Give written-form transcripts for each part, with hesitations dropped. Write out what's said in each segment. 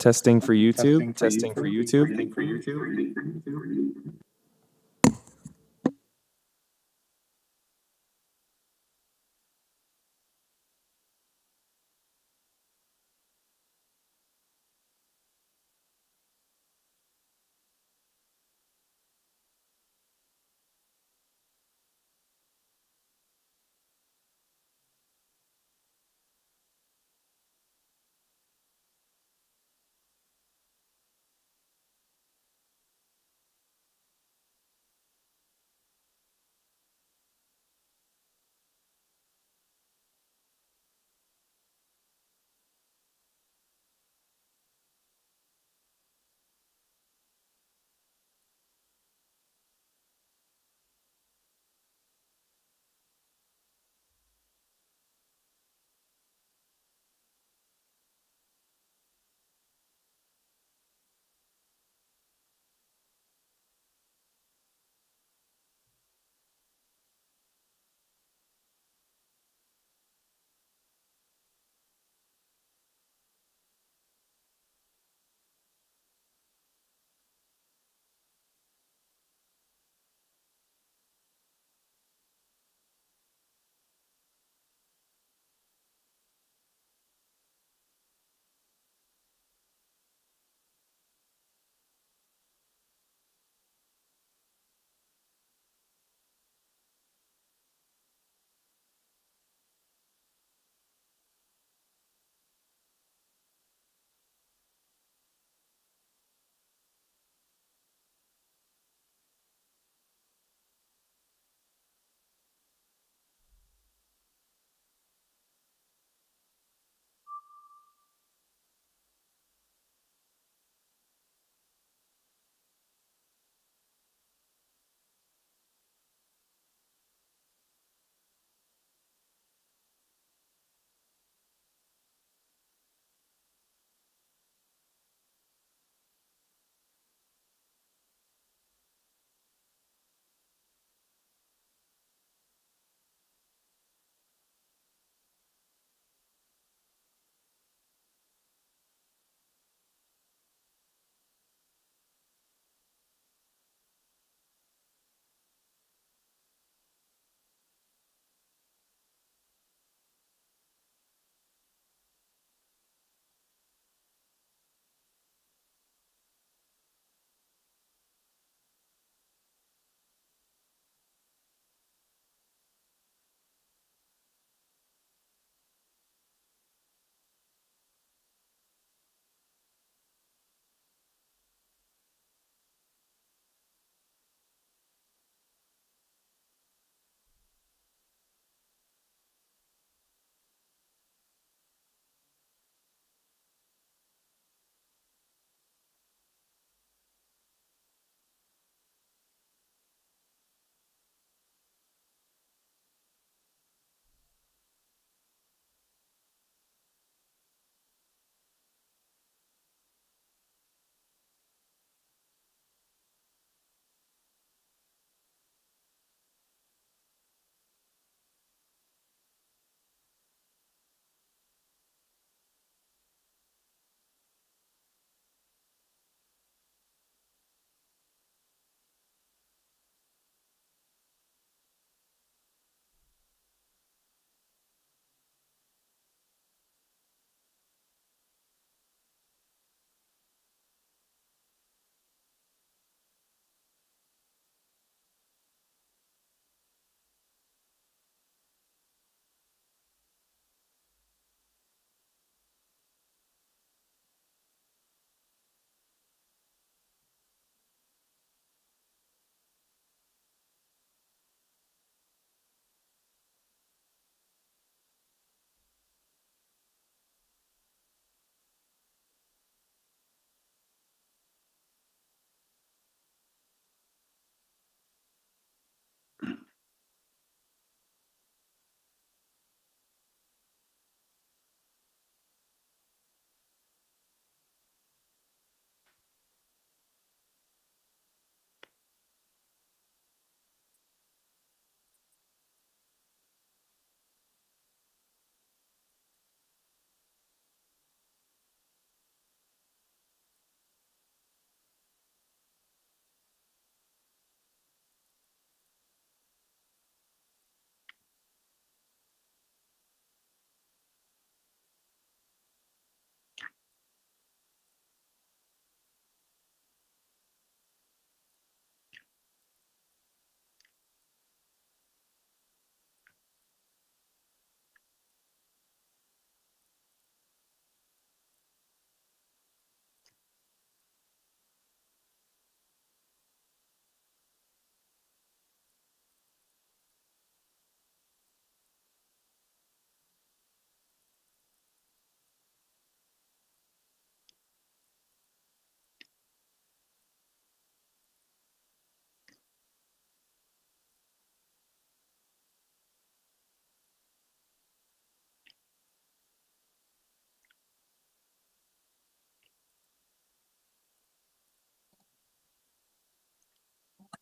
Testing for YouTube. Testing for YouTube.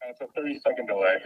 It's a 30-second delay.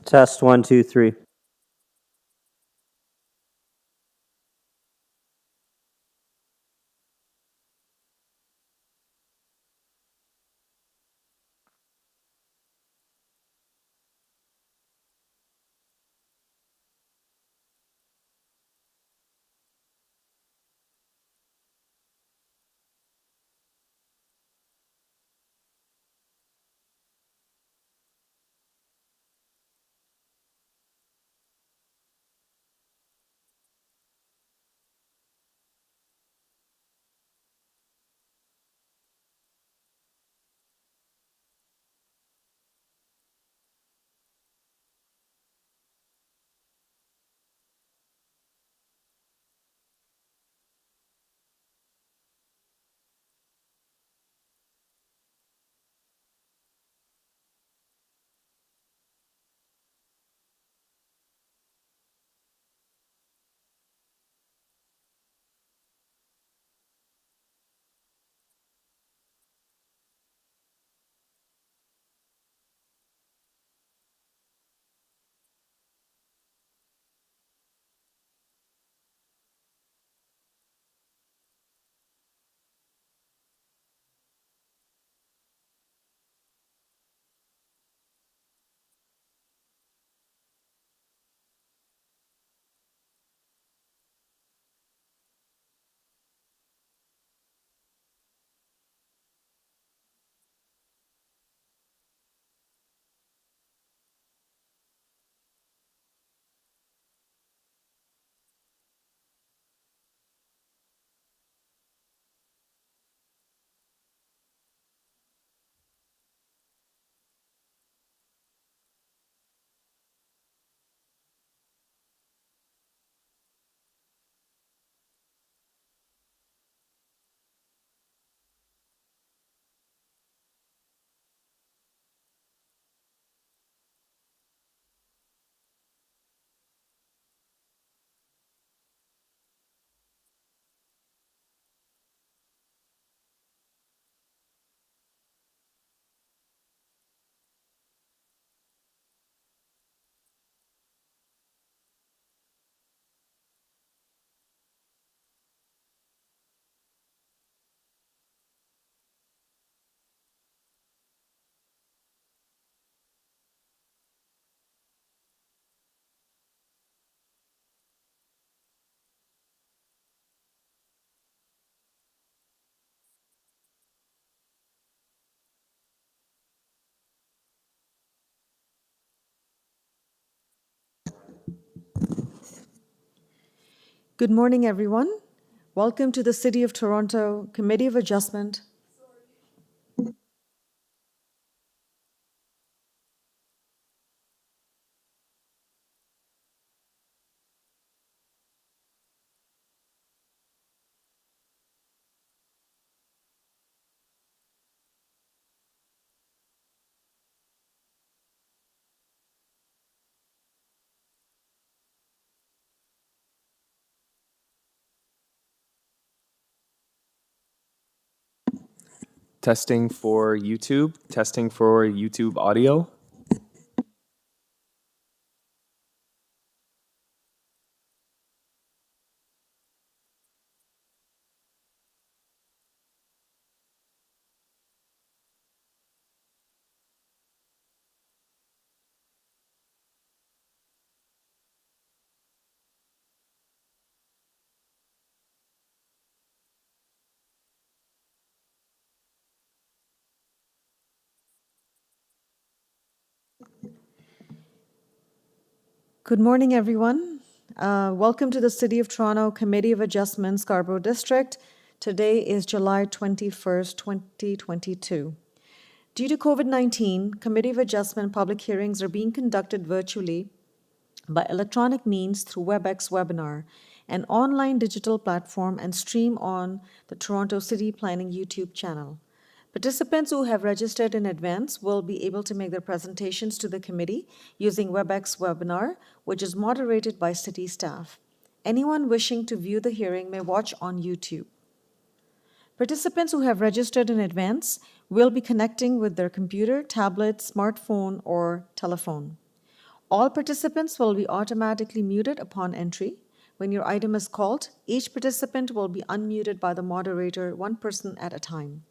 Test 1, 2, 3. Good morning, everyone. Welcome to the City of Toronto Committee of Adjustment. Testing for YouTube. Testing for YouTube audio. Good morning, everyone. Welcome to the City of Toronto Committee of Adjustment, Scarborough District. Today is July 21st, 2022. Due to COVID-19, Committee of Adjustment public hearings are being conducted virtually by electronic means through WebEx Webinar, an online digital platform, and stream on the Toronto City Planning YouTube channel. Participants who have registered in advance will be able to make their presentations to the committee using WebEx Webinar, which is moderated by city staff. Anyone wishing to view the hearing may watch on YouTube. Participants who have registered in advance will be connecting with their computer, tablet, smartphone, or telephone. All participants will be automatically muted upon entry. When your item is called, each participant will be unmuted by the moderator, one person at a time.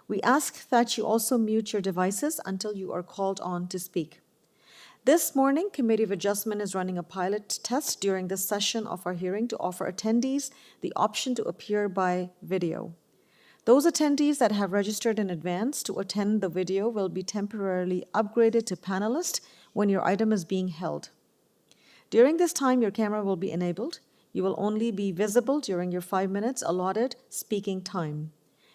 We ask that you also mute your devices until you are called on to speak. This morning, Committee of Adjustment is running a pilot test during this session of our hearing to offer attendees the option to appear by video. Those attendees that have registered in advance to attend the video will be temporarily upgraded to panelist when your item is being held. During this time, your camera will be enabled. You will only be visible during your 5 minutes allotted speaking time.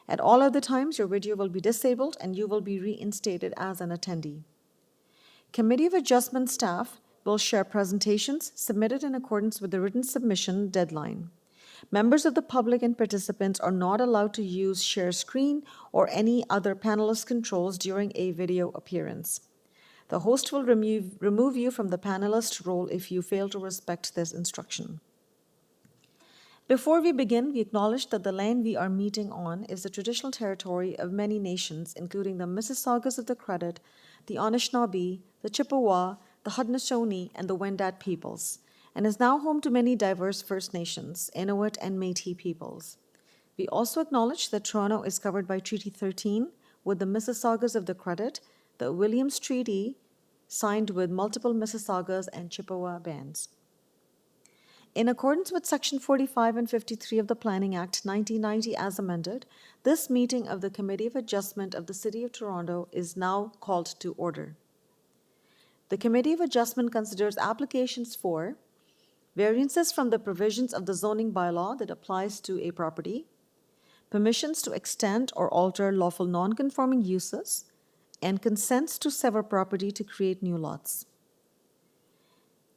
At all other times, your video will be disabled and you will be reinstated as an attendee. Committee of Adjustment staff will share presentations submitted in accordance with the written submission deadline. Members of the public and participants are not allowed to use share screen or any other panelist controls during a video appearance. The host will remove you from the panelist role if you fail to respect this instruction. Before we begin, we acknowledge that the land we are meeting on is the traditional territory of many nations, including the Mississaugas of the Credit, the Anishinaabe, the Chippewa, the Haudenosaunee, and the Wendat peoples, and is now home to many diverse First Nations, Inuit, and Métis peoples. We also acknowledge that Toronto is covered by Treaty 13 with the Mississaugas of the Credit, the Williams Treaty signed with multiple Mississaugas and Chippewa bands. In accordance with Section 45 and 53 of the Planning Act 1990 as amended, this meeting of the Committee of Adjustment of the City of Toronto is now called to order. The Committee of Adjustment considers applications for variances from the provisions of the zoning bylaw that applies to a property, permissions to extend or alter lawful non-conforming uses, and consents to sever property to create new lots.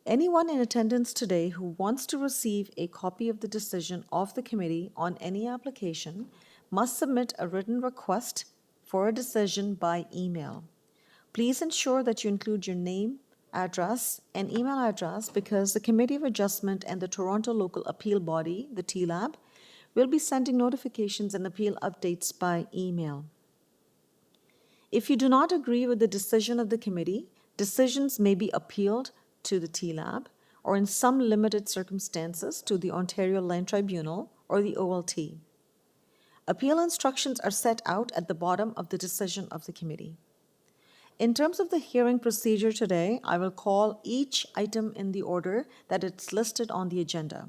Anyone in attendance today who wants to receive a copy of the decision of the committee on any application must submit a written request for a decision by email. Please ensure that you include your name, address, and email address because the Committee of Adjustment and the Toronto Local Appeal Body, the TLAB, will be sending notifications and appeal updates by email. If you do not agree with the decision of the committee, decisions may be appealed to the TLAB, or in some limited circumstances to the Ontario Land Tribunal or the OLT. Appeal instructions are set out at the bottom of the decision of the committee. In terms of the hearing procedure today, I will call each item in the order that it's listed on the agenda.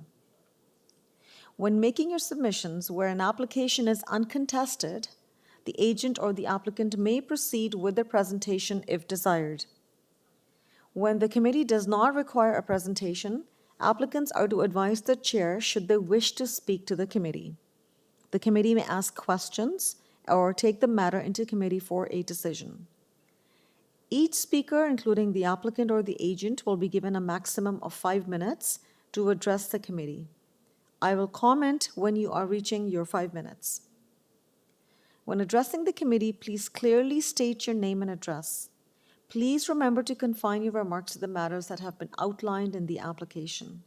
When making your submissions where an application is uncontested, the agent or the applicant may proceed with their presentation if desired. When the committee does not require a presentation, applicants are to advise the chair should they wish to speak to the committee. The committee may ask questions or take the matter into committee for a decision. Each speaker, including the applicant or the agent, will be given a maximum of 5 minutes to address the committee. I will comment when you are reaching your 5 minutes. When addressing the committee, please clearly state your name and address. Please remember to confine your remarks to the matters that have been outlined in the application.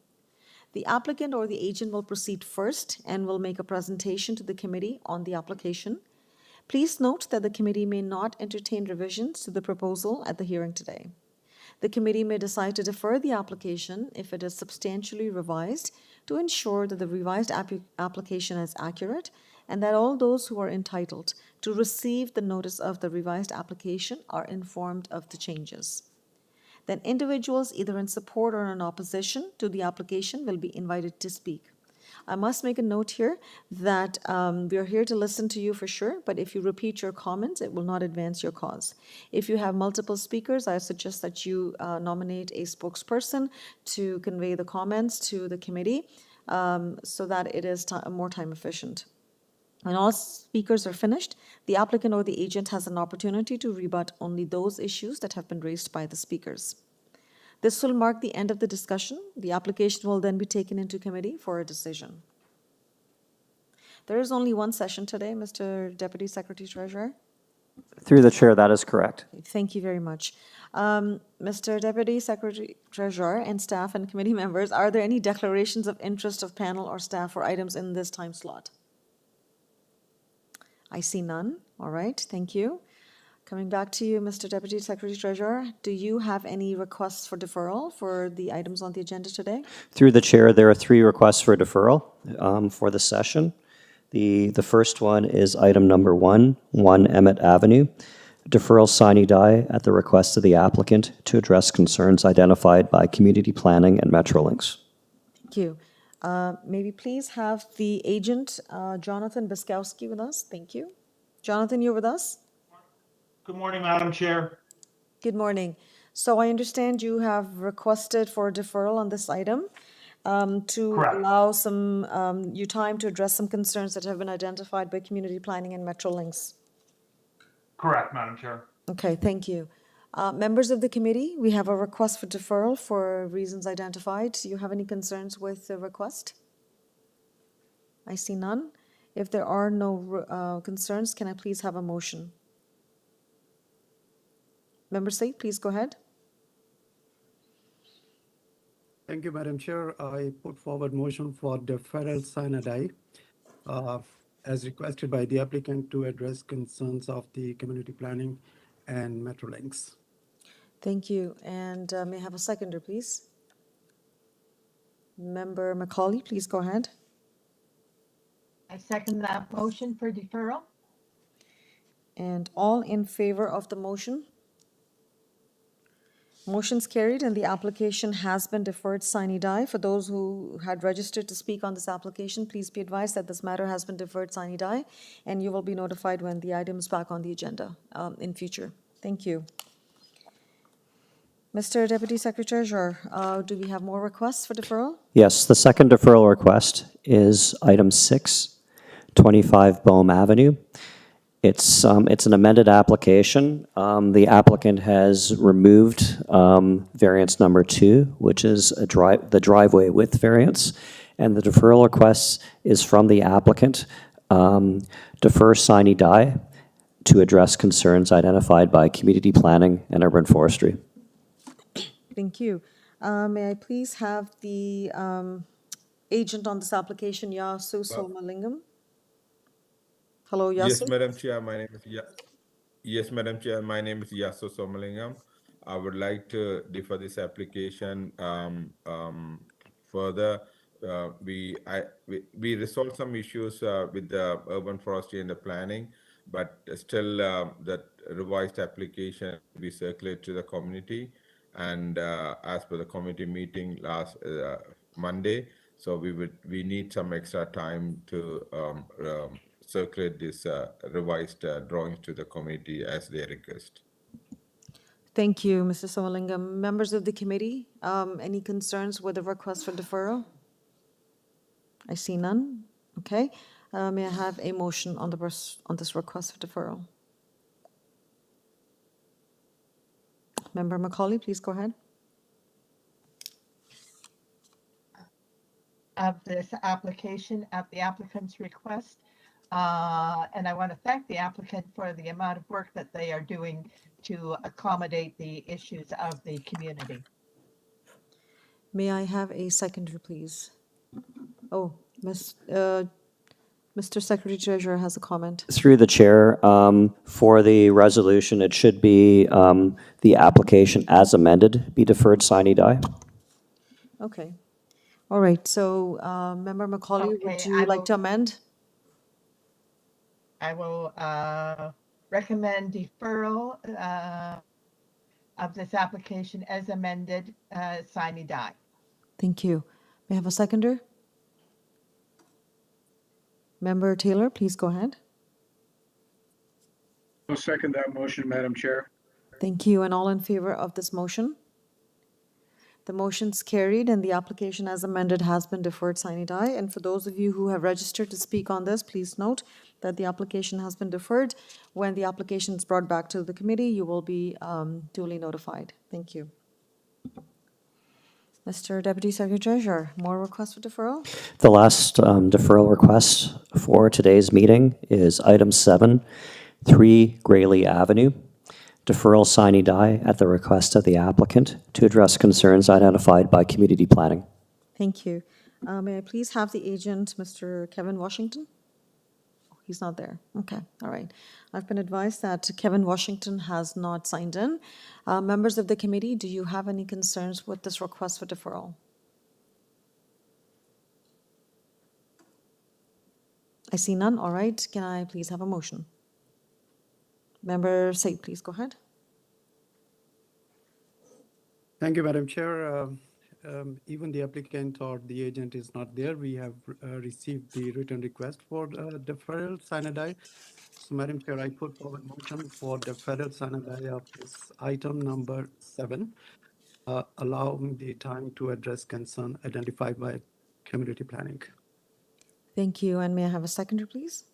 The applicant or the agent will proceed first and will make a presentation to the committee on the application. Please note that the committee may not entertain revisions to the proposal at the hearing today. The committee may decide to defer the application if it is substantially revised to ensure that the revised application is accurate and that all those who are entitled to receive the notice of the revised application are informed of the changes. Then individuals either in support or in opposition to the application will be invited to speak. I must make a note here that we are here to listen to you for sure, but if you repeat your comments, it will not advance your cause. If you have multiple speakers, I suggest that you nominate a spokesperson to convey the comments to the committee so that it is more time efficient. When all speakers are finished, the applicant or the agent has an opportunity to rebut only those issues that have been raised by the speakers. This will mark the end of the discussion. The application will then be taken into committee for a decision. There is only one session today, Mr. Deputy Secretary Treasurer. Through the chair, that is correct. Thank you very much. Mr. Deputy Secretary Treasurer and staff and committee members, are there any declarations of interest of panel or staff for items in this time slot? I see none. All right, thank you. Coming back to you, Mr. Deputy Secretary Treasurer, do you have any requests for deferral for the items on the agenda today? Through the chair, there are 3 requests for deferral for the session. The first one is item number 1 Emmett Avenue. Deferral sine die at the request of the applicant to address concerns identified by community planning and Metrolinx. Thank you. May we please have the agent, Jonathan Biskowski, with us? Thank you. Jonathan, you're with us? Good morning, Madam Chair. Good morning. So I understand you have requested for deferral on this item to Correct. allow you time to address some concerns that have been identified by community planning and Metrolinx. Correct, Madam Chair. Okay, thank you. Members of the committee, we have a request for deferral for reasons identified. Do you have any concerns with the request? I see none. If there are no concerns, can I please have a motion? Member Said, please go ahead. Thank you, Madam Chair. I put forward motion for deferral sine die as requested by the applicant to address concerns of the community planning and Metrolinx. Thank you. And may I have a seconder, please? Member Macaulay, please go ahead. I second that motion for deferral. And all in favor of the motion? Motion's carried and the application has been deferred sine die. For those who had registered to speak on this application, please be advised that this matter has been deferred sine die and you will be notified when the item is back on the agenda in future. Thank you. Mr. Deputy Secretary Treasurer, do we have more requests for deferral? Yes, the second deferral request is item 6, 25 Bohm Avenue. It's an amended application. The applicant has removed variance number 2, which is the driveway width variance, and the deferral request is from the applicant. Defer sine die to address concerns identified by community planning and urban forestry. Thank you. May I please have the agent on this application, Yasu Somalingam? Hello, Yasu. Yes, Madam Chair. My name is Yes, Madam Chair. My name is Yasu Somalingam. I would like to defer this application further. We resolved some issues with the urban forestry and the planning, but still that revised application will be circulated to the community. And as per the committee meeting last Monday, so we need some extra time to circulate this revised drawings to the committee as they request. Thank you, Mr. Somalingam. Members of the committee, any concerns with the request for deferral? I see none. Okay. May I have a motion on this request for deferral? Member Macaulay, please go ahead. Of this application at the applicant's request. And I want to thank the applicant for the amount of work that they are doing to accommodate the issues of the community. May I have a seconder, please? Oh, Mr. Secretary Treasurer has a comment. Through the chair, for the resolution, it should be the application as amended be deferred sine die. Okay. All right. So, Member Macaulay, would Okay, you like to amend? I will recommend deferral of this application as amended, sine die. Thank you. May I have a seconder? Member Taylor, please go ahead. I'll second that motion, Madam Chair. Thank you. And all in favor of this motion? The motion's carried and the application as amended has been deferred sine die. And for those of you who have registered to speak on this, please note that the application has been deferred. When the application is brought back to the committee, you will be duly notified. Thank you. Mr. Deputy Secretary Treasurer, more requests for deferral? The last deferral request for today's meeting is item 7, 3 Grayley Avenue. Deferral sine die at the request of the applicant to address concerns identified by community planning. Thank you. May I please have the agent, Mr. Kevin Washington? Oh, he's not there. Okay, all right. I've been advised that Kevin Washington has not signed in. Members of the committee, do you have any concerns with this request for deferral? I see none. All right. Can I please have a motion? Member Said, please go ahead. Thank you, Madam Chair. Even the applicant or the agent is not there. We have received the written request for deferral sine die. So, Madam Chair, I put forward motion for deferral sine die of this item number 7, allowing the time to address concern identified by community planning. Thank you. And may I have a seconder, please?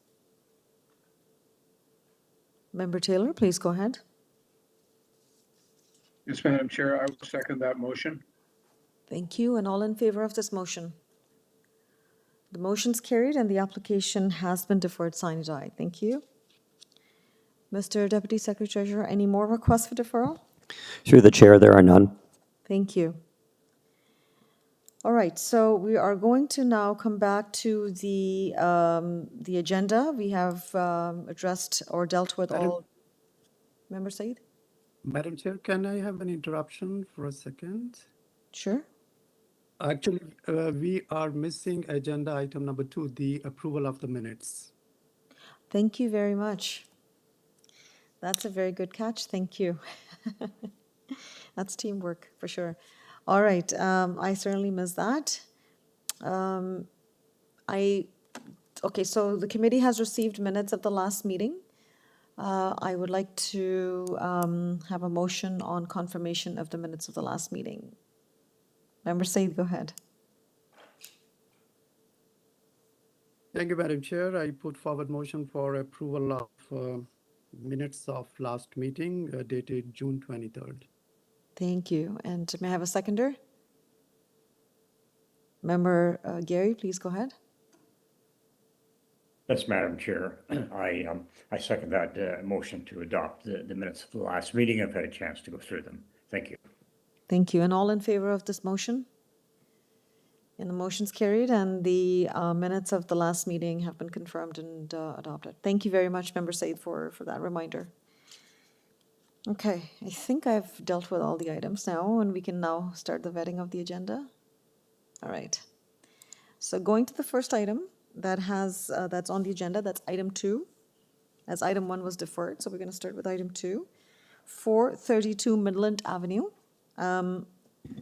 Member Taylor, please go ahead. Yes, Madam Chair, I will second that motion. Thank you. And all in favor of this motion? The motion's carried and the application has been deferred sine die. Thank you. Mr. Deputy Secretary Treasurer, any more requests for deferral? Through the chair, there are none. Thank you. All right, so we are going to now come back to the agenda. We have addressed or dealt with all. Member Said? Madam Chair, can I have an interruption for a second? Sure. Actually, we are missing agenda item number 2, the approval of the minutes. Thank you very much. That's a very good catch. Thank you. That's teamwork for sure. All right, I certainly missed that. Okay, so the committee has received minutes of the last meeting. I would like to have a motion on confirmation of the minutes of the last meeting. Member Said, go ahead. Thank you, Madam Chair. I put forward motion for approval of minutes of last meeting dated June 23rd. Thank you. And may I have a seconder? Member Gary, please go ahead. Yes, Madam Chair. I second that motion to adopt the minutes of the last meeting. I've had a chance to go through them. Thank you. Thank you. And all in favor of this motion? And the motion's carried and the minutes of the last meeting have been confirmed and adopted. Thank you very much, Member Said, for that reminder. Okay, I think I've dealt with all the items now, and we can now start the vetting of the agenda. All right. So going to the first item that's on the agenda, that's item 2, as item 1 was deferred. So we're going to start with item 2, 432 Midland Avenue.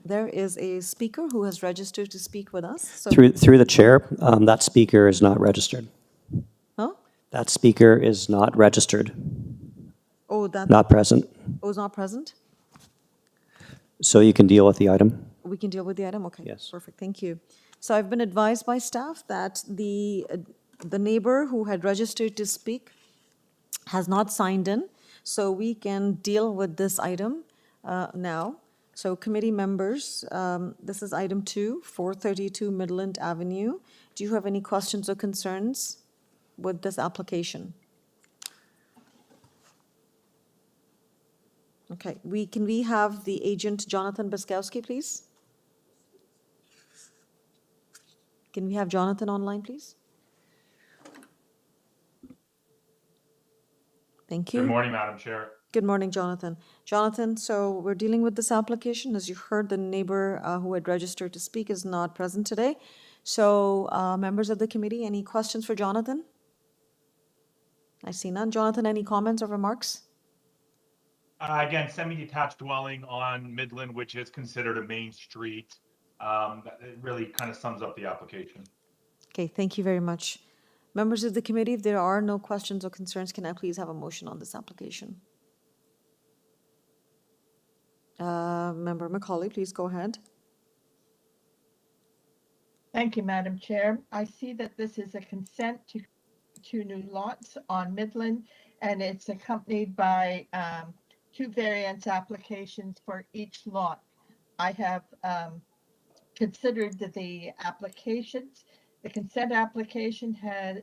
There is a speaker who has registered to speak with us. So Through the chair, that speaker is not registered. Huh? That speaker is not registered, Oh, that not present. was not present? So you can deal with the item. We can deal with the item? Okay. Yes. Perfect, thank you. So I've been advised by staff that the neighbor who had registered to speak has not signed in, so we can deal with this item now. So committee members, this is item 2, 432 Midland Avenue. Do you have any questions or concerns with this application? Okay, can we have the agent Jonathan Biskowski, please? Can we have Jonathan online, please? Thank you. Good morning, Madam Chair. Good morning, Jonathan. Jonathan, so we're dealing with this application. As you heard, the neighbor who had registered to speak is not present today. So members of the committee, any questions for Jonathan? I see none. Jonathan, any comments or remarks? Again, semi-detached dwelling on Midland, which is considered a main street. It really kind of sums up the application. Okay, thank you very much. Members of the committee, if there are no questions or concerns, can I please have a motion on this application? Member Macaulay, please go ahead. Thank you, Madam Chair. I see that this is a consent to two new lots on Midland, and it's accompanied by 2 variance applications for each lot. I have considered the applications. The consent application has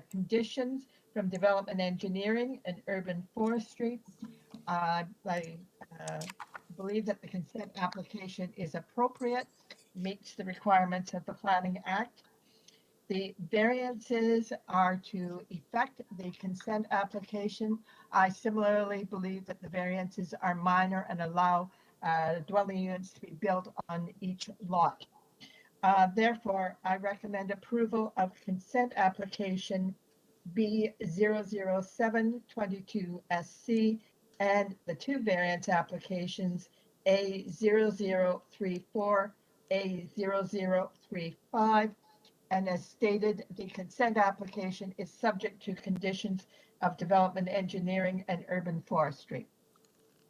conditions from development engineering and urban forestry. I believe that the consent application is appropriate, meets the requirements of the Planning Act. The variances are to effect the consent application. I similarly believe that the variances are minor and allow dwelling units to be built on each lot. Therefore, I recommend approval of consent application B00722SC and the 2 variance applications A0034, A0035. And as stated, the consent application is subject to conditions of development engineering and urban forestry.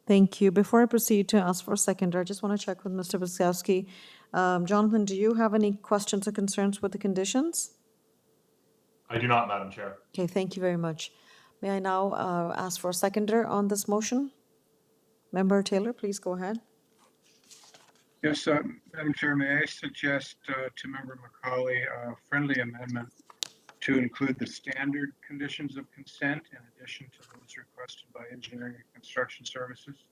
Thank you. Before I proceed to ask for a seconder, I just want to check with Mr. Biskowski. Jonathan, do you have any questions or concerns with the conditions? I do not, Madam Chair. Okay, thank you very much. May I now ask for a seconder on this motion? Member Taylor, please go ahead. Yes, Madam Chair, may I suggest to Member Macaulay a friendly amendment to include the standard conditions of consent in addition to those requested by engineering and construction services?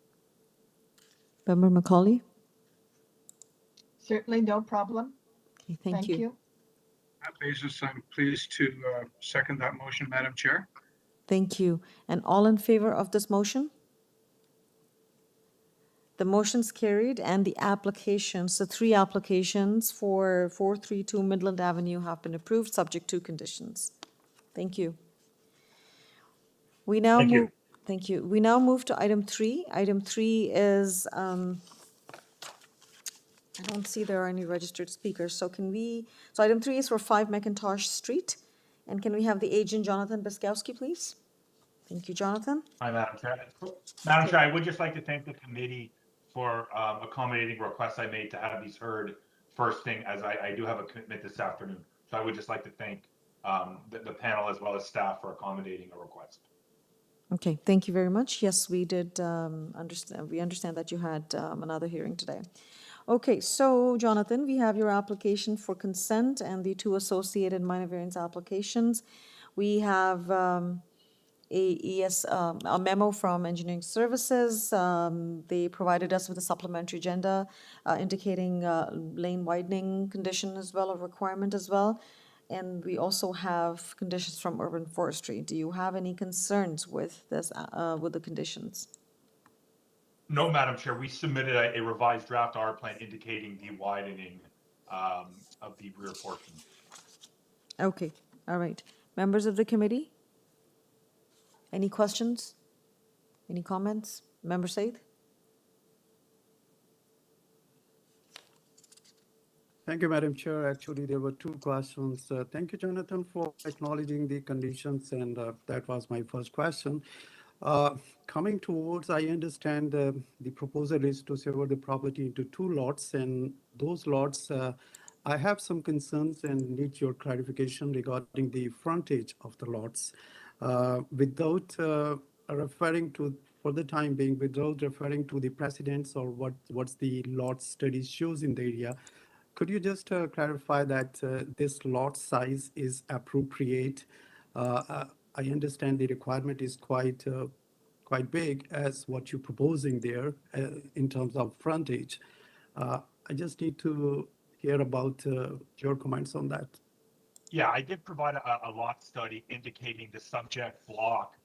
Member Macaulay? Certainly, no problem. Okay, thank you. On that basis, I'm pleased to second that motion, Madam Chair. Thank you. And all in favor of this motion? The motion's carried and the applications, the 3 applications for 432 Midland Avenue have been approved, subject to conditions. Thank you. We now Thank you. move. Thank you. We now move to item 3. Item 3 is, I don't see there are any registered speakers, so item 3 is for 5 McIntosh Street. And can we have the agent, Jonathan Biskowski, please? Thank you, Jonathan. Hi, Madam Chair. Madam Chair, I would just like to thank the committee for accommodating requests I made to have these heard first thing, as I do have a commitment this afternoon. So I would just like to thank the panel as well as staff for accommodating a request. Okay, thank you very much. Yes, we did understand. We understand that you had another hearing today. Okay, so Jonathan, we have your application for consent and the 2 associated minor variance applications. We have a memo from Engineering Services. They provided us with a supplementary agenda indicating lane widening condition as well, a requirement as well. And we also have conditions from Urban Forestry. Do you have any concerns with this, with the conditions? No, Madam Chair, we submitted a revised draft R plan indicating the widening of the rear portion. Okay, all right. Members of the committee? Any questions? Any comments? Member Said? Thank you, Madam Chair. Actually, there were 2 questions. Thank you, Jonathan, for acknowledging the conditions, and that was my first question. Coming towards, I understand the proposal is to sever the property into 2 lots, and those lots, I have some concerns and need your clarification regarding the frontage of the lots. Without referring to, for the time being, without referring to the precedents or what's the lot study shows in the area, could you just clarify that this lot size is appropriate? I understand the requirement is quite big as what you're proposing there in terms of frontage. I just need to hear about your comments on that. Yeah, I did provide a lot study indicating the subject block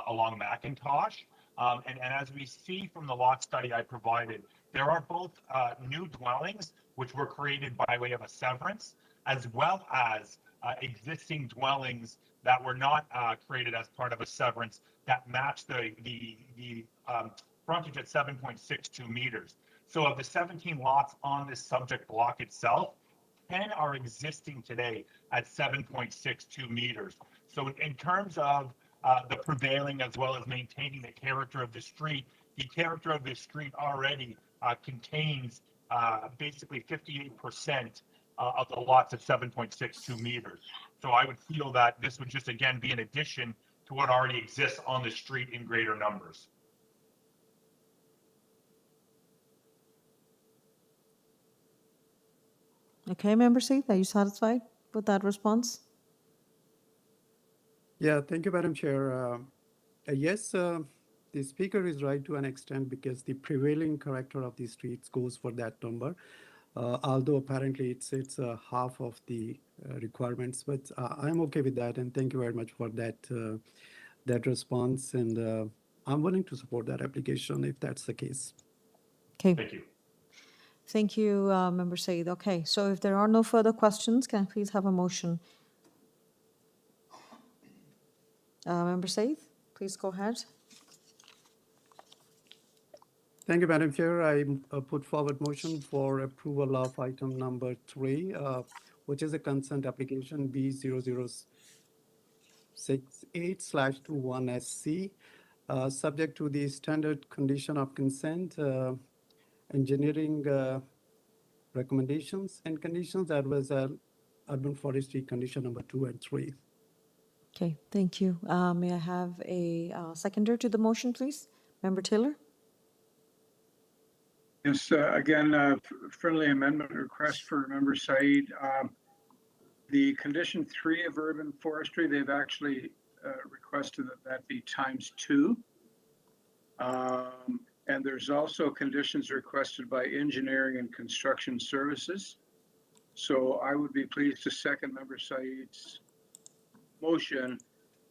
along McIntosh. And as we see from the lot study I provided, there are both new dwellings, which were created by way of a severance, as well as existing dwellings that were not created as part of a severance that match the frontage at 7.62 meters. So of the 17 lots on this subject block itself, 10 are existing today at 7.62 meters. So in terms of the prevailing as well as maintaining the character of the street already contains basically 58% of the lots at 7.62 meters. So I would feel that this would just again be an addition to what already exists on the street in greater numbers. Okay, Member Seith, are you satisfied with that response? Yeah, thank you, Madam Chair. Yes, the speaker is right to an extent because the prevailing character of the streets goes for that number. Although apparently it's half of the requirements, but I'm okay with that, and thank you very much for that response. And I'm willing to support that application if that's the case. Okay. Thank you. Thank you, Member Said. Okay, so if there are no further questions, can I please have a motion? Member Said, please go ahead. Thank you, Madam Chair. I put forward motion for approval of item number 3, which is a consent application B0068/21SC, subject to the standard condition of consent, engineering recommendations and conditions that was urban forestry condition number 2 and 3. Okay, thank you. May I have a seconder to the motion, please? Member Taylor? Yes, again, friendly amendment request for Member Said. The condition 3 of urban forestry, they've actually requested that be ×2. And there's also conditions requested by engineering and construction services. So I would be pleased to second Member Said's motion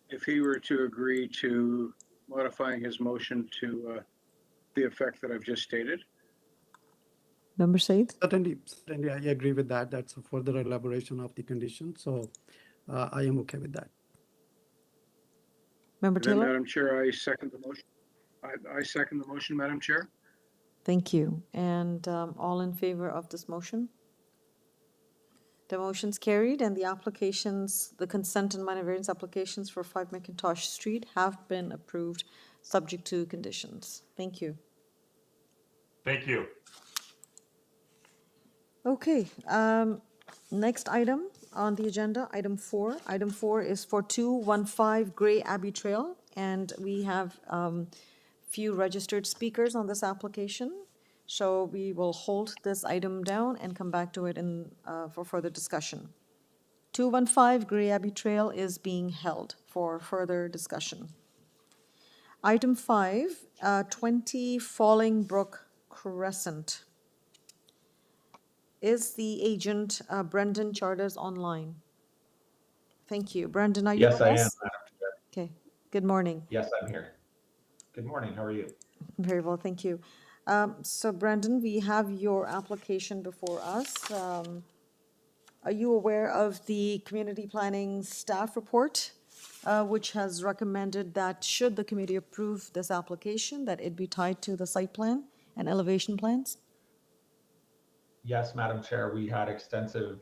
if he were to agree to modifying his motion to the effect that I've just stated. Member Said? Certainly, I agree with that. That's a further elaboration of the condition. So I am okay with that. Member Then, Taylor? Madam Chair, I second the motion. I second the motion, Madam Chair. Thank you. And all in favor of this motion? The motion's carried and the applications, the consent and minor variance applications for 5 McIntosh Street have been approved, subject to conditions. Thank you. Thank you. Okay, next item on the agenda, item 4. Item 4 is for 215 Gray Abbey Trail, and we have few registered speakers on this application. So we will hold this item down and come back to it for further discussion. 215 Gray Abbey Trail is being held for further discussion. Item 5, 20 Falling Brook Crescent. Is the agent Brendan Charters online? Thank you. Brendan, are you Yes, with I am, us? Madam Chair. Okay, good morning. Yes, I'm here. Good morning. How are you? Very well, thank you. So Brendan, we have your application before us. Are you aware of the community planning staff report, which has recommended that should the committee approve this application, that it be tied to the site plan and elevation plans? Yes, Madam Chair, we had extensive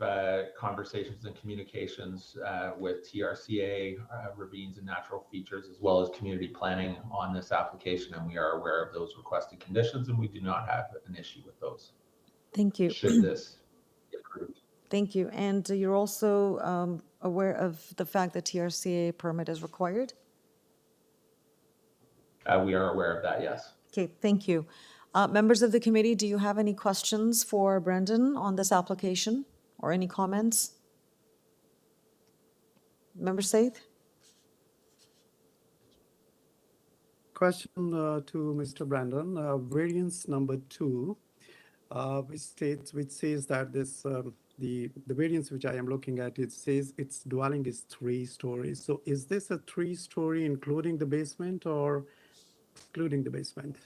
conversations and communications with TRCA, ravines and natural features, as well as community planning on this application, and we are aware of those requested conditions, and we do not have an issue with those. Thank you. Should this be approved. Thank you. And you're also aware of the fact that TRCA permit is required? We are aware of that, yes. Okay, thank you. Members of the committee, do you have any questions for Brendan on this application or any comments? Member Said? Question to Mr. Brandon. Variance number 2, which says that this the variance which I am looking at, it says its dwelling is 3 stories. So is this a 3-story including the basement or excluding the basement?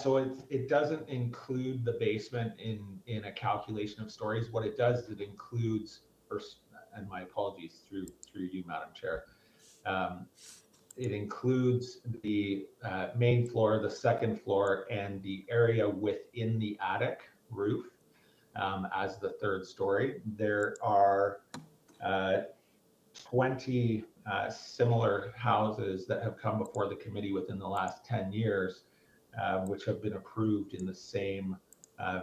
So it doesn't include the basement in a calculation of stories. What it does is it includes, and my apologies through you, Madam Chair, it includes the main floor, the second floor, and the area within the attic roof. as the third story. There are 20 similar houses that have come before the committee within the last 10 years, which have been approved in the same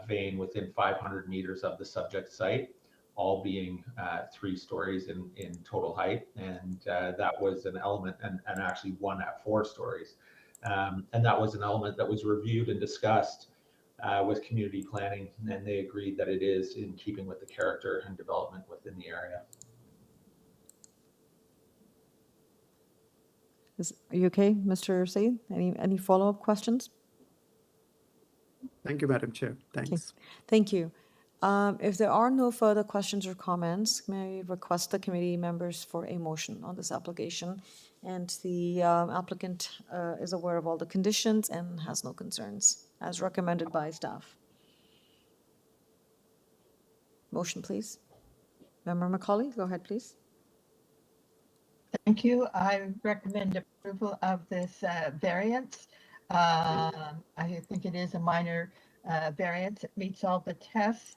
vein within 500 meters of the subject site, all being 3 stories in total height. And that was an element, and actually one at 4 stories. And that was an element that was reviewed and discussed with community planning, and they agreed that it is in keeping with the character and development within the area. Are you okay, Mr. Said? Any follow-up questions? Thank you, Madam Chair. Okay, Thanks. thank you. If there are no further questions or comments, may I request the committee members for a motion on this application? And the applicant is aware of all the conditions and has no concerns, as recommended by staff. Motion, please. Member Macaulay, go ahead, please. Thank you. I recommend approval of this variance. I think it is a minor variance. It meets all the tests.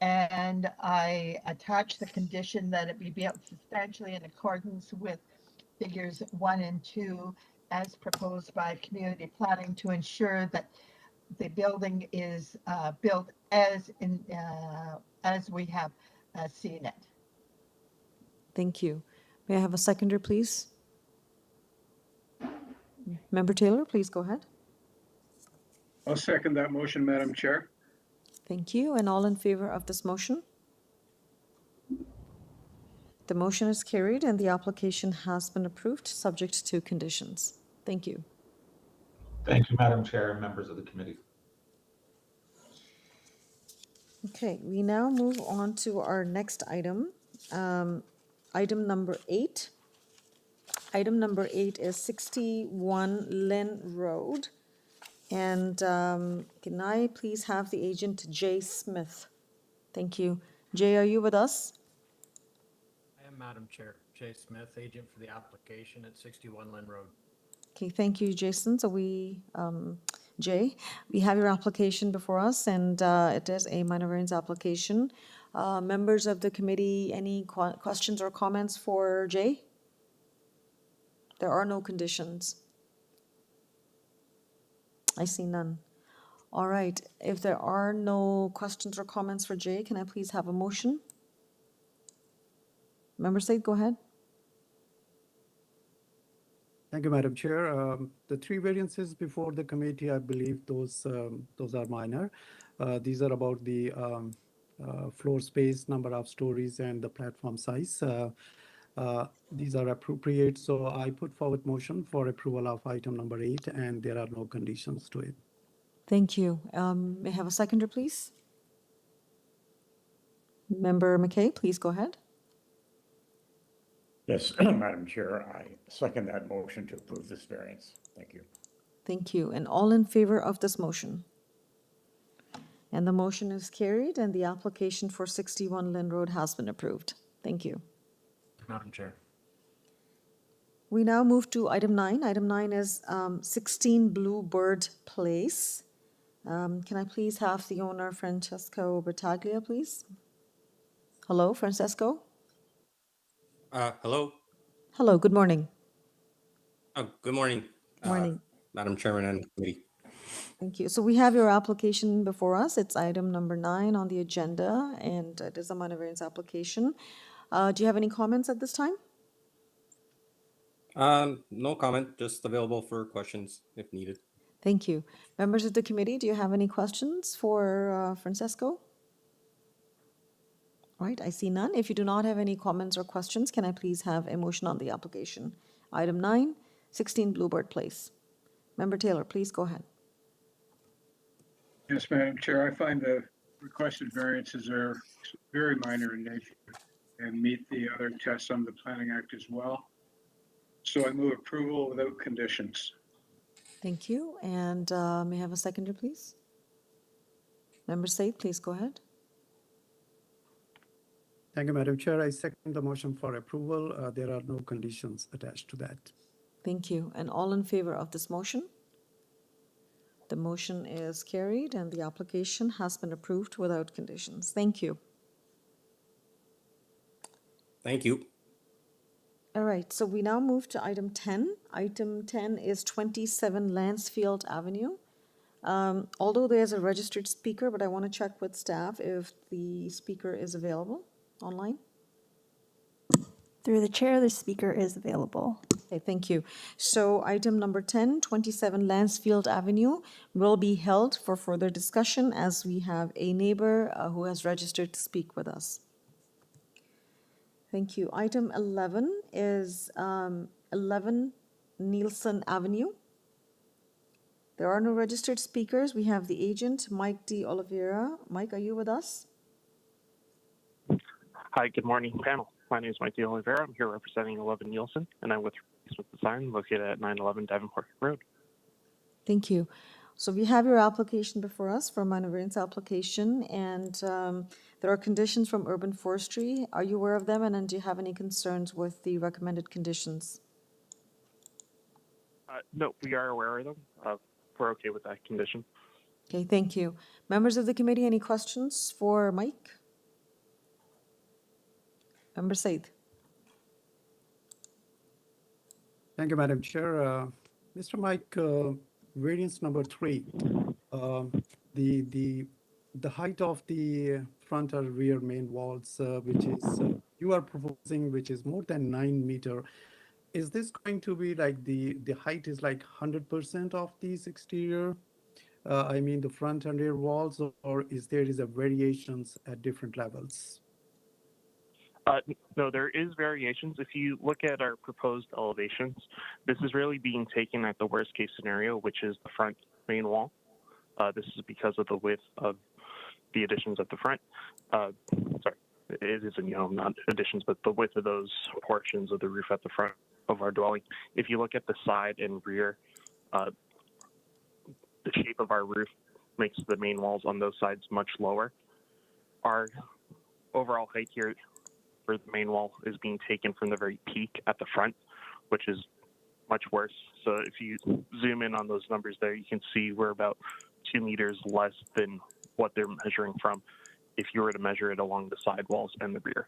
And I attach the condition that it be built substantially in accordance with figures 1 and 2 as proposed by community planning to ensure that the building is built as we have seen it. Thank you. May I have a seconder, please? Member Taylor, please go ahead. I'll second that motion, Madam Chair. Thank you. And all in favor of this motion? The motion is carried and the application has been approved, subject to conditions. Thank you. Thank you, Madam Chair and members of the committee. Okay, we now move on to our next item, item number 8. Item number 8 is 61 Lynn Road. And can I please have the agent, Jay Smith? Thank you. Jay, are you with us? I am, Madam Chair. Jay Smith, agent for the application at 61 Lynn Road. Okay, thank you, Jason. So Jay, we have your application before us, and it is a minor variance application. Members of the committee, any questions or comments for Jay? There are no conditions. I see none. All right, if there are no questions or comments for Jay, can I please have a motion? Member Said, go ahead. Thank you, Madam Chair. The 3 variances before the committee, I believe those are minor. These are about the floor space, number of stories, and the platform size. These are appropriate, so I put forward motion for approval of item number 8, and there are no conditions to it. Thank you. May I have a seconder, please? Member McKay, please go ahead. Yes, Madam Chair, I second that motion to approve this variance. Thank you. Thank you. And all in favor of this motion? And the motion is carried, and the application for 61 Lynn Road has been approved. Thank you. Madam Chair. We now move to item 9. Item 9 is 16 Bluebird Place. Can I please have the owner, Francesco Bertaglia, please? Hello, Francesco? Hello. Hello, good morning. Good morning. Morning. Madam Chairman and committee. Thank you. So we have your application before us. It's item number 9 on the agenda, and it is a minor variance application. Do you have any comments at this time? No comment, just available for questions if needed. Thank you. Members of the committee, do you have any questions for Francesco? All right, I see none. If you do not have any comments or questions, can I please have a motion on the application? Item 9, 16 Bluebird Place. Member Taylor, please go ahead. Yes, Madam Chair, I find the requested variances are very minor in nature and meet the other tests on the Planning Act as well. So I move approval without conditions. Thank you. And may I have a seconder, please? Member Said, please go ahead. Thank you, Madam Chair. I second the motion for approval. There are no conditions attached to that. Thank you. And all in favor of this motion? The motion is carried and the application has been approved without conditions. Thank you. Thank you. All right, so we now move to item 10. Item 10 is 27 Lansfield Avenue. Although there's a registered speaker, but I want to check with staff if the speaker is available online. Through the chair, the speaker is available. Okay, thank you. So item number 10, 27 Lansfield Avenue, will be held for further discussion as we have a neighbor who has registered to speak with us. Thank you. Item 11 is 11 Nielsen Avenue. There are no registered speakers. We have the agent, Mike D. Oliveira. Mike, are you with us? Hi, good morning, panel. My name is Mike D. Oliveira. I'm here representing 11 Nielsen, and I'm with Easement Design located at 911 Davenport Road. Thank you. So we have your application before us for a minor variance application, and there are conditions from Urban Forestry. Are you aware of them, and then do you have any concerns with the recommended conditions? No, we are aware of them. We're okay with that condition. Okay, thank you. Members of the committee, any questions for Mike? Member Said. Thank you, Madam Chair. Mr. Mike, variance number 3, the height of the front or rear main walls, which is you are proposing, which is more than 9 meter. Is this going to be like the height is like 100% of these exterior? I mean the front and rear walls, or is there a variations at different levels? No, there is variations. If you look at our proposed elevations, this is really being taken at the worst case scenario, which is the front main wall. This is because of the width of the additions at the front. Sorry, it isn't, not additions, but the width of those portions of the roof at the front of our dwelling. If you look at the side and rear, the shape of our roof makes the main walls on those sides much lower. Our overall height here for the main wall is being taken from the very peak at the front, which is much worse. So if you zoom in on those numbers there, you can see we're about 2 meters less than what they're measuring from if you were to measure it along the side walls and the rear.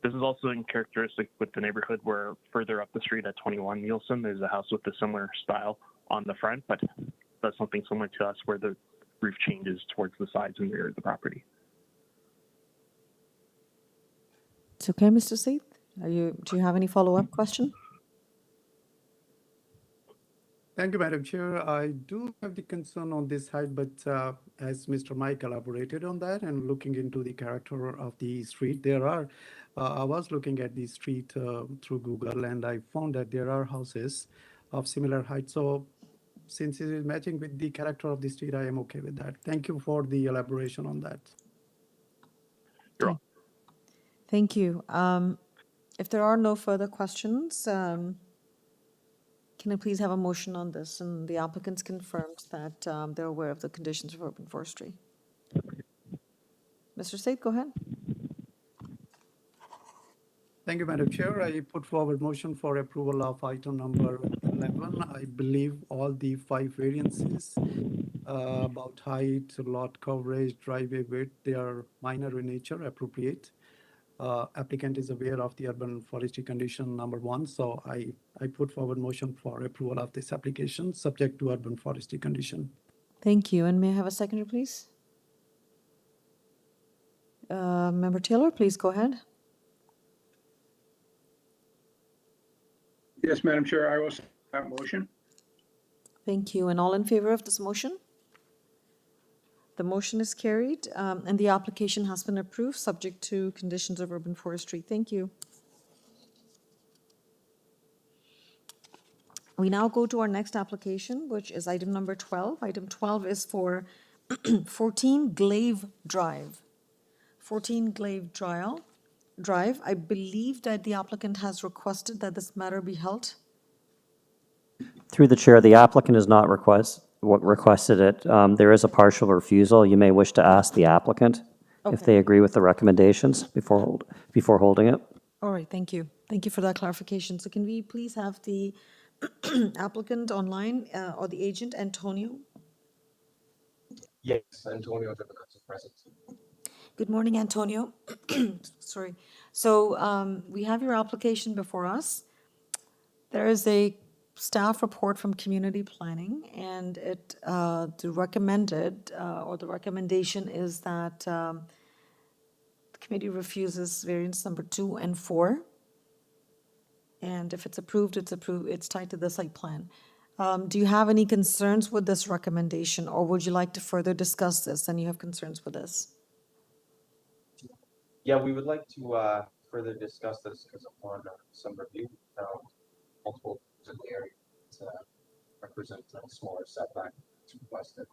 This is also in characteristic with the neighborhood where further up the street at 21 Nielsen, there's a house with a similar style on the front, but that's something similar to us where the roof changes towards the sides and rear of the property. It's okay, Mr. Said. Do you have any follow-up question? Thank you, Madam Chair. I do have the concern on this height, but as Mr. Mike elaborated on that and looking into the character of the street, I was looking at the street through Google, and I found that there are houses of similar height. So since it is matching with the character of the street, I am okay with that. Thank you for the elaboration on that. You're welcome. Thank you. If there are no further questions, can I please have a motion on this? And the applicants confirmed that they're aware of the conditions of urban forestry. Mr. Said, go ahead. Thank you, Madam Chair. I put forward motion for approval of item number 11. I believe all the 5 variances about height, lot coverage, driveway width, they are minor in nature, appropriate. Applicant is aware of the urban forestry condition number 1, so I put forward motion for approval of this application subject to urban forestry condition. Thank you. And may I have a seconder, please? Member Taylor, please go ahead. Yes, Madam Chair, I will second that motion. Thank you. And all in favor of this motion? The motion is carried, and the application has been approved, subject to conditions of urban forestry. Thank you. We now go to our next application, which is item number 12. Item 12 is for 14 Glaive Drive. 14 Glaive Drive. I believe that the applicant has requested that this matter be held. Through the chair, the applicant has not requested it. There is a partial refusal. You may wish to ask the applicant if they agree with the recommendations before holding it. All right, thank you. Thank you for that clarification. So can we please have the Applicant online or the agent, Antonio. Yes, Antonio is present. Good morning, Antonio. Sorry. So we have your application before us. There is a staff report from community planning, and the recommendation is that the committee refuses variance number 2 and 4. And if it's approved, it's tied to the site plan. Do you have any concerns with this recommendation, or would you like to further discuss this and you have concerns with this? Yeah, we would like to further discuss this because upon some review, multiple in the area represent a smaller setback to requested.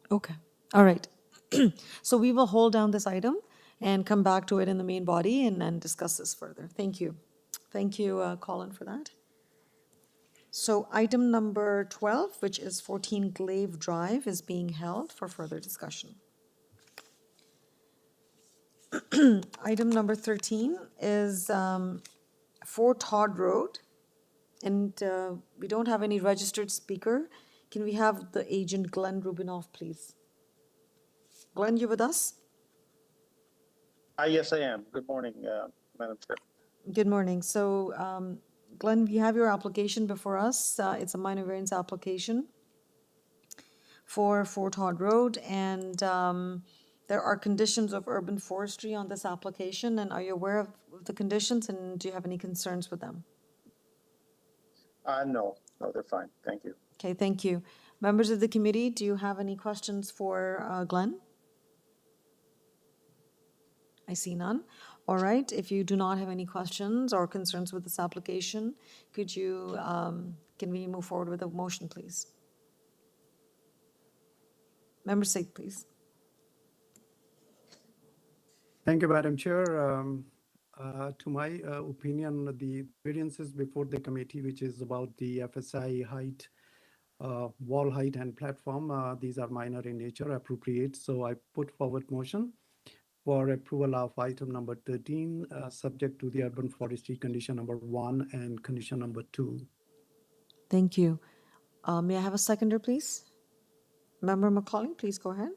Okay, all right. So we will hold down this item and come back to it in the main body and then discuss this further. Thank you. Thank you, Colin, for that. So item number 12, which is 14 Glaive Drive, is being held for further discussion. Item number 13 is 4 Todd Road, and we don't have any registered speaker. Can we have the agent Glenn Rubinoff, please? Glenn, you with us? Yes, I am. Good morning, Madam Chair. Good morning. So, Glenn, we have your application before us. It's a minor variance application for 4 Todd Road, and there are conditions of urban forestry on this application. And are you aware of the conditions, and do you have any concerns with them? No, they're fine. Thank you. Okay, thank you. Members of the committee, do you have any questions for Glenn? I see none. All right, if you do not have any questions or concerns with this application, could you, can we move forward with a motion, please? Member Singh, please. Thank you, Madam Chair. To my opinion, the variances before the committee, which is about the FSI height, wall height and platform, these are minor in nature, appropriate. So I put forward motion for approval of item number 13, subject to the urban forestry condition number 1 and condition number 2. Thank you. May I have a seconder, please? Member Macaulay, please go ahead.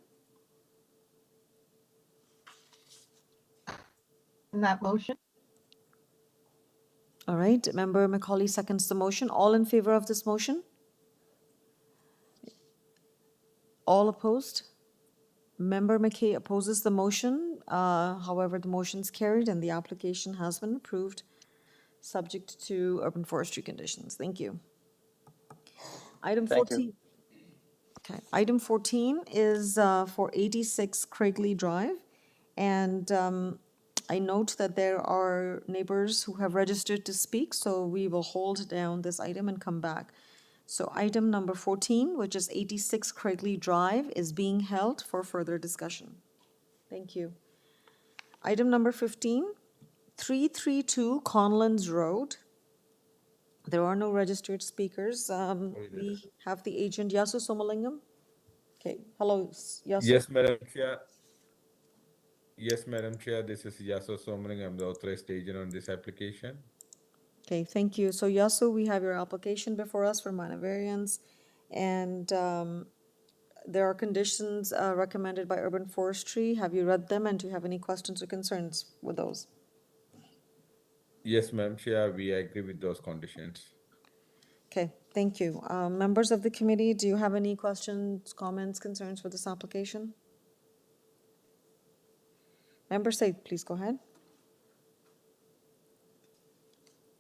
In that motion? All right, Member Macaulay seconds the motion. All in favor of this motion? All opposed? Member McKay opposes the motion. However, the motion is carried and the application has been approved, subject to urban forestry conditions. Thank you. Item 14. Okay, item 14 is for 86 Craigley Drive. And I note that there are neighbors who have registered to speak, so we will hold down this item and come back. So item number 14, which is 86 Craigley Drive, is being held for further discussion. Thank you. Item number 15, 332 Conlins Road. There are no registered speakers. We have the agent Yasu Somalingam. Okay, hello, Yasu. Yes, Madam Chair. Yes, Madam Chair, this is Yaso Somring. I'm the authorized agent on this application. Okay, thank you. So Yasu, we have your application before us for minor variance, and there are conditions recommended by urban forestry. Have you read them, and do you have any questions or concerns with those? Yes, Madam Chair, we agree with those conditions. Okay, thank you. Members of the committee, do you have any questions, comments, concerns for this application? Member Said, please go ahead.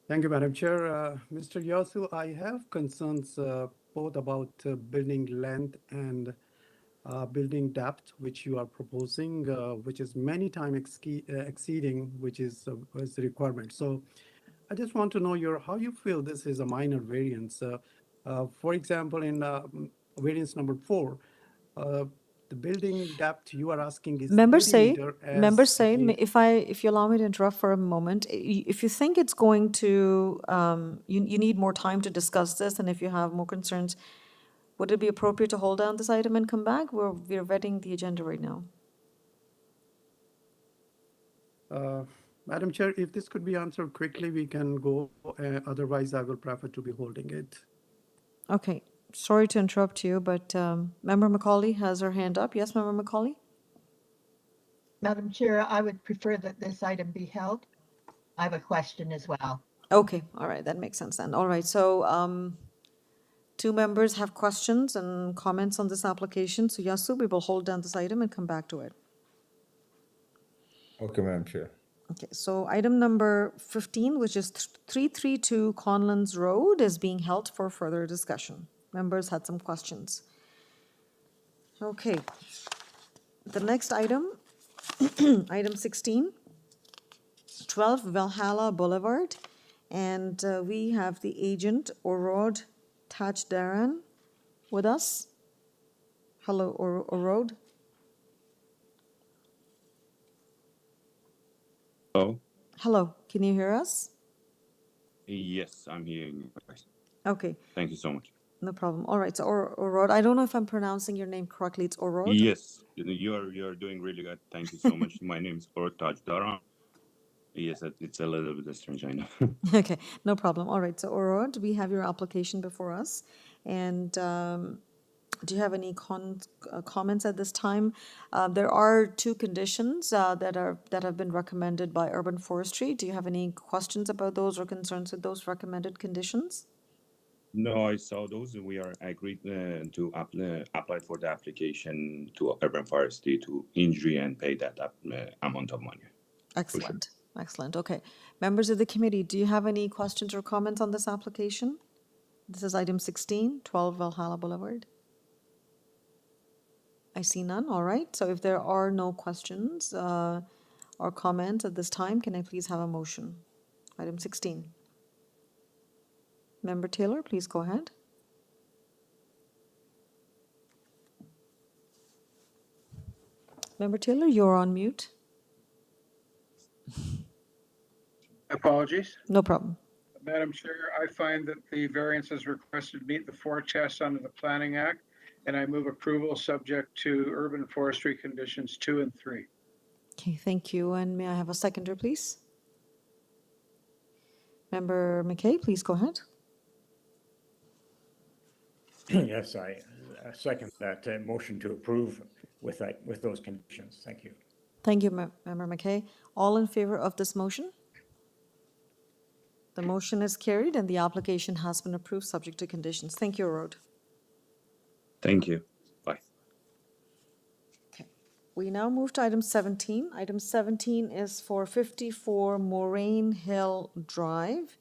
Thank you, Madam Chair. Mr. Yasu, I have concerns both about building length and building depth, which you are proposing, which is many times exceeding, which is the requirement. So I just want to know how you feel this is a minor variance. For example, in variance number 4, the building depth you are asking is Member 80 meter. Member Said, if you allow me to interrupt for a moment, if you think it's going to, you need more time to discuss this, and if you have more concerns, would it be appropriate to hold down this item and come back? We're vetting the agenda right now. Madam Chair, if this could be answered quickly, we can go. Otherwise, I will prefer to be holding it. Okay, sorry to interrupt you, but Member Macaulay has her hand up. Yes, Member Macaulay? Madam Chair, I would prefer that this item be held. I have a question as well. Okay, all right, that makes sense then. All right, so two members have questions and comments on this application. So Yasu, we will hold down this item and come back to it. Okay, Madam Chair. Okay, so item number 15, which is 332 Conlins Road, is being held for further discussion. Members had some questions. Okay, the next item, item 16, 12 Valhalla Boulevard, and we have the agent Orod Tajdaran with us. Hello, Orod. Hello? Hello, can you hear us? Yes, I'm hearing you guys. Okay, Thank you so much. no problem. All right, so Orod, I don't know if I'm pronouncing your name correctly. It's Orod? Yes, you're doing really good. Thank you so much. My name is Ortaj Daran. Yes, it's a little bit strange, I know. Okay, no problem. All right, so Orod, we have your application before us. And do you have any comments at this time? There are two conditions that have been recommended by Urban Forestry. Do you have any questions about those or concerns with those recommended conditions? No, I saw those. We are agreed to apply for the application to Urban Forestry to injury and pay that amount of money. Excellent, excellent. Okay. Members of the committee, do you have any questions or comments on this application? This is item 16, 12 Valhalla Boulevard. I see none. All right. So if there are no questions or comments at this time, can I please have a motion? Item 16. Member Taylor, please go ahead. Member Taylor, you're on mute. Apologies. No problem. Madam Chair, I find that the variances requested meet the four tests under the Planning Act, and I move approval subject to urban forestry conditions 2 and 3. Okay, thank you. And may I have a seconder, please? Member McKay, please go ahead. Yes, I second that motion to approve with those conditions. Thank you. Thank you, Member McKay. All in favor of this motion? The motion is carried and the application has been approved subject to conditions. Thank you, Rod. Thank you. Bye. Okay. We now move to item 17. Item 17 is for 54 Moraine Hill Drive.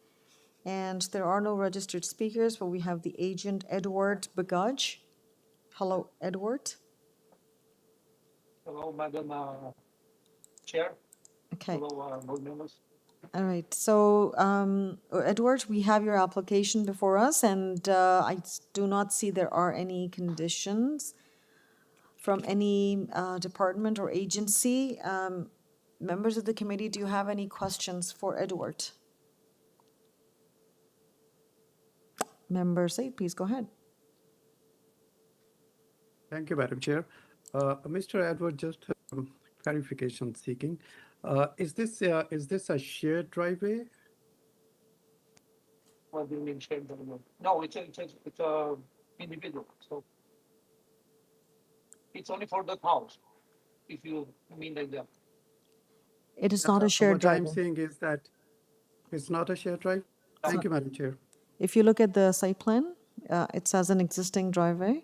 And there are no registered speakers, but we have the agent Edward Bagaj. Hello, Edward. Hello, Madam Chair. Okay. Hello, board members. All right. So, Edward, we have your application before us, and I do not see there are any conditions from any department or agency. Members of the committee, do you have any questions for Edward? Member Said, please go ahead. Thank you, Madam Chair. Mr. Edward, just clarification seeking. Is this a shared driveway? What do you mean shared driveway? No, it's a individual. So it's only for the house, if you mean like that. It is not a shared What driveway. I'm saying is that it's not a shared drive. Thank you, Madam Chair. If you look at the site plan, it says an existing driveway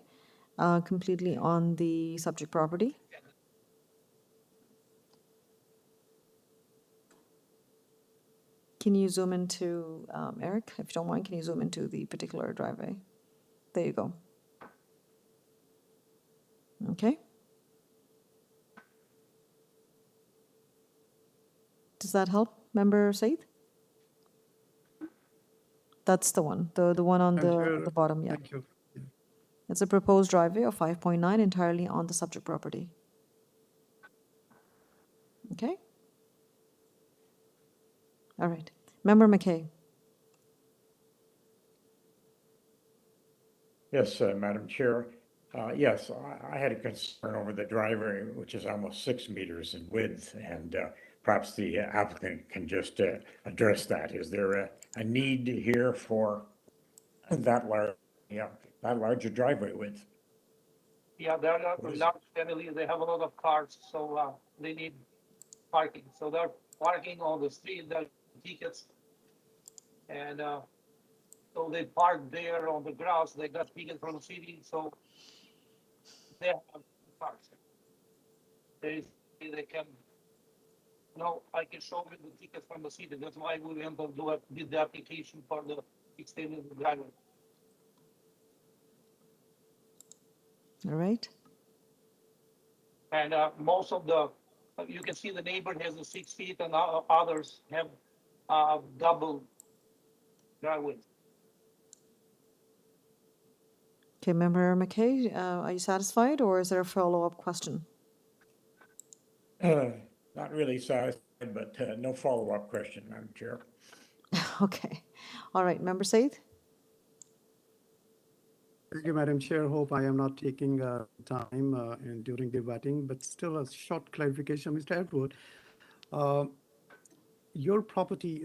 completely on the subject property. Can you zoom into, Eric, if you don't mind, can you zoom into the particular driveway? There you go. Okay. Does that help, Member Said? That's the one, the one on the bottom, yeah. Thank you. It's a proposed driveway of 5.9 entirely on the subject property. Okay? All right. Member McKay. Yes, Madam Chair. Yes, I had a concern over the driveway, which is almost 6 meters in width, and perhaps the applicant can just address that. Is there a need here for that large yeah, that larger driveway width. Yeah, they're not a large family, they have a lot of cars, so they need parking. So they're parking on the street, their tickets. And so they park there on the grass, they got tickets from the city, so they have cars. They can, no, I can show you the tickets from the city, that's why we went to did the application for the extended driveway. All right. And most of the, you can see the neighbor has the 6 feet and others have double driveways. Okay, Member McKay, are you satisfied, or is there a follow-up question? Not really satisfied, but no follow-up question, Madam Chair. Okay. All right, Member Said? Thank you, Madam Chair. Hope I am not taking time and during debating, but still a short clarification, Mr. Edward. Your property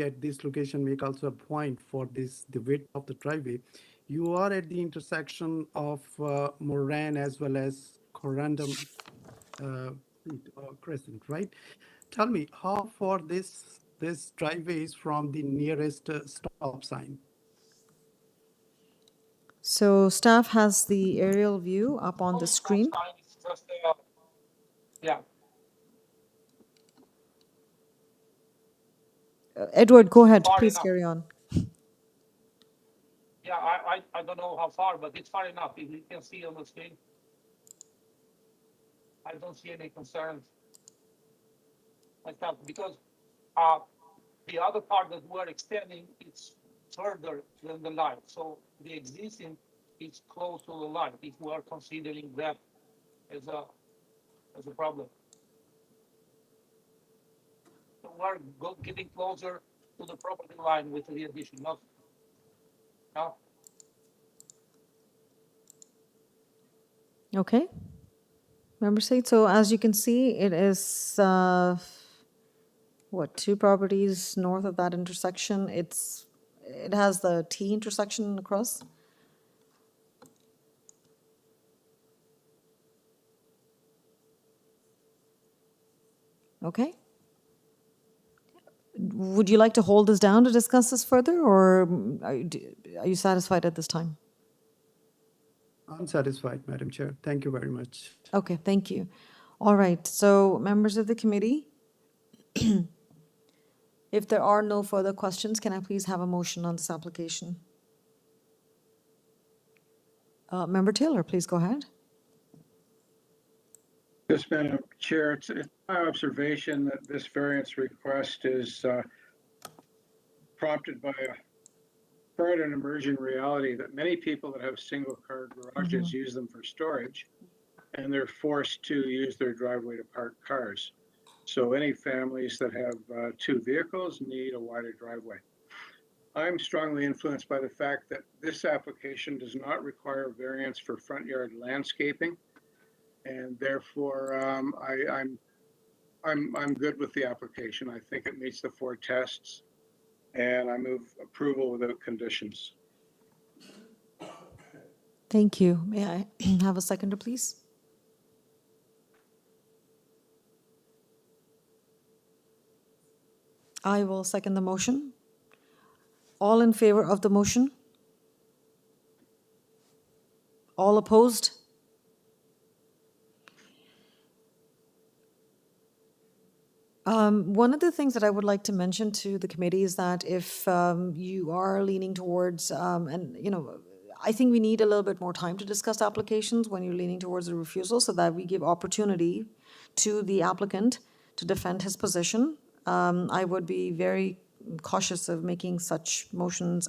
at this location make also a point for this, the width of the driveway. You are at the intersection of Moraine as well as Corundum Crescent, right? Tell me, how far this driveway is from the nearest stop sign? So staff has the aerial view up on the screen. It's just, yeah, Edward, go ahead, far please enough. carry on. Yeah, I don't know how far, but it's far enough. If you can see on the screen, I don't see any concerns like that because the other part that we're extending it's further than the line. So the existing is close to the line. If we are considering that as a problem, so we're getting closer to the property line with the addition. Not, no. Okay. Member Said, so as you can see, it is, what, 2 properties north of that intersection. It has the T intersection across. Okay. Would you like to hold this down to discuss this further, or are you satisfied at this time? I'm satisfied, Madam Chair. Thank you very much. Okay, thank you. All right, so members of the committee, if there are no further questions, can I please have a motion on this application? Member Taylor, please go ahead. Yes, Madam Chair, it's my observation that this variance request is prompted by a current and emerging reality that many people that have single-car garages use them for storage, and they're forced to use their driveway to park cars. So any families that have 2 vehicles need a wider driveway. I'm strongly influenced by the fact that this application does not require variance for front yard landscaping, and therefore I'm good with the application. I think it meets the 4 tests, and I move approval without conditions. Thank you. May I have a seconder, please? I will second the motion. All in favor of the motion? All opposed? One of the things that I would like to mention to the committee is that if you are leaning towards, and you know, I think we need a little bit more time to discuss applications when you're leaning towards a refusal, so that we give opportunity to the applicant to defend his position. I would be very cautious of making such motions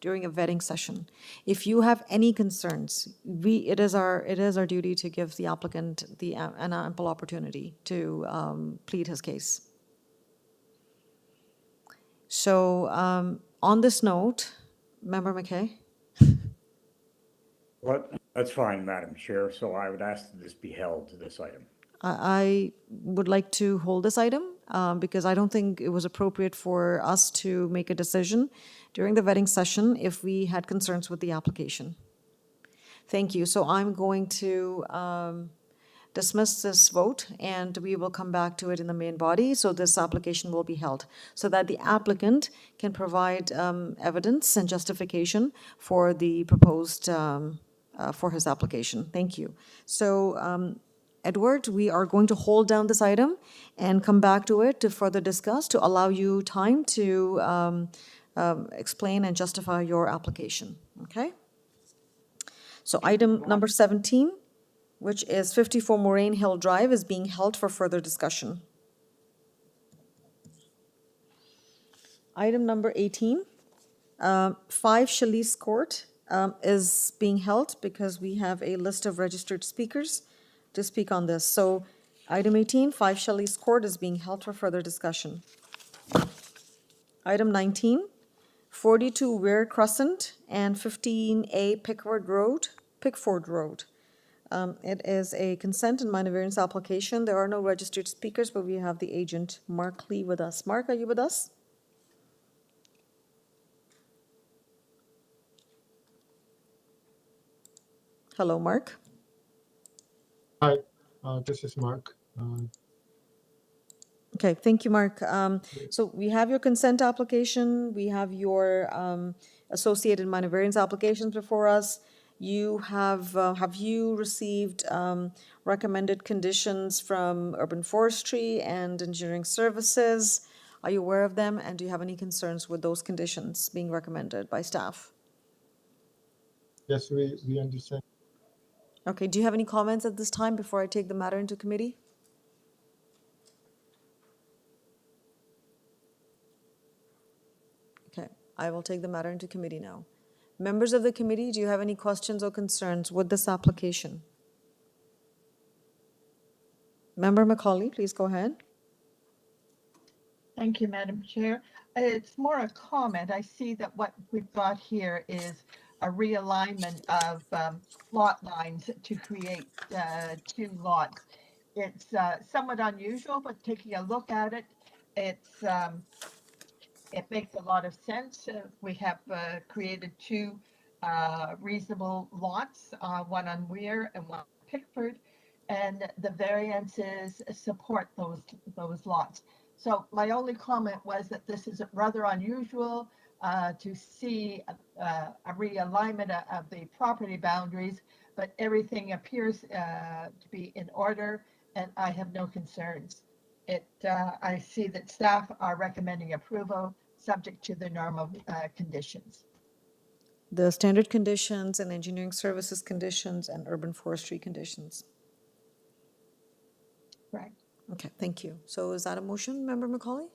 during a vetting session. If you have any concerns, it is our duty to give the applicant an ample opportunity to plead his case. So on this note, Member McKay? Well, that's fine, Madam Chair, so I would ask that this be held to this item. I would like to hold this item because I don't think it was appropriate for us to make a decision during the vetting session if we had concerns with the application. Thank you. So I'm going to dismiss this vote, and we will come back to it in the main body. So this application will be held so that the applicant can provide evidence and justification for the proposed, for his application. Thank you. So Edward, we are going to hold down this item and come back to it to further discuss, to allow you time to explain and justify your application, okay? So item number 17, which is 54 Moraine Hill Drive, is being held for further discussion. Item number 18, 5 Chalice Court is being held because we have a list of registered speakers to speak on this. So item 18, 5 Chalice Court is being held for further discussion. Item 19, 42 Weir Crescent and 15A Pickford Road. It is a consent and minor variance application. There are no registered speakers, but we have the agent, Mark Lee, with us. Mark, are you with us? Hello, Mark. Hi, this is Mark. Okay, thank you, Mark. So we have your consent application, we have your associated minor variance applications before us. You have you received recommended conditions from Urban Forestry and Engineering Services? Are you aware of them, and do you have any concerns with those conditions being recommended by staff? Yes, we understand. Okay, do you have any comments at this time before I take the matter into committee? Okay, I will take the matter into committee now. Members of the committee, do you have any questions or concerns with this application? Member Macaulay, please go ahead. Thank you, Madam Chair. It's more a comment. I see that what we've got here is a realignment of lot lines to create two lots. It's somewhat unusual, but taking a look at it, it makes a lot of sense. We have created two reasonable lots, one on Weir and one on Pickford, and the variances support those lots. So my only comment was that this is rather unusual to see a realignment of the property boundaries, but everything appears to be in order, and I have no concerns. I see that staff are recommending approval subject to the normal conditions. The standard conditions and engineering services conditions and urban forestry conditions. Right. Okay, thank you. So is that a motion, Member Macaulay?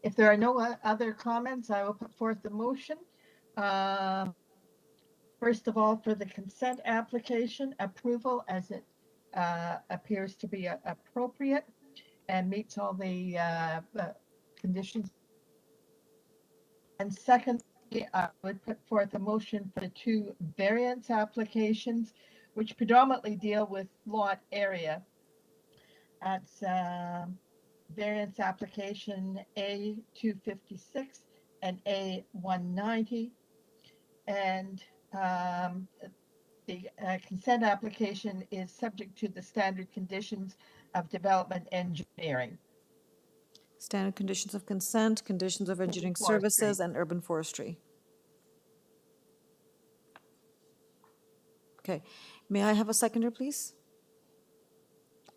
If there are no other comments, I will put forth the motion. First of all, for the consent application, approval as it appears to be appropriate and meets all the conditions. And secondly, I would put forth a motion for the two variance applications, which predominantly deal with lot area. That's variance application A256 and A190. And the consent application is subject to the standard conditions of development engineering. Standard conditions of consent, conditions of engineering services, and urban forestry. Okay, may I have a seconder, please?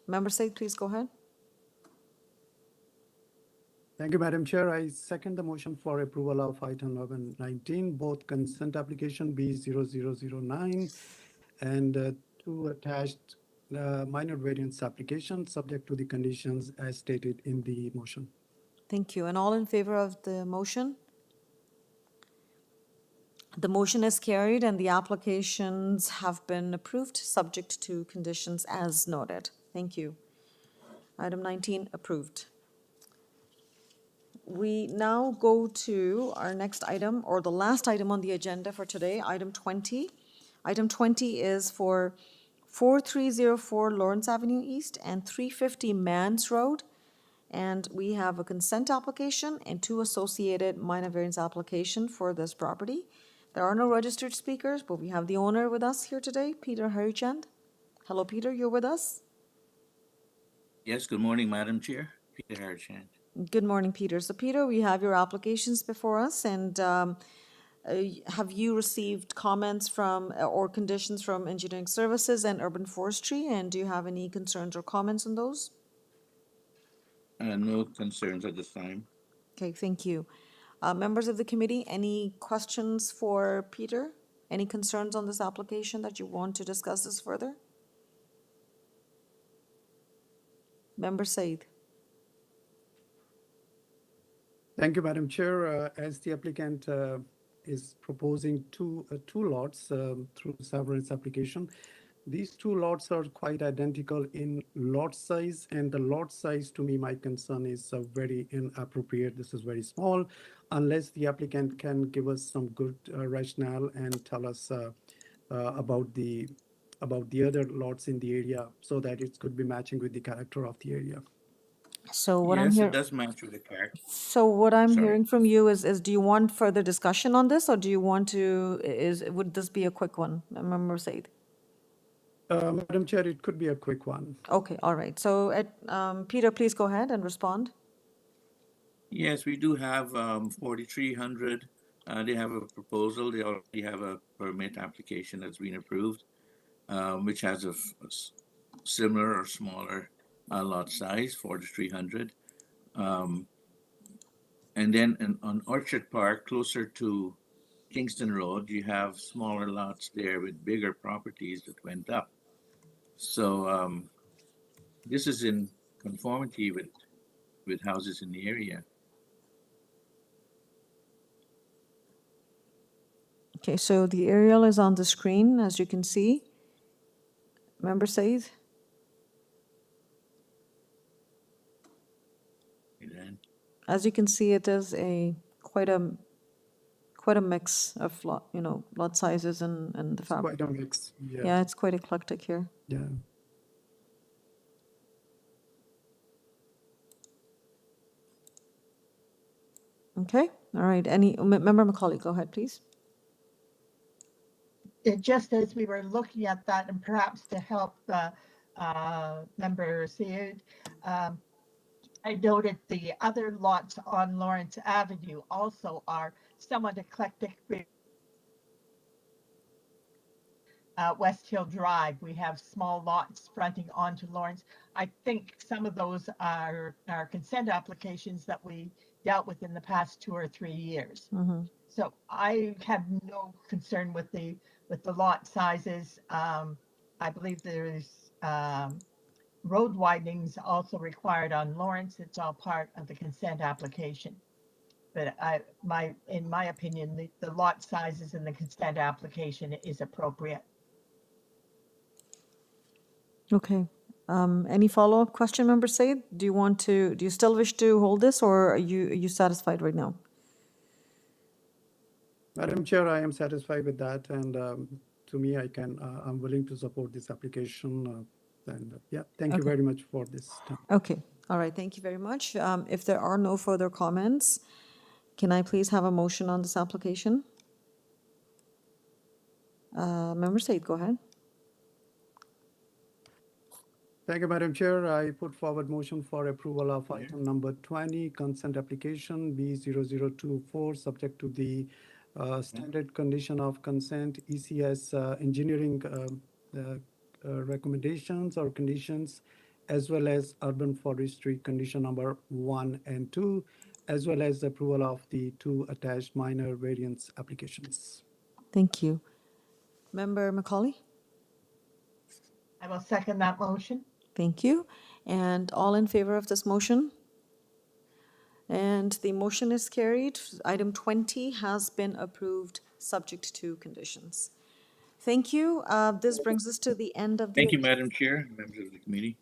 Member Said, please go ahead. Thank you, Madam Chair. I second the motion for approval of item number 19, both consent application B0009 and two attached minor variance applications subject to the conditions as stated in the motion. Thank you. And all in favor of the motion? The motion is carried and the applications have been approved, subject to conditions as noted. Thank you. Item 19 approved. We now go to our next item, or the last item on the agenda for today, item 20. Item 20 is for 4304 Lawrence Avenue East and 350 Mans Road. And we have a consent application and two associated minor variance application for this property. There are no registered speakers, but we have the owner with us here today, Peter Harichand. Hello, Peter, you're with us? Yes, good morning, Madam Chair. Peter Harchand. Good morning, Peter. So, Peter, we have your applications before us, and have you received comments from or conditions from Engineering Services and Urban Forestry, and do you have any concerns or comments on those? No concerns at this time. Okay, thank you. Members of the committee, any questions for Peter? Any concerns on this application that you want to discuss this further? Member Said. Thank you, Madam Chair. As the applicant is proposing two lots through severance application, these two lots are quite identical in lot size, and the lot size, to me, my concern is very inappropriate. This is very small, unless the applicant can give us some good rationale and tell us about the other lots in the area so that it could be matching with the character of the area. So what I'm Yes, hearing. it does match with the character. So what I'm Sorry. hearing from you is do you want further discussion on this, or do you want to, would this be a quick one? Member Said. Madam Chair, it could be a quick one. Okay, all right. So Peter, please go ahead and respond. Yes, we do have 4,300. They have a proposal. They already have a permit application that's been approved, which has a similar or smaller lot size, 4,300. And then on Orchard Park, closer to Kingston Road, you have smaller lots there with bigger properties that went up. So this is in conformity with houses in the area. Okay, so the aerial is on the screen, as you can see. Member Said? As you can see, it is quite a mix of lot sizes and the fabric. Quite a mix. Yeah. Yeah, it's quite eclectic here. Yeah. Okay, all right. Member Macaulay, go ahead, please. Just as we were looking at that, and perhaps to help Member Seard, I noted the other lots on Lawrence Avenue also are somewhat eclectic. West Hill Drive, we have small lots fronting onto Lawrence. I think some of those are consent applications that we dealt with in the past 2 or 3 years. Mm-hmm. So I have no concern with the lot sizes. I believe there's road widenings also required on Lawrence. It's all part of the consent application. But in my opinion, the lot sizes in the consent application is appropriate. Okay. Any follow-up question, Member Said? Do you still wish to hold this, or are you satisfied right now? Madam Chair, I am satisfied with that, and to me, I'm willing to support this application. Thank you very much for this time. Okay, all right, thank you very much. If there are no further comments, can I please have a motion on this application? Member Said, go ahead. Thank you, Madam Chair. I put forward motion for approval of item number 20, consent application B0024, subject to the standard condition of consent, ECS engineering recommendations or conditions, as well as urban forestry condition number 1 and 2, as well as approval of the 2 attached minor variance applications. Thank you. Member Macaulay? I will second that motion. Thank you. And all in favor of this motion? And the motion is carried. Item 20 has been approved, subject to conditions. Thank you. This brings us to the end of the... Thank you, Madam Chair, members of the committee.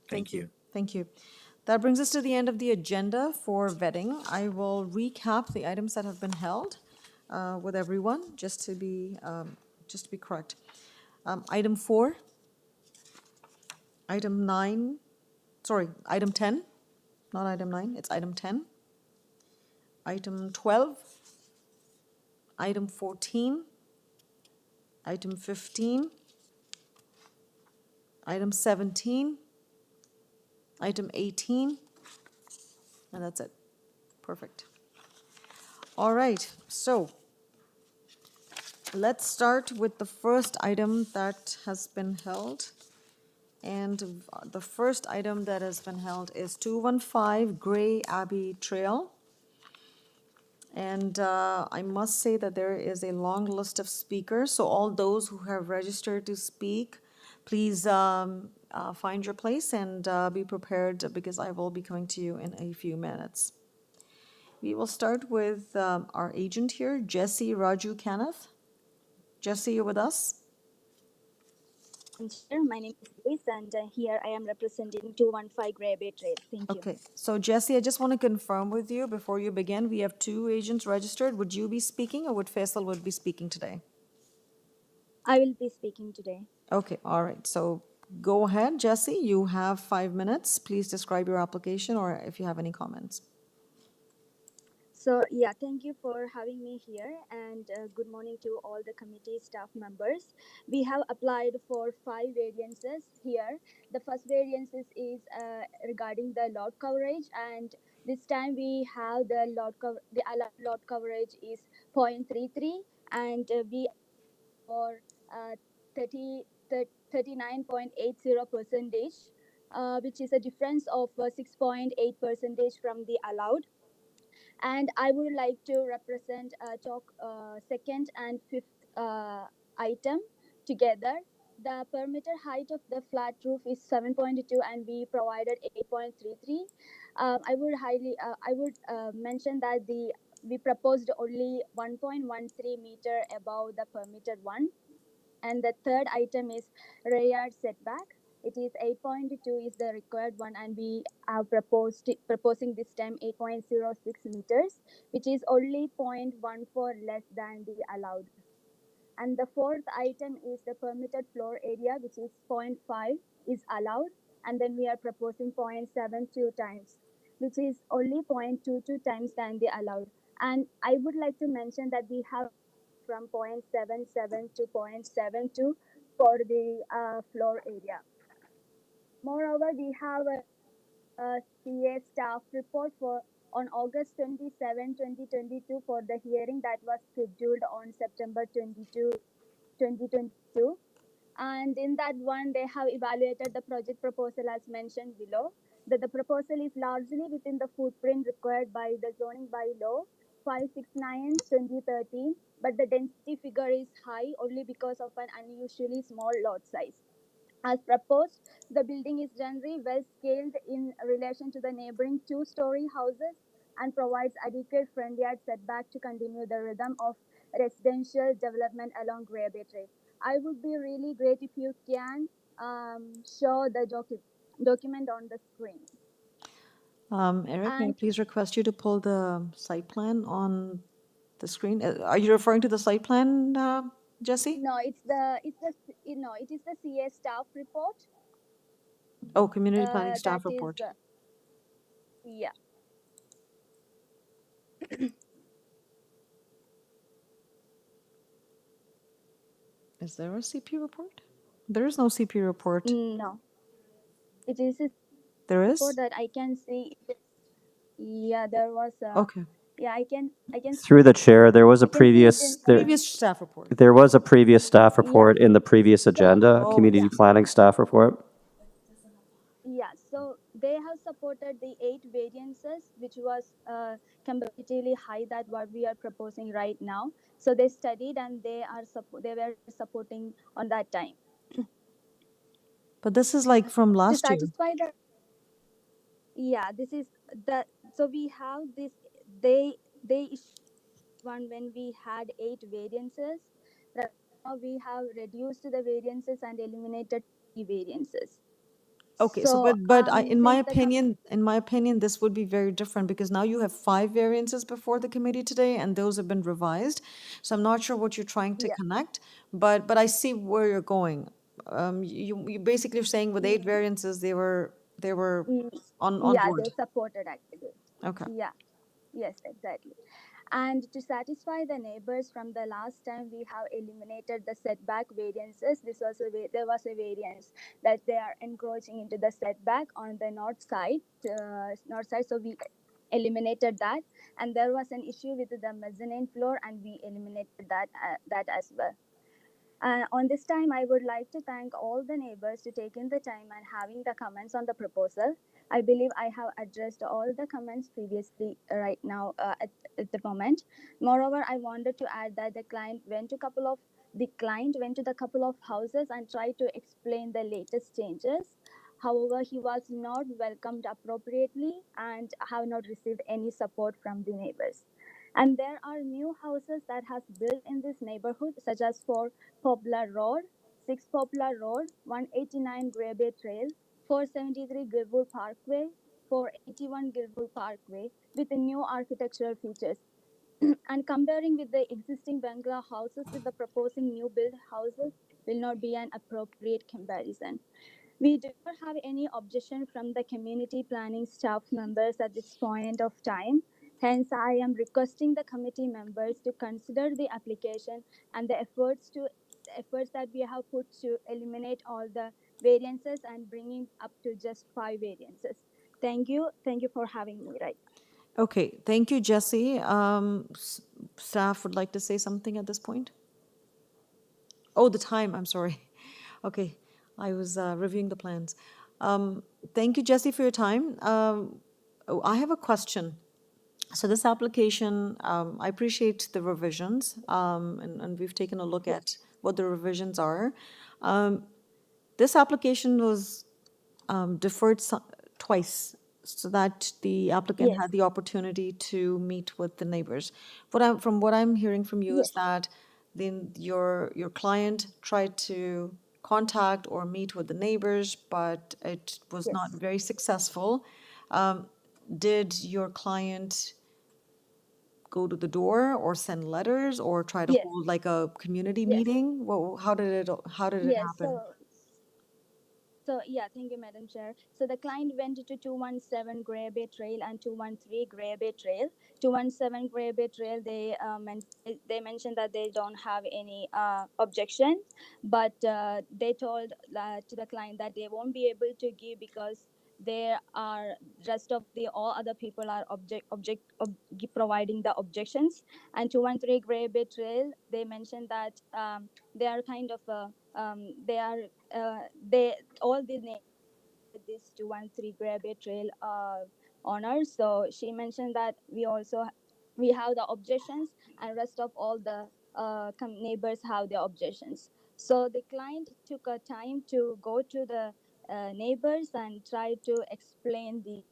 Thank you. Thank you. That brings us to the end of the agenda for vetting. I will recap the items that have been held with everyone, just to be correct. Item 4, Item 9, sorry, item 10, not item 9, it's item 10. Item 12, item 14, item 15, item 17, item 18, and that's it. Perfect. All right, so let's start with the first item that has been held. And the first item that has been held is 215 Gray Abbey Trail. And I must say that there is a long list of speakers, so all those who have registered to speak, please find your place and be prepared because I will be coming to you in a few minutes. We will start with our agent here, Jesse Raju Kenneth. Jesse, you with us? Sure, my name is Grace, and here I am representing 215 Gray Bay Trail. Thank you. Okay, so Jesse, I just want to confirm with you before you begin, we have 2 agents registered. Would you be speaking or would Faisal would be speaking today? I will be speaking today. Okay, all right, so go ahead, Jesse, you have 5 minutes. Please describe your application or if you have any comments. So yeah, thank you for having me here, and good morning to all the committee staff members. We have applied for 5 variances here. The first variance is regarding the lot coverage, and this time we have the allowed lot coverage is 0.33, and we for 39.80 percentage, which is a difference of 6.8 percentage from the allowed. And I would like to represent talk second and fifth item together. The perimeter height of the flat roof is 7.2 and we provided 8.33. I would mention that we proposed only 1.13 meter above the permitted one. And the third item is rear yard setback. It is 8.2 is the required one, and we are proposing this time 8.06 meters, which is only 0.14 less than the allowed. And the fourth item is the permitted floor area, which is 0.5 is allowed, and then we are proposing 0.72 times, which is only 0.22 times than the allowed. And I would like to mention that we have from 0.77 to 0.72 for the floor area. Moreover, we have a CA staff report on August 27, 2022 for the hearing that was scheduled on September 22, 2022. And in that one, they have evaluated the project proposal as mentioned below. That the proposal is largely within the footprint required by the zoning bylaw 569/2013, but the density figure is high only because of an unusually small lot size. As proposed, the building is generally well scaled in relation to the neighboring 2-story houses and provides adequate front yard setback to continue the rhythm of residential development along Gray Bay Trail. I would be really great if you can show the document on the screen. Eric, may I please request you to pull the site plan on the screen? Are you referring to the site plan, Jesse? No, it is the CA staff report. Oh, community planning staff report. Yeah. Is there a CP report? There is no CP report. No. It is a there is report that I can see. Yeah, there was a, okay. Yeah, I can Through the chair, there was a previous staff report. There was a previous staff report in the previous agenda, community planning staff report. Yeah, so they have supported the 8 variances, which was comparatively high than what we are proposing right now. So they studied and they were supporting on that time. But this is like from last year. Yeah, this is the, so we have this, they one when we had 8 variances. Right now we have reduced the variances and eliminated 3 variances. Okay, so in my opinion, this would be very different because now you have 5 variances before the committee today, and those have been revised. So I'm not sure what you're trying to connect, but I see where you're going. you basically are saying with 8 variances, they were on Yeah, they board. supported actually. Okay. Yeah, yes, exactly. And to satisfy the neighbors from the last time we have eliminated the setback variances, there was a variance that they are encroaching into the setback on the north side, so we eliminated that. And there was an issue with the mezzanine floor, and we eliminated that as well. On this time, I would like to thank all the neighbors to taking the time and having the comments on the proposal. I believe I have addressed all the comments previously right now at the moment. Moreover, I wanted to add that the client went to the couple of houses and tried to explain the latest changes. However, he was not welcomed appropriately and have not received any support from the neighbors. And there are new houses that has built in this neighborhood, such as for Poplar Road, 6 Poplar Road, 189 Grey Bay Trail, 473 Gilwood Parkway, 481 Gilwood Parkway, with the new architectural features. And comparing with the existing bungalow houses with the proposing new build houses will not be an appropriate comparison. We do not have any objection from the community planning staff members at this point of time. Hence, I am requesting the committee members to consider the application and the efforts that we have put to eliminate all the variances and bringing up to just 5 variances. Thank you. Thank you for having me right. Okay, thank you, Jesse. Staff would like to say something at this point? Oh, the time, I'm sorry. Okay, I was reviewing the plans. Thank you, Jesse, for your time. I have a question. So this application, I appreciate the revisions, and we've taken a look at what the revisions are. This application was deferred twice so that the applicant had the opportunity to meet with the neighbors. From what I'm hearing from you is that then your client tried to contact or meet with the neighbors, but it was not very successful. Did your client go to the door or send letters or try to hold like a community meeting? Well, how did it happen? So yeah, thank you, Madam Chair. So the client went to 217 Grey Bay Trail and 213 Grey Bay Trail. 217 Grey Bay Trail, they mentioned that they don't have any objection, but they told to the client that they won't be able to give because there are rest of the all other people are providing the objections. And 213 Grey Bay Trail, they mentioned that they are kind of they all the names this 213 Grey Bay Trail owners. So she mentioned that we have the objections, and rest of all the neighbors have the objections. So the client took a time to go to the neighbors and try to explain the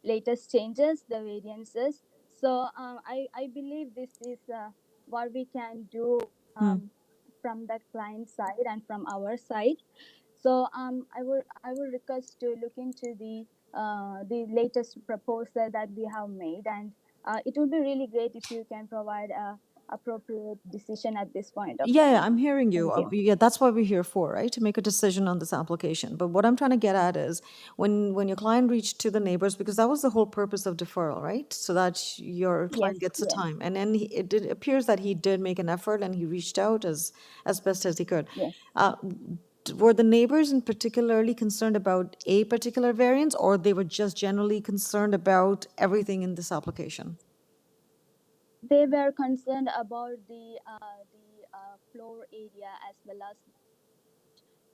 latest changes, the variances. So I believe this is what we can do from the client side and from our side. So I would request to look into the latest proposal that we have made, and it would be really great if you can provide a appropriate decision at this point of Yeah, time. I'm hearing you. Thank you. Yeah, that's what we're here for, right? To make a decision on this application. But what I'm trying to get at is when your client reached to the neighbors, because that was the whole purpose of deferral, right? So that your client gets the time. And then it appears that he did make an effort and he reached out as best as he could. Yes. Were the neighbors in particularly concerned about a particular variance, or they were just generally concerned about everything in this application? They were concerned about the floor area as well as,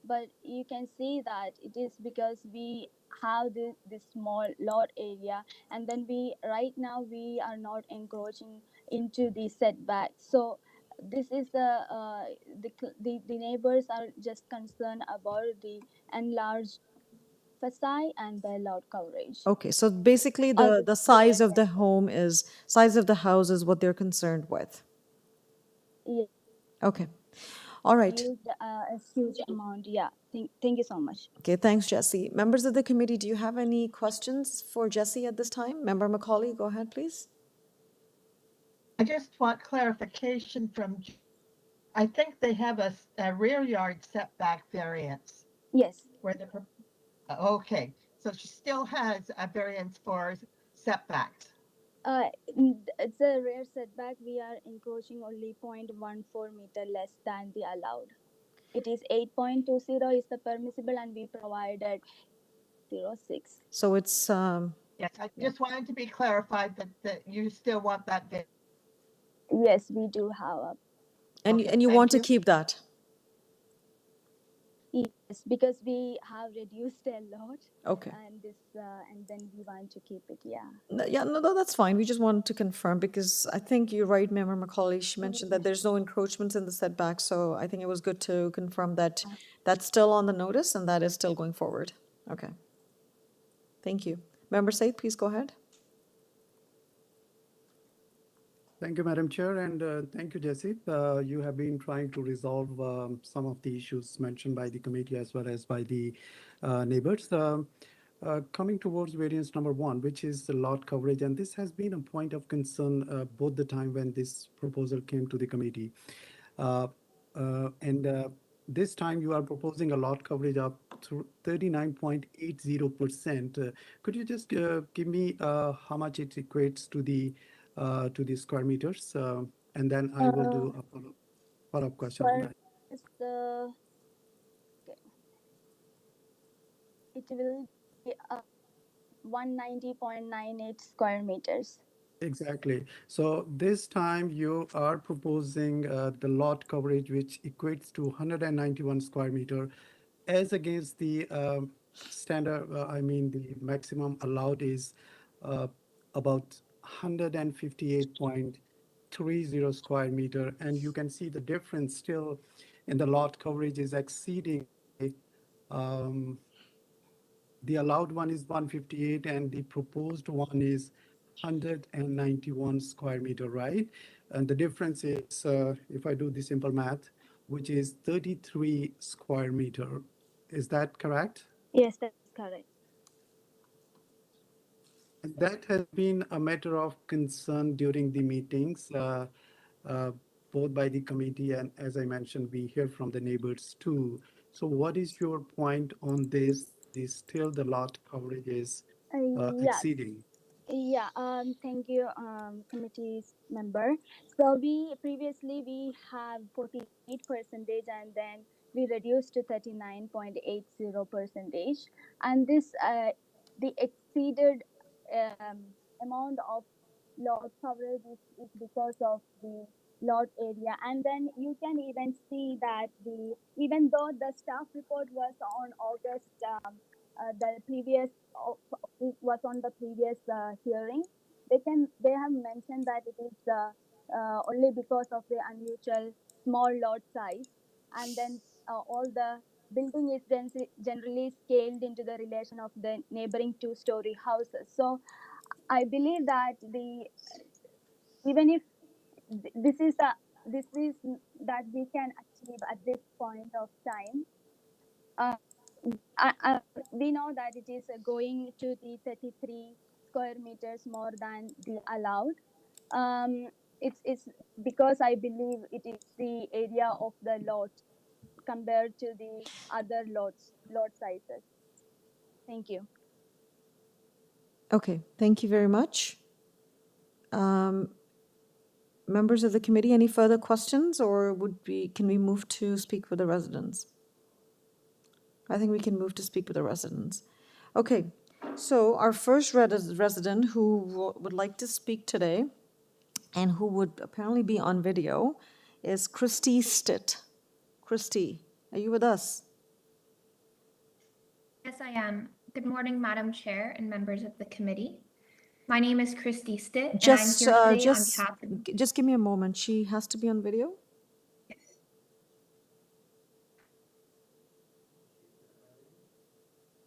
but you can see that it is because we have this small lot area, and then right now we are not encroaching into the setback. So this is the neighbors are just concerned about the enlarged facade and the lot coverage. Okay, so basically the size of the size of the house is what they're concerned with. Yeah. Okay, all right. A huge amount. Yeah. Thank you so much. Okay, thanks, Jesse. Members of the committee, do you have any questions for Jesse at this time? Member Macaulay, go ahead, please. I just want clarification from I think they have a rear yard setback variance Yes. where the, okay, so she still has a variance for setbacks. It's a rare setback. We are encroaching only 0.14 meter less than the allowed. It is 8.20 is the permissible, and we provided 0.6. So it's, Yes, I just wanted to be clarified that you still want that. Yes, we do have a. and Okay, and you thank want to you. keep that? Yes, because we have reduced a lot. Okay. And this, and then we want to keep it. Yeah. Yeah, no, that's fine. We just wanted to confirm because I think you're right, Member Macaulay. She mentioned that there's no encroachments in the setback, so I think it was good to confirm that that's still on the notice and that is still going forward. Okay. Thank you. Member Said, please go ahead. Thank you, Madam Chair, and thank you, Jesse. You have been trying to resolve some of the issues mentioned by the committee as well as by the neighbors. Coming towards variance number 1, which is the lot coverage, and this has been a point of concern both the time when this proposal came to the committee. This time you are proposing a lot coverage of 39.80%. Could you just give me how much it equates to the square meters? And then I will do a follow-up question on that. It's the, okay. It will be 190.98 square meters. Exactly. So this time you are proposing the lot coverage, which equates to 191 square meter, as against the standard, the maximum allowed is about 158.30 square meter. And you can see the difference still in the lot coverage is exceeding. The allowed one is 158 and the proposed one is 191 square meter, right? And the difference is, if I do the simple math, which is 33 square meter. Is that correct? Yes, that's correct. And that has been a matter of concern during the meetings, both by the committee and, as I mentioned, we hear from the neighbors too. So what is your point on this? Is still the lot coverage is Yes. exceeding? Yeah, thank you, committee's member. So we previously have 48% and then we reduced to 39.80%. And this, the exceeded amount of lot coverage is because of the lot area. And then you can even see that even though the staff report was on August, the previous was on the previous hearing, they have mentioned that it is only because of the unusual small lot size, and then all the building is generally scaled into the relation of the neighboring two-story houses. So I believe that even if this is that we can achieve at this point of time. We know that it is going to the 33 square meters more than the allowed. It's because I believe it is the area of the lot compared to the other lot sizes. Thank you. Okay, thank you very much. Members of the committee, any further questions, or can we move to speak with the residents? I think we can move to speak with the residents. Okay, so our first resident who would like to speak today and who would apparently be on video is Christy Stitt. Christy, are you with us? Yes, I am. Good morning, Madam Chair and members of the committee. My name is Christy Stitt, and I'm here today on behalf of... Just give me a moment. She has to be on video? Yes.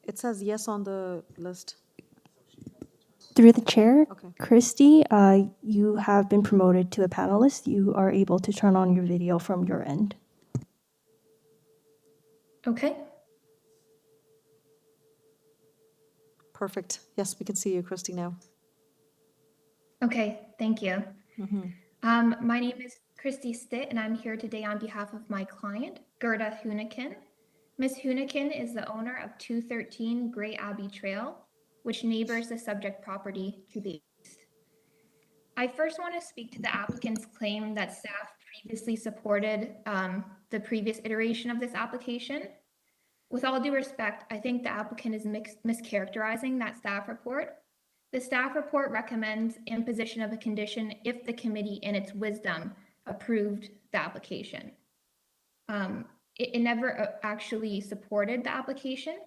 It says yes on the list. Through the chair, Okay. Christy, you have been promoted to a panelist. You are able to turn on your video from your end. Okay. Perfect. Yes, we can see you, Christy, now. Okay, thank you. My name is Christy Stitt, and I'm here today on behalf of my client, Gerda Hoonikin. Ms. Hoonikin is the owner of 213 Grey Abbey Trail, which neighbors the subject property to the east. I first want to speak to the applicant's claim that staff previously supported the previous iteration of this application. With all due respect, I think the applicant is mischaracterizing that staff report. The staff report recommends imposition of a condition if the committee in its wisdom approved the application. It never actually supported the application.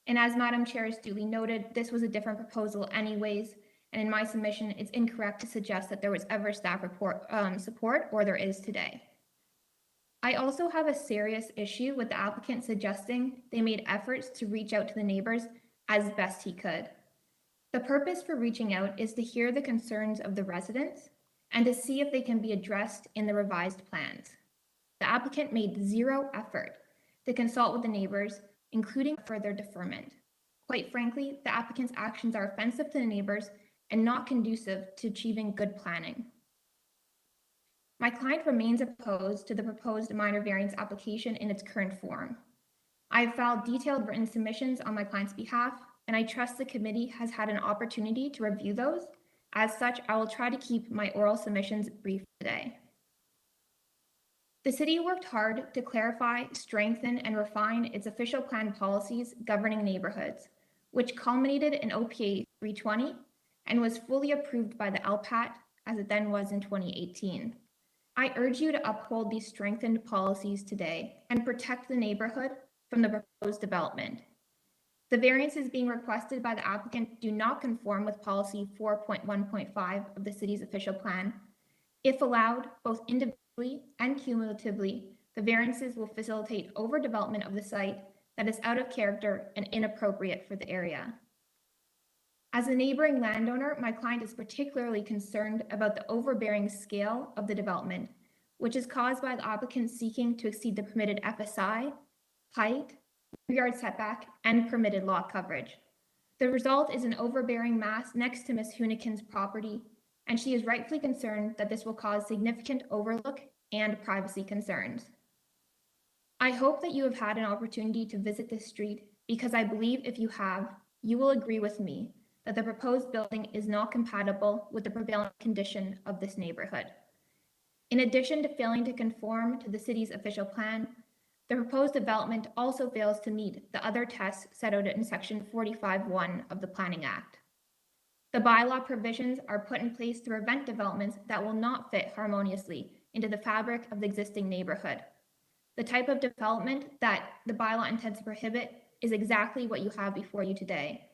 And as Madam Chair has duly noted, this was a different proposal anyways. And in my submission, it's incorrect to suggest that there was ever staff report support, or there is today. I also have a serious issue with the applicant suggesting they made efforts to reach out to the neighbors as best he could. The purpose for reaching out is to hear the concerns of the residents and to see if they can be addressed in the revised plans. The applicant made zero effort to consult with the neighbors, including further deferment. Quite frankly, the applicant's actions are offensive to the neighbors and not conducive to achieving good planning. My client remains opposed to the proposed minor variance application in its current form. I have filed detailed written submissions on my client's behalf, and I trust the committee has had an opportunity to review those. As such, I will try to keep my oral submissions brief today. The city worked hard to clarify, strengthen, and refine its official plan policies governing neighborhoods, which culminated in OPA 320 and was fully approved by the LPAT as it then was in 2018. I urge you to uphold these strengthened policies today and protect the neighborhood from the proposed development. The variances being requested by the applicant do not conform with policy 4.1.5 of the city's official plan. If allowed, both individually and cumulatively, the variances will facilitate overdevelopment of the site that is out of character and inappropriate for the area. As a neighboring landowner, my client is particularly concerned about the overbearing scale of the development, which is caused by the applicant seeking to exceed the permitted FSI, height, yard setback, and permitted lot coverage. The result is an overbearing mass next to Ms. Hoonikin's property, and she is rightfully concerned that this will cause significant overlook and privacy concerns. I hope that you have had an opportunity to visit this street, because I believe if you have, you will agree with me that the proposed building is not compatible with the prevailing condition of this neighborhood. In addition to failing to conform to the city's official plan, the proposed development also fails to meet the other tests set out in Section 45(1) of the Planning Act. The bylaw provisions are put in place to prevent developments that will not fit harmoniously into the fabric of the existing neighborhood. The type of development that the bylaw intends to prohibit is exactly what you have before you today.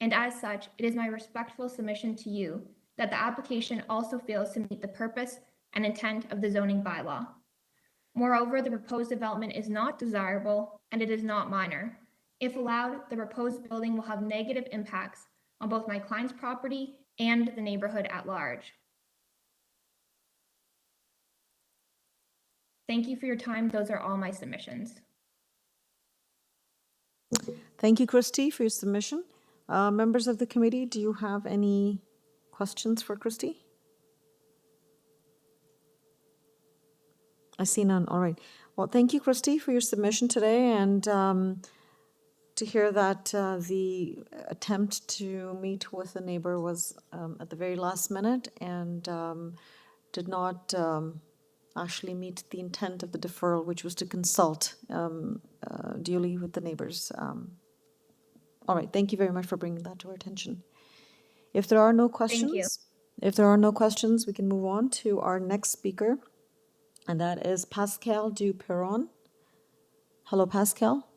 And as such, it is my respectful submission to you that the application also fails to meet the purpose and intent of the zoning bylaw. Moreover, the proposed development is not desirable and it is not minor. If allowed, the proposed building will have negative impacts on both my client's property and the neighborhood at large. Thank you for your time. Those are all my submissions. Thank you, Christy, for your submission. Members of the committee, do you have any questions for Christy? I see none. All right. Well, thank you, Christy, for your submission today, and to hear that the attempt to meet with a neighbor was at the very last minute and did not actually meet the intent of the deferral, which was to consult duly with the neighbors. All right. Thank you very much for bringing that to our attention. If there are no questions, we can move on to our next speaker, and that is Pascal Duperron. Hello, Pascal.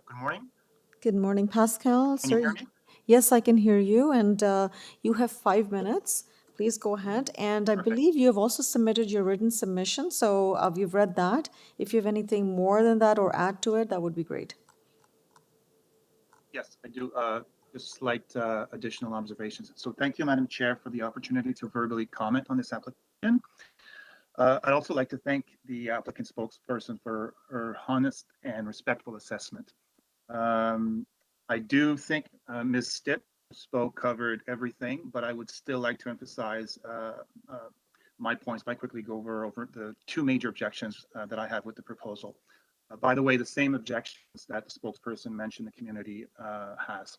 Good morning. Good morning, Pascal. Can you hear me? Yes, I can hear you, and you have 5 minutes. Please go ahead. And I believe you have also submitted your written submission, so we've read that. If you have anything more than that or add to it, that would be great. Yes, I do. Just slight additional observations. So thank you, Madam Chair, for the opportunity to verbally comment on this application. I'd also like to thank the applicant spokesperson for her honest and respectful assessment. I do think Ms. Stitt spoke covered everything, but I would still like to emphasize my points by quickly go over the two major objections that I have with the proposal. By the way, the same objections that the spokesperson mentioned the community has.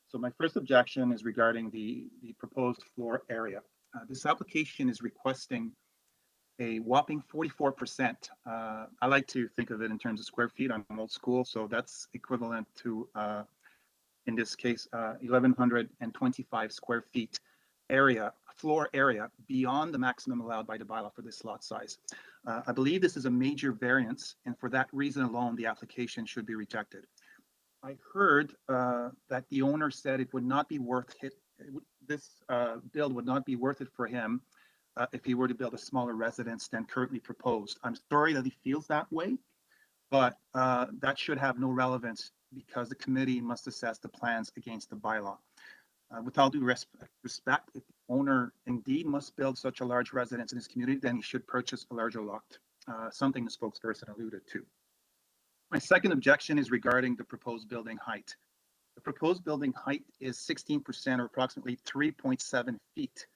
So my first objection is regarding the proposed floor area. This application is requesting a whopping 44%. I like to think of it in terms of square feet. I'm old school, so that's equivalent to, in this case, 1,125 square feet floor area beyond the maximum allowed by the bylaw for this lot size. I believe this is a major variance, and for that reason alone, the application should be rejected. I heard that the owner said it would not be worth it. This build would not be worth it for him if he were to build a smaller residence than currently proposed. I'm sorry that he feels that way, but that should have no relevance because the committee must assess the plans against the bylaw. With all due respect, if the owner indeed must build such a large residence in his community, then he should purchase a larger lot, something the spokesperson alluded to. My second objection is regarding the proposed building height. The proposed building height is 16% or approximately 3.7 feet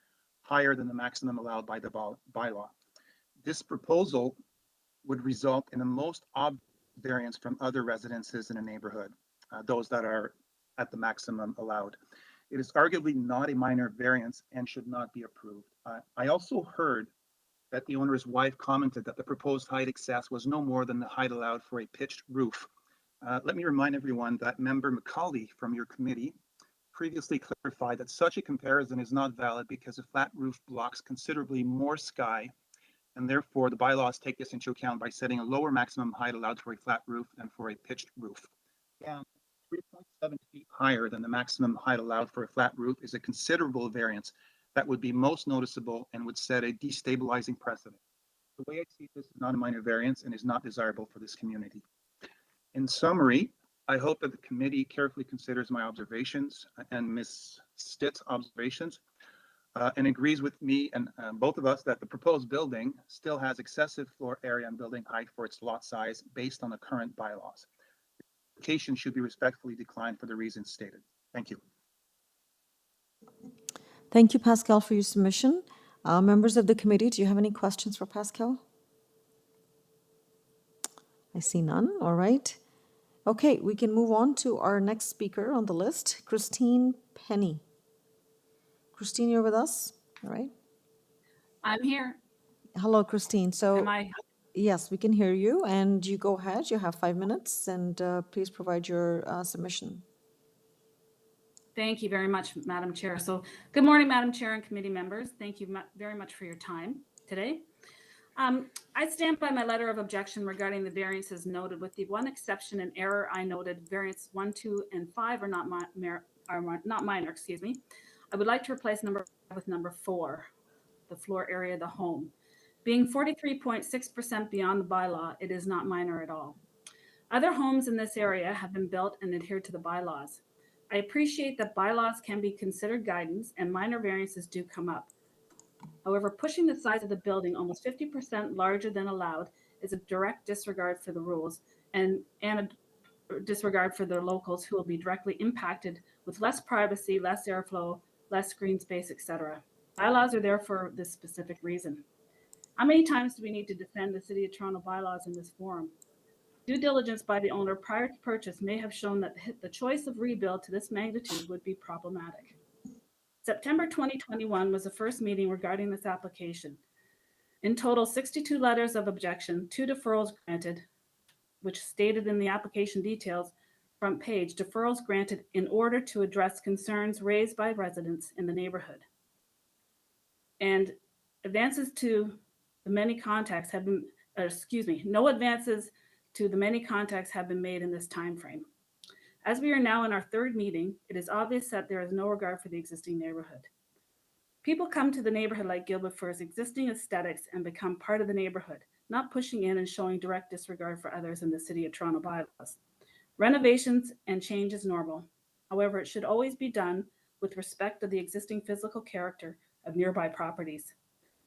higher than the maximum allowed by the bylaw. This proposal would result in the most obvious variance from other residences in the neighborhood, those that are at the maximum allowed. It is arguably not a minor variance and should not be approved. I also heard that the owner's wife commented that the proposed height excess was no more than the height allowed for a pitched roof. Let me remind everyone that member Macaulay from your committee previously clarified that such a comparison is not valid because a flat roof blocks considerably more sky, and therefore the bylaws take this into account by setting a lower maximum height allowed for a flat roof than for a pitched roof. Down 3.7 feet higher than the maximum height allowed for a flat roof is a considerable variance that would be most noticeable and would set a destabilizing precedent. The way I see this is not a minor variance and is not desirable for this community. In summary, I hope that the committee carefully considers my observations and Ms. Stitt's observations and agrees with me and both of us that the proposed building still has excessive floor area and building height for its lot size based on the current bylaws. The application should be respectfully declined for the reasons stated. Thank you. Thank you, Pascal, for your submission. Members of the committee, do you have any questions for Pascal? I see none. All right. Okay, we can move on to our next speaker on the list, Christine Penny. Christine, you're with us? All right. I'm here. Hello, Christine. So, Am I? yes, we can hear you, and you go ahead. You have 5 minutes, and please provide your submission. Thank you very much, Madam Chair. So, good morning, Madam Chair and committee members. Thank you very much for your time today. I stand by my letter of objection regarding the variances noted, with the one exception and error I noted. Variance 1, 2, and 5 are not minor. Excuse me. I would like to replace number 5 with number 4, the floor area of the home. Being 43.6% beyond the bylaw, it is not minor at all. Other homes in this area have been built and adhered to the bylaws. I appreciate that bylaws can be considered guidance and minor variances do come up. However, pushing the size of the building almost 50% larger than allowed is a direct disregard for the rules and a disregard for the locals who will be directly impacted with less privacy, less airflow, less green space, etc. Bylaws are there for this specific reason. How many times do we need to defend the City of Toronto bylaws in this forum? Due diligence by the owner prior to purchase may have shown that the choice of rebuild to this magnitude would be problematic. September 2021 was the first meeting regarding this application. In total, 62 letters of objection, 2 deferrals granted, which stated in the application details front page, deferrals granted in order to address concerns raised by residents in the neighborhood. And advances to the many contacts have been, no advances to the many contacts have been made in this time frame. As we are now in our 3rd meeting, it is obvious that there is no regard for the existing neighborhood. People come to the neighborhood like Gilbert for its existing aesthetics and become part of the neighborhood, not pushing in and showing direct disregard for others in the City of Toronto bylaws. Renovations and change is normal. However, it should always be done with respect to the existing physical character of nearby properties.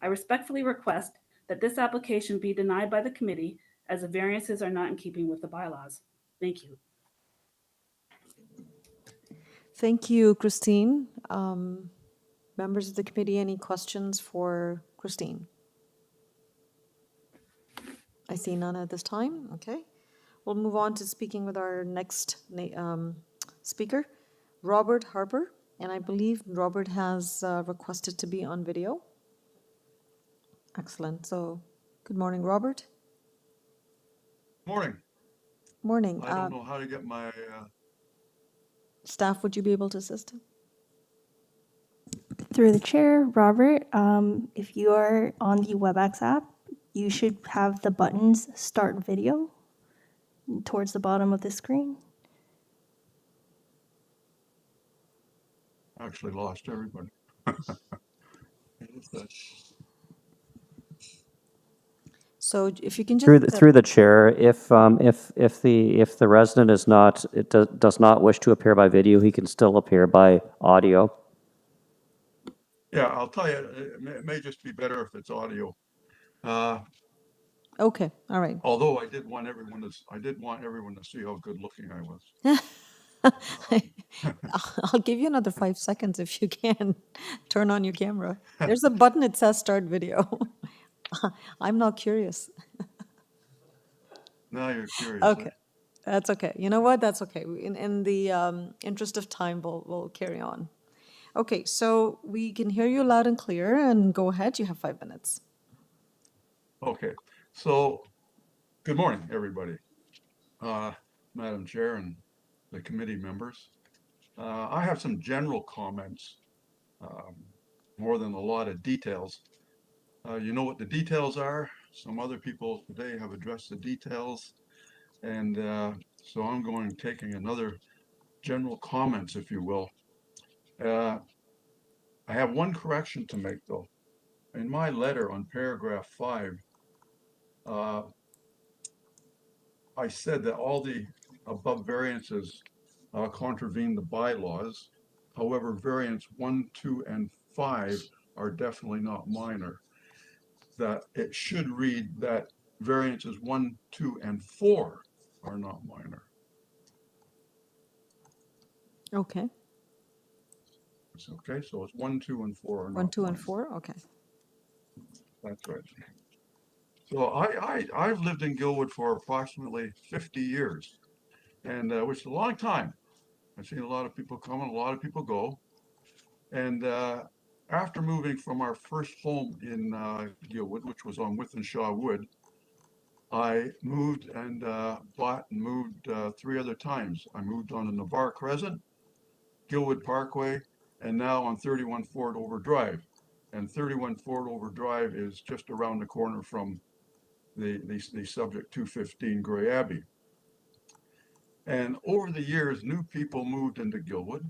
I respectfully request that this application be denied by the committee as the variances are not in keeping with the bylaws. Thank you. Thank you, Christine. Members of the committee, any questions for Christine? I see none at this time. Okay. We'll move on to speaking with our next speaker, Robert Harper. And I believe Robert has requested to be on video. Excellent. So, good morning, Robert. Morning. Morning. I don't know how to get my, Staff, would you be able to assist? Through the chair, Robert, if you are on the WebEx app, you should have the buttons Start Video towards the bottom of the screen. actually lost everybody. So if you can just Through the chair, if the resident is not, does not wish to appear by video, he can still appear by audio. Yeah, I'll tell you, it may just be better if it's audio. Okay, all right. Although I did want everyone to see how good looking I was. I'll give you another 5 seconds if you can turn on your camera. There's a button that says Start Video. I'm not curious. Now you're curious. Okay, that's okay. You know what? That's okay. In the interest of time, we'll carry on. Okay, so we can hear you loud and clear, and go ahead. You have 5 minutes. Okay, so good morning, everybody. Madam Chair and the committee members. I have some general comments, more than a lot of details. You know what the details are. Some other people today have addressed the details. And so I'm taking another general comments, if you will. I have one correction to make, though. In my letter on paragraph 5, I said that all the above variances contravene the bylaws. However, variants 1, 2, and 5 are definitely not minor. That it should read that variances 1, 2, and 4 are not minor. Okay. It's okay, so it's 1, 2, and 4 are not 1, 2, and minor. 4. Okay. That's right. So I've lived in Gilwood for approximately 50 years, and which is a long time. I've seen a lot of people come and a lot of people go. And after moving from our first home in Gilwood, which was on Withenshaw Wood, I moved and bought and moved 3 other times. I moved on the Navarre Crescent, Gilwood Parkway, and now on 31 Fort Over Drive. And 31 Fort Over Drive is just around the corner from the subject 215 Grey Abbey. And over the years, new people moved into Gilwood.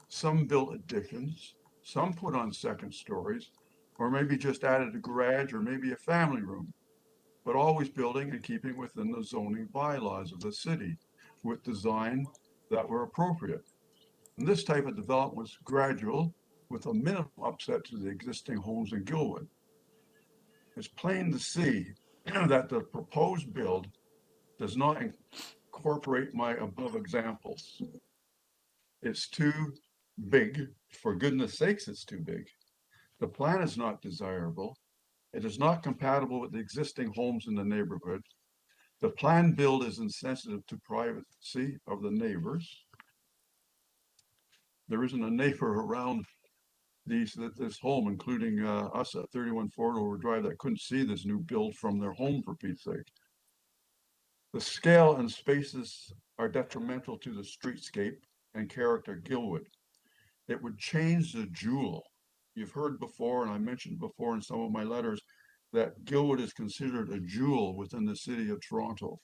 Some built additions, some put on second stories, or maybe just added a garage or maybe a family room, but always building and keeping within the zoning bylaws of the city with design that were appropriate. And this type of development was gradual with a minimal upset to the existing homes in Gilwood. It's plain to see that the proposed build does not incorporate my above examples. It's too big. For goodness sakes, it's too big. The plan is not desirable. It is not compatible with the existing homes in the neighborhood. The planned build is insensitive to privacy of the neighbors. There isn't a neighbor around this home, including us at 31 Fort Over Drive, that couldn't see this new build from their home, for Pete's sake. The scale and spaces are detrimental to the streetscape and character of Gilwood. It would change the jewel. You've heard before, and I mentioned before in some of my letters, that Gilwood is considered a jewel within the city of Toronto.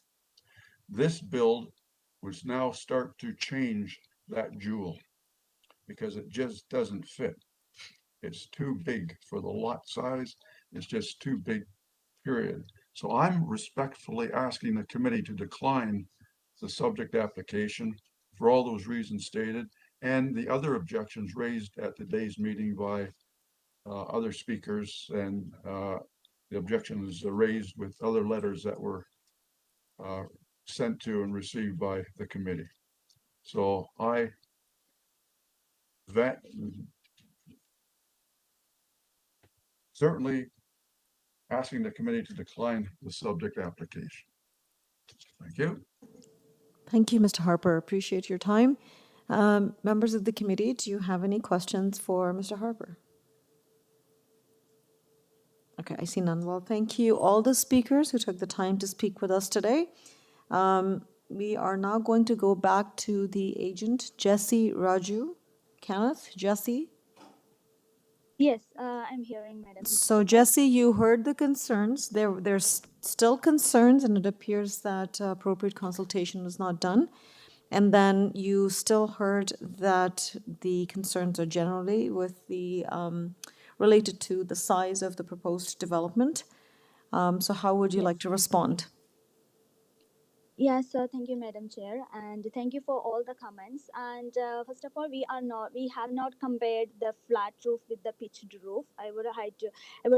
This build would now start to change that jewel because it just doesn't fit. It's too big for the lot size. It's just too big, period. So I'm respectfully asking the committee to decline the subject application for all those reasons stated and the other objections raised at today's meeting by other speakers, and the objections raised with other letters that were sent to and received by the committee. So I that certainly asking the committee to decline the subject application. Thank you. Thank you, Mr. Harper. Appreciate your time. Members of the committee, do you have any questions for Mr. Harper? Okay, I see none. Well, thank you all the speakers who took the time to speak with us today. We are now going to go back to the agent, Jesse Raju. Kenneth, Jesse? Yes, I'm hearing, Madam. So Jesse, you heard the concerns. There's still concerns, and it appears that appropriate consultation was not done. And then you still heard that the concerns are generally with the related to the size of the proposed development. So how would you like to respond? Yes, thank you, Madam Chair, and thank you for all the comments. And first of all, we have not compared the flat roof with the pitched roof. I would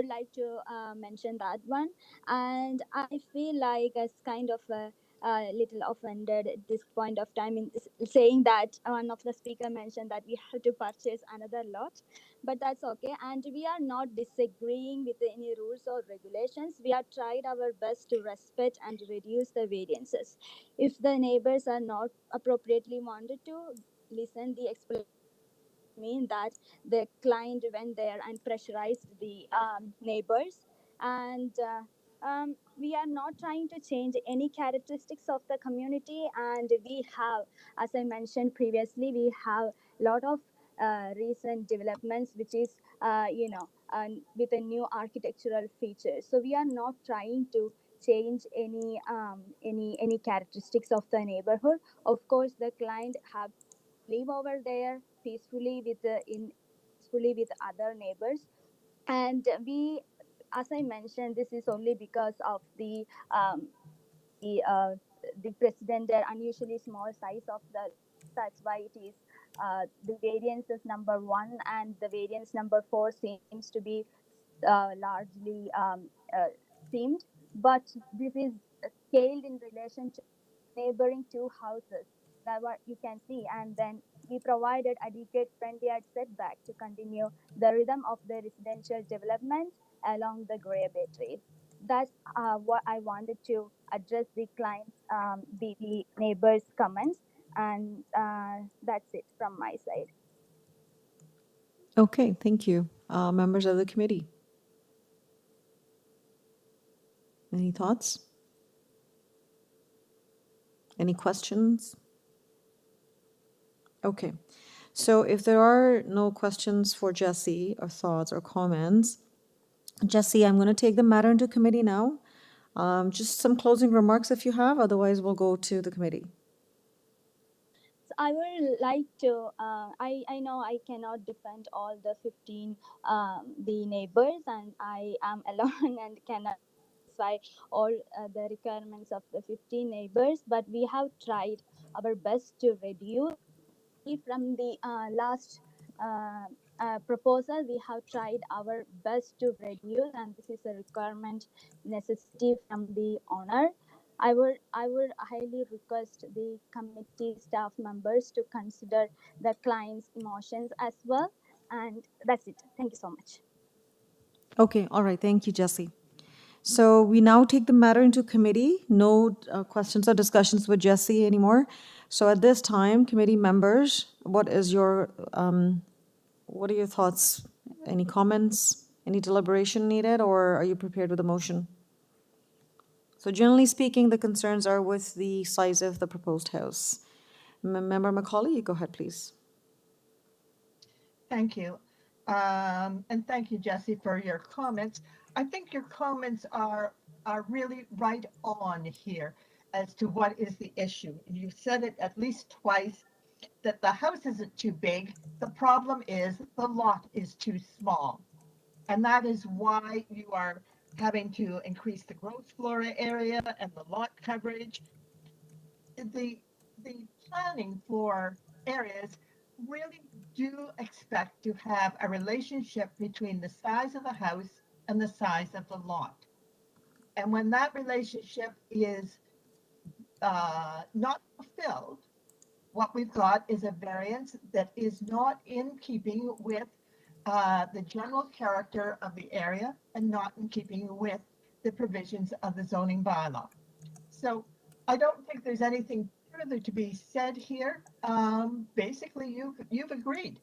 like to mention that one. And I feel like as kind of a little offended at this point of time in saying that one of the speaker mentioned that we have to purchase another lot, but that's okay. And we are not disagreeing with any rules or regulations. We have tried our best to respect and reduce the variances. If the neighbors are not appropriately wanted to listen the explanation, mean that the client went there and pressurized the neighbors. And we are not trying to change any characteristics of the community. And we have, as I mentioned previously, we have a lot of recent developments which is with a new architectural features. So we are not trying to change any characteristics of the neighborhood. Of course, the client have live over there peacefully with other neighbors. And we, as I mentioned, this is only because of the the uh, the president, their unusually small size of the, that's why it is the variance is number 1 and the variance number 4 seems to be largely seemed, but this is scaled in relation to neighboring 2 houses. That what you can see. And then we provided adequate front yard setback to continue the rhythm of the residential development along the Grey Bay Trail. That's what I wanted to address the clients, the neighbors' comments, and that's it from my side. Okay, thank you. Members of the committee. Any thoughts? Any questions? Okay, so if there are no questions for Jesse or thoughts or comments, Jesse, I'm going to take the matter into committee now. Just some closing remarks if you have, otherwise we'll go to the committee. So I would like to, I know I cannot defend all the 15 the neighbors, and I am alone and cannot satisfy all the requirements of the 15 neighbors, but we have tried our best to reduce. From the last proposal, we have tried our best to reduce, and this is a requirement necessity from the owner. I would highly request the committee staff members to consider the client's emotions as well. And that's it. Thank you so much. Okay, all right, thank you, Jesse. So we now take the matter into committee. No questions or discussions with Jesse anymore. So at this time, committee members, what are your thoughts? Any comments? Any deliberation needed, or are you prepared with a motion? So generally speaking, the concerns are with the size of the proposed house. Member Macaulay, you go ahead, please. Thank you. And thank you, Jesse, for your comments. I think your comments are really right on here as to what is the issue. You said it at least twice, that the house isn't too big. The problem is the lot is too small. And that is why you are having to increase the gross floor area and the lot coverage. The planning for areas really do expect to have a relationship between the size of the house and the size of the lot. And when that relationship is not fulfilled, what we've got is a variance that is not in keeping with the general character of the area and not in keeping with the provisions of the zoning bylaw. So I don't think there's anything further to be said here. Basically, you've agreed.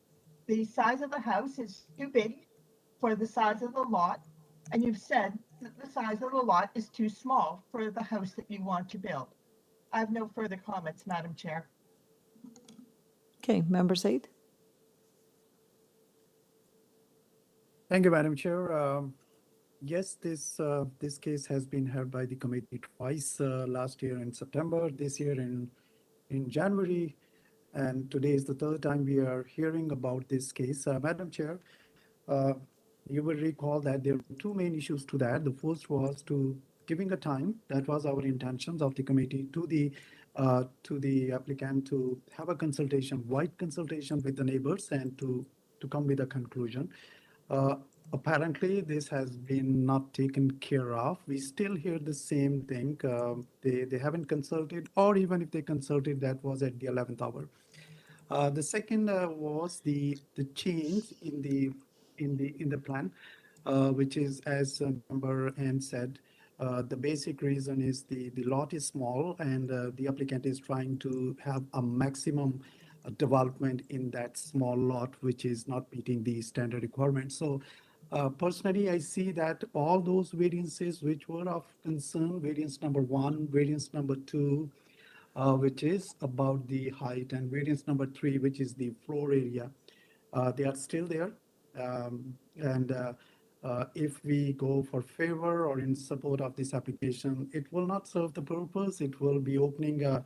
The size of the house is too big for the size of the lot, and you've said that the size of the lot is too small for the house that you want to build. I have no further comments, Madam Chair. Okay, Member Said? Thank you, Madam Chair. Yes, this case has been heard by the committee twice, last year in September, this year in January, and today is the third time we are hearing about this case. Madam Chair, you will recall that there were two main issues to that. The first was to giving a time. That was our intentions of the committee to the applicant to have a consultation, wide consultation with the neighbors, and to come with a conclusion. Apparently, this has been not taken care of. We still hear the same thing. They haven't consulted, or even if they consulted, that was at the 11th hour. The second was the change in the plan, which is, as Member Ann said, the basic reason is the lot is small, and the applicant is trying to have a maximum development in that small lot, which is not meeting the standard requirements. So personally, I see that all those variances which were of concern, variance number 1, variance number 2, which is about the height, and variance number 3, which is the floor area, they are still there. If we go for favor or in support of this application, it will not serve the purpose. It will be opening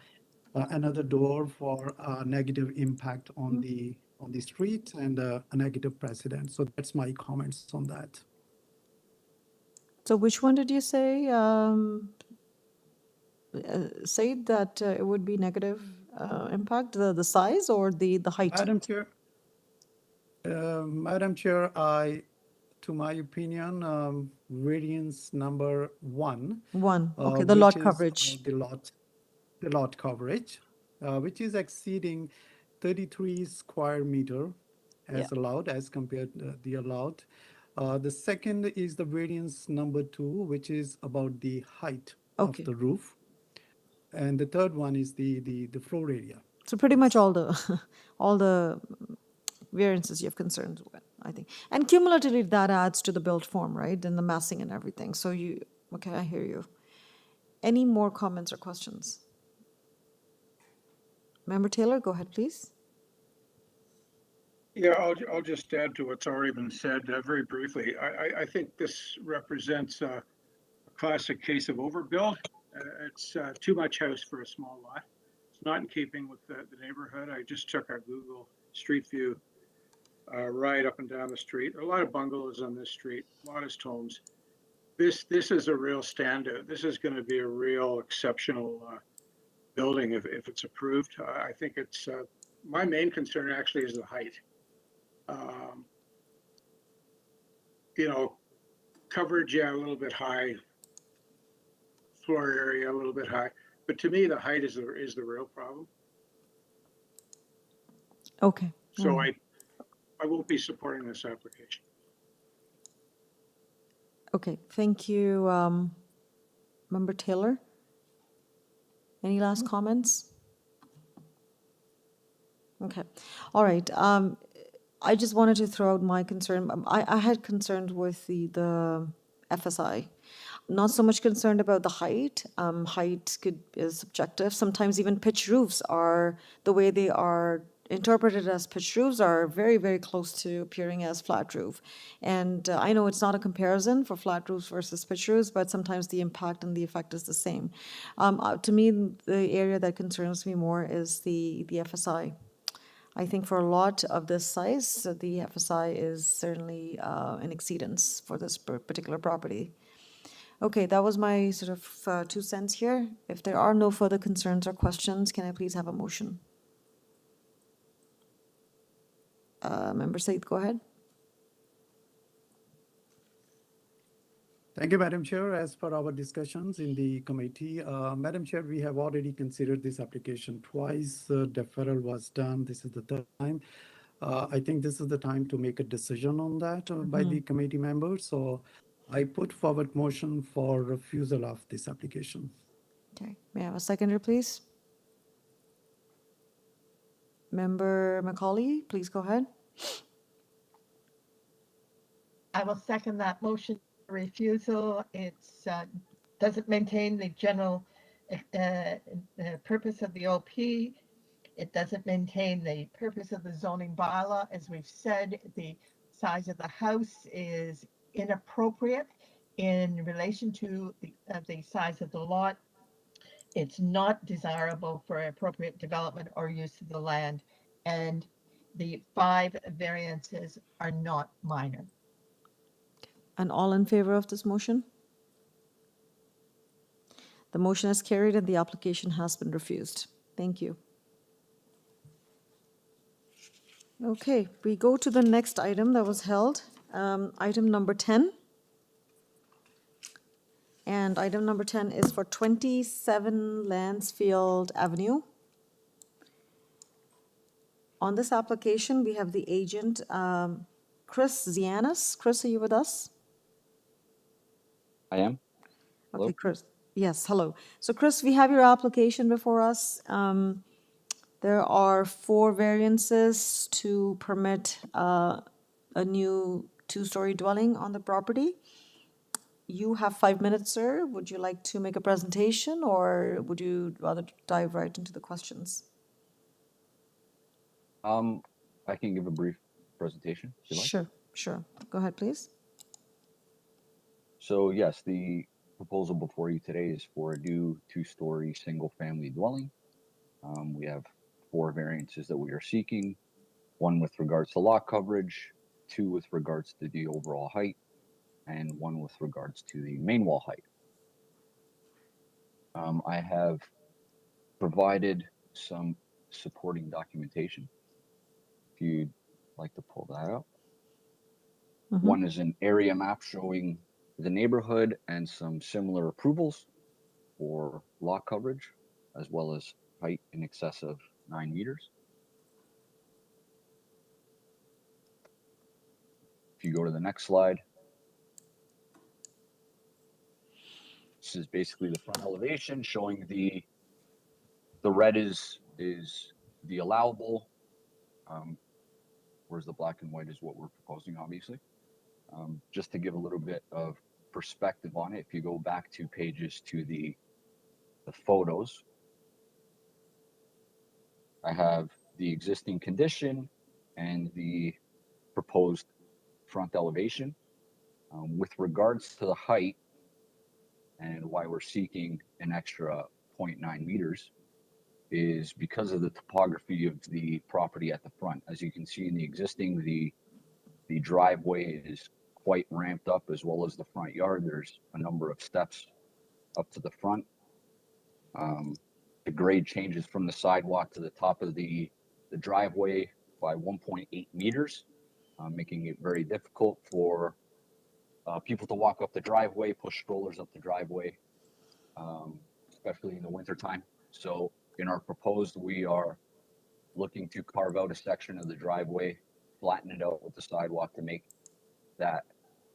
another door for a negative impact on the street and a negative precedent. So that's my comments on that. So which one did you say? Say that it would be negative impact, the size or the height? Madam Chair, to my opinion, variance number 1. Okay, the lot which is, coverage. The lot coverage, which is exceeding 33 square meter as allowed, as compared to the allowed. The second is the variance number 2, which is about the height of the roof. And the third one is the floor area. So pretty much all the variances you have concerns with, I think. And cumulatively, that adds to the built form, right? And the massing and everything. So okay, I hear you. Any more comments or questions? Member Taylor, go ahead, please. Yeah, I'll just add to what's already been said very briefly. I think this represents a classic case of overbuild. It's too much house for a small lot. It's not in keeping with the neighborhood. I just took a Google Street View ride up and down the street. There are a lot of bungalows on this street, modest homes. This is a real standout. This is going to be a real exceptional building if it's approved. I think it's my main concern actually is the height. Coverage, yeah, a little bit high. Floor area, a little bit high. But to me, the height is the real problem. Okay. So I won't be supporting this application. Okay, thank you, Member Taylor. Any last comments? Okay, all right. I just wanted to throw out my concern. I had concerns with the FSI. Not so much concerned about the height. Height is subjective. Sometimes even pitched roofs are, the way they are interpreted as pitched roofs, are very, very close to appearing as flat roof. And I know it's not a comparison for flat roofs versus pitched roofs, but sometimes the impact and the effect is the same. To me, the area that concerns me more is the FSI. I think for a lot of this size, the FSI is certainly an exceedance for this particular property. Okay, that was my sort of 2 cents here. If there are no further concerns or questions, can I please have a motion? Member Said, go ahead. Thank you, Madam Chair. As per our discussions in the committee, Madam Chair, we have already considered this application twice. Deferral was done. This is the third time. I think this is the time to make a decision on that by the committee members. So I put forward motion for refusal of this application. Okay, may I have a seconder, please? Member Macaulay, please go ahead. I will second that motion for refusal. It's doesn't maintain the general purpose of the OP. It doesn't maintain the purpose of the zoning bylaw. As we've said, the size of the house is inappropriate in relation to the size of the lot. It's not desirable for appropriate development or use of the land, and the 5 variances are not minor. And all in favor of this motion? The motion is carried and the application has been refused. Thank you. Okay, we go to the next item that was held, item number 10. And item number 10 is for 27 Lansfield Avenue. On this application, we have the agent, Chris Zianis. Chris, are you with us? I am. Hello? Okay, Chris. Yes, hello. So Chris, we have your application before us. There are 4 variances to permit a new 2-story dwelling on the property. You have 5 minutes, sir. Would you like to make a presentation, or would you rather dive right into the questions? I can give a brief presentation if you like. Sure, sure. Go ahead, please. So yes, the proposal before you today is for a new 2-story single-family dwelling. We have 4 variances that we are seeking, 1 with regards to lot coverage, 2 with regards to the overall height, and 1 with regards to the main wall height. I have provided some supporting documentation, if you'd like to pull that up. One is an area map showing the neighborhood and some similar approvals for lot coverage, as well as height in excess of 9 meters. If you go to the next slide, this is basically the front elevation showing the red is the allowable, whereas the black and white is what we're proposing, obviously. Just to give a little bit of perspective on it, if you go back 2 pages to the photos, I have the existing condition and the proposed front elevation. With regards to the height and why we're seeking an extra 0.9 meters is because of the topography of the property at the front. As you can see in the existing, the driveway is quite ramped up, as well as the front yard. There's a number of steps up to the front. The grade changes from the sidewalk to the top of the driveway by 1.8 meters, making it very difficult for people to walk up the driveway, push strollers up the driveway, especially in the wintertime. So in our proposed, we are looking to carve out a section of the driveway, flatten it out with the sidewalk to make that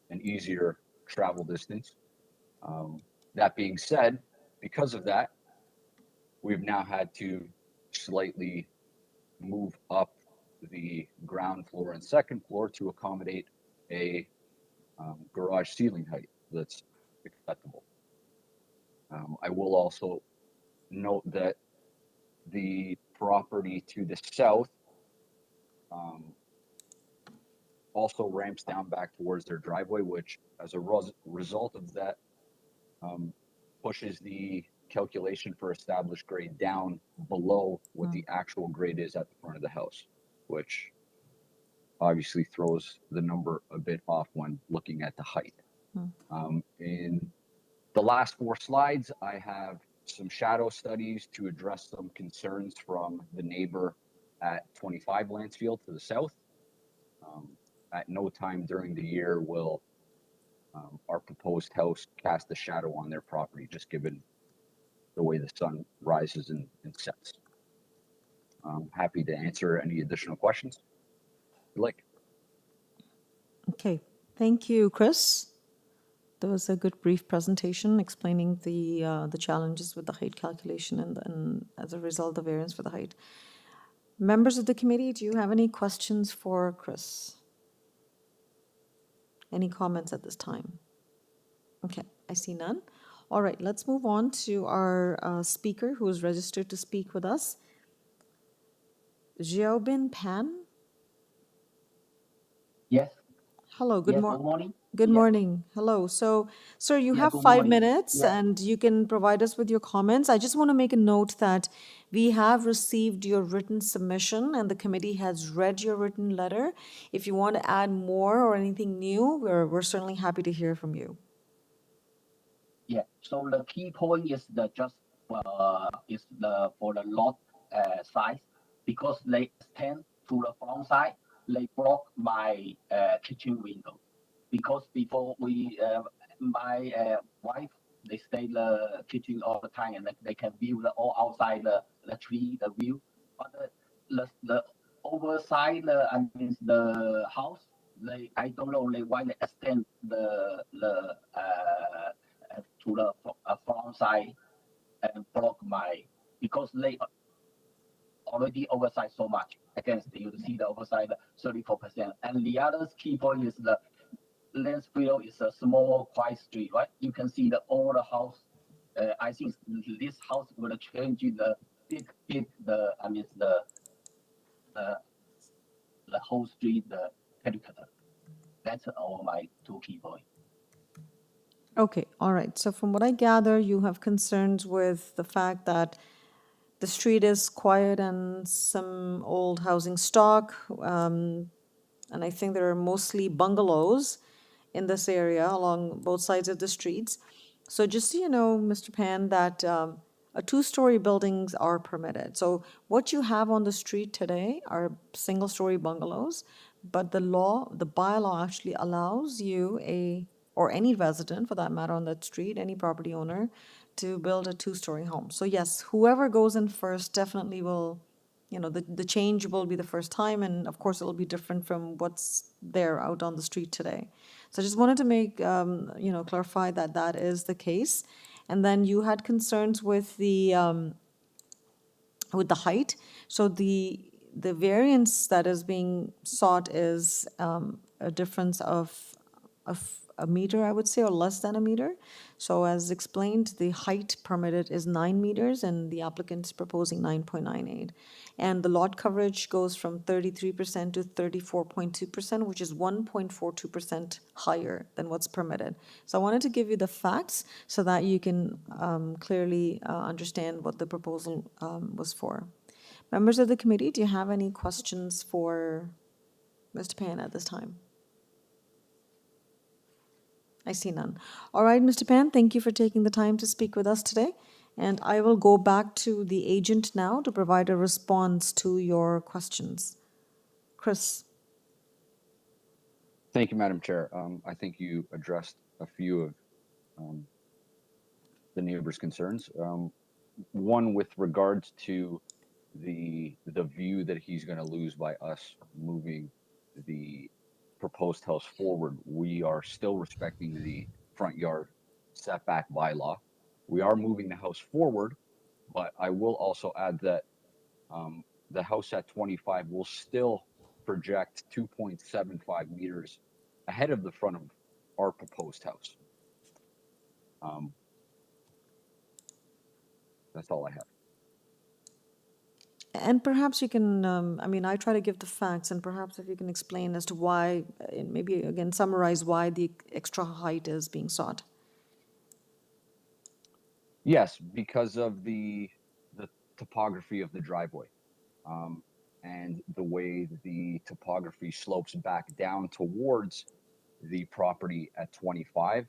an easier travel distance. That being said, because of that, we've now had to slightly move up the ground floor and second floor to accommodate a garage ceiling height that's acceptable. I will also note that the property to the south also ramps down back towards their driveway, which as a result of that pushes the calculation for established grade down below what the actual grade is at the front of the house, which obviously throws the number a bit off when looking at the height. In the last 4 slides, I have some shadow studies to address some concerns from the neighbor at 25 Lansfield to the south. At no time during the year will our proposed house casts a shadow on their property, just given the way the sun rises and sets. I'm happy to answer any additional questions if you like. Okay, thank you, Chris. That was a good brief presentation explaining the challenges with the height calculation and as a result, the variance for the height. Members of the committee, do you have any questions for Chris? Any comments at this time? Okay, I see none. All right, let's move on to our speaker who is registered to speak with us. Xiaobin Pan. Yes. Hello, good Yes, morning. good morning. Good Yeah. morning. Hello. So, sir, you Yeah, have good 5 morning. minutes Yeah. and you can provide us with your comments. I just want to make a note that we have received your written submission and the committee has read your written letter. If you want to add more or anything new, we're certainly happy to hear from you. Yeah. So the key point is is the for the lot size, because they extend to the front side, they block my kitchen window. Because before my wife, they stay the kitchen all the time, and they can view all outside the tree, the view. But the overside, the house, I don't know why they extend to the front side and block because they already oversized so much. Against you see the oversized 34%. And the other key point is the lens below is a small quiet street, right? You can see all the house. I think this house will change the whole street, the character. That's all my two key points. Okay, all right. So from what I gather, you have concerns with the fact that the street is quiet and some old housing stock, and I think there are mostly bungalows in this area along both sides of the streets. So just so you know, Mr. Pan, that a two-story buildings are permitted. So what you have on the street today are single-story bungalows, but the bylaw actually allows you or any resident for that matter on that street, any property owner, to build a two-story home. So yes, whoever goes in first definitely will, the change will be the first time, and of course it'll be different from what's there out on the street today. So I just wanted to make, clarify that that is the case. And then you had concerns with the height. So the variance that is being sought is a difference of a meter, I would say, or less than a meter. So as explained, the height permitted is 9 meters and the applicant is proposing 9.98. And the lot coverage goes from 33% to 34.2%, which is 1.42% higher than what's permitted. So I wanted to give you the facts so that you can clearly understand what the proposal was for. Members of the committee, do you have any questions for Mr. Pan at this time? I see none. All right, Mr. Pan, thank you for taking the time to speak with us today. And I will go back to the agent now to provide a response to your questions. Chris. Thank you, Madam Chair. I think you addressed a few of the neighbors' concerns. One with regards to the view that he's going to lose by us moving the proposed house forward. We are still respecting the front yard setback bylaw. We are moving the house forward, but I will also add that the house at 25 will still project 2.75 meters ahead of the front of our proposed house. That's all I have. And perhaps you can, I try to give the facts, and perhaps if you can explain as to why, maybe again summarize why the extra height is being sought. Yes, because of the topography of the driveway, and the way the topography slopes back down towards the property at 25,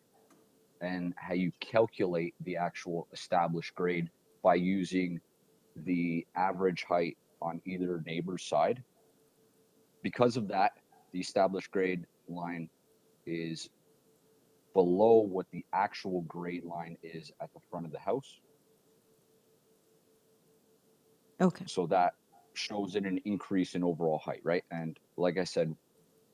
and how you calculate the actual established grade by using the average height on either neighbor's side. Because of that, the established grade line is below what the actual grade line is at the front of the house. Okay. So that shows in an increase in overall height, right? And like I said,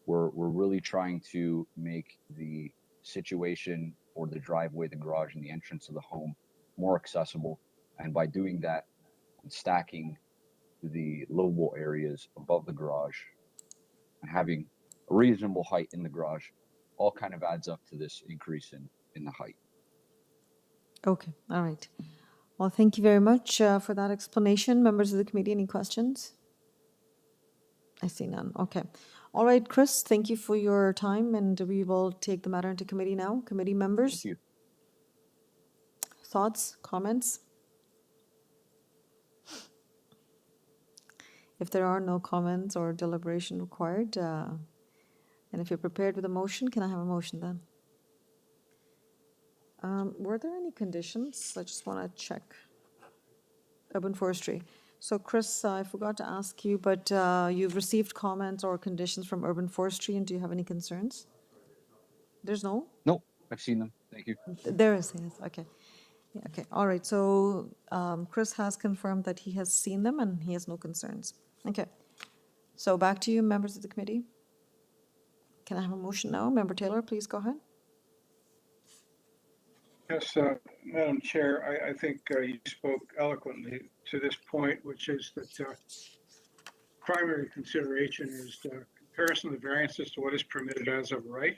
we're really trying to make the situation for the driveway, the garage, and the entrance of the home more accessible. And by doing that, and stacking the livable areas above the garage and having a reasonable height in the garage, all kind of adds up to this increase in the height. Okay, all right. Well, thank you very much for that explanation. Members of the committee, any questions? I see none. Okay. All right, Chris, thank you for your time, and we will take the matter into committee now. Committee members? Thank you. Thoughts, comments? If there are no comments or deliberation required, and if you're prepared with a motion, can I have a motion then? Were there any conditions? I just want to check. Urban forestry. So Chris, I forgot to ask you, but you've received comments or conditions from urban forestry, and do you have any concerns? There's no? Nope, I've seen them. Thank you. There is, yes, okay. Yeah, okay, all right, so Chris has confirmed that he has seen them and he has no concerns. Okay, so back to you, members of the committee. Can I have a motion now? Member Taylor, please go ahead. Yes, Madam Chair, I think you spoke eloquently to this point, which is that primary consideration is the comparison of the variances to what is permitted as of right.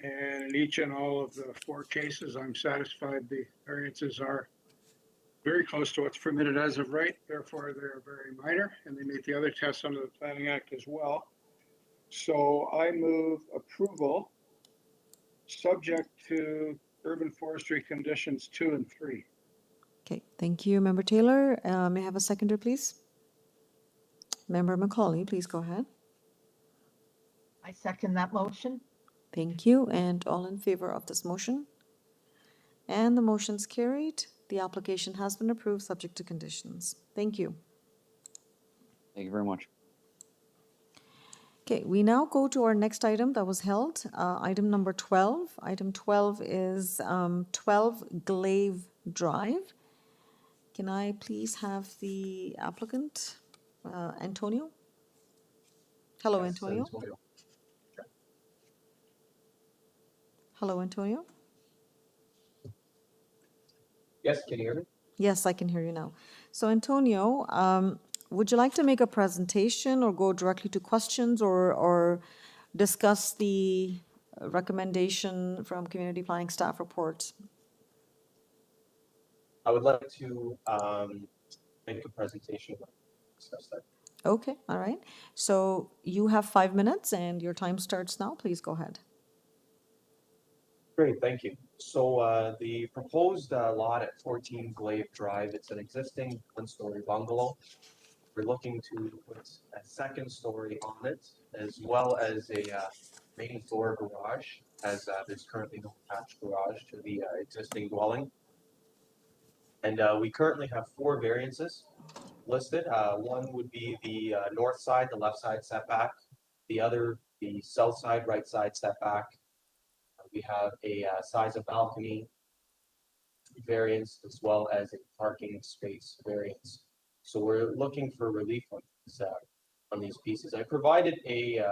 And in each and all of the 4 cases, I'm satisfied the variances are very close to what's permitted as of right. Therefore, they're very minor, and they meet the other tests under the Planning Act as well. So I move approval subject to urban forestry conditions 2 and 3. Okay, thank you, Member Taylor. May I have a seconder, please? Member Macaulay, please go ahead. I second that motion. Thank you, and all in favor of this motion? And the motion's carried. The application has been approved, subject to conditions. Thank you. Thank you very much. Okay, we now go to our next item that was held, item number 12. Item 12 is 12 Glaive Drive. Can I please have the applicant, Antonio? Hello, Antonio. Hello, Antonio. Yes, can you hear me? Yes, I can hear you now. So, Antonio, would you like to make a presentation or go directly to questions or discuss the recommendation from community planning staff reports? I would like to make a presentation. Discuss that. Okay, all right. So you have 5 minutes and your time starts now. Please go ahead. Great, thank you. So the proposed lot at 14 Glaive Drive, it's an existing 1-story bungalow. We're looking to put a 2nd story on it, as well as a main floor garage, as there's currently no attached garage to the existing dwelling. And we currently have 4 variances listed. One would be the north side, the left side setback. The other, the south side, right side setback. We have a size of balcony variance, as well as a parking space variance. So we're looking for relief on these pieces. I provided a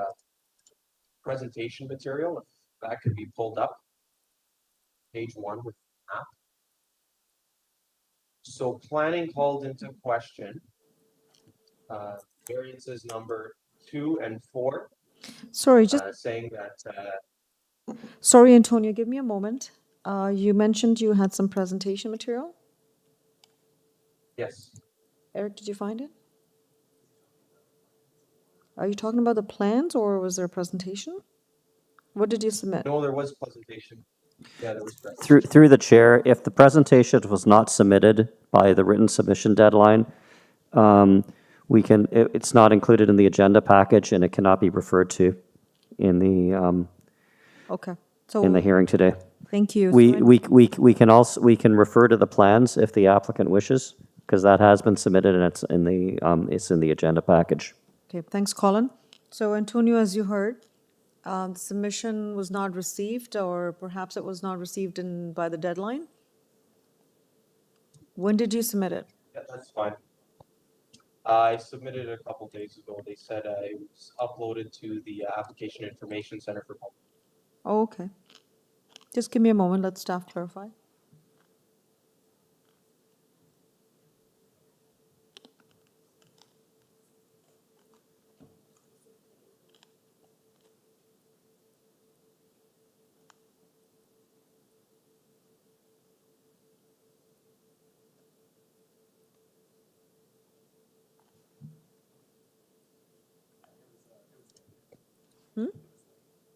presentation material, if that could be pulled up. Page 1 with the map. So planning called into question variances number 2 and 4. Sorry, just saying that. Sorry, Antonio, give me a moment. You mentioned you had some presentation material. Yes. Eric, did you find it? Are you talking about the plans or was there a presentation? What did you submit? No, there was a presentation. Yeah, there was presentation. Through the chair, if the presentation was not submitted by the written submission deadline, we can, it's not included in the agenda package and it cannot be referred to in the Okay. So in the hearing today. Thank you. We can also, we can refer to the plans if the applicant wishes, because that has been submitted and it's in the agenda package. Okay, thanks, Colin. So Antonio, as you heard, The submission was not received, or perhaps it was not received by the deadline? When did you submit it? Yeah, that's fine. I submitted it a couple days ago. They said it was uploaded to the Application Information Center for public. Oh, okay. Just give me a moment, let staff clarify.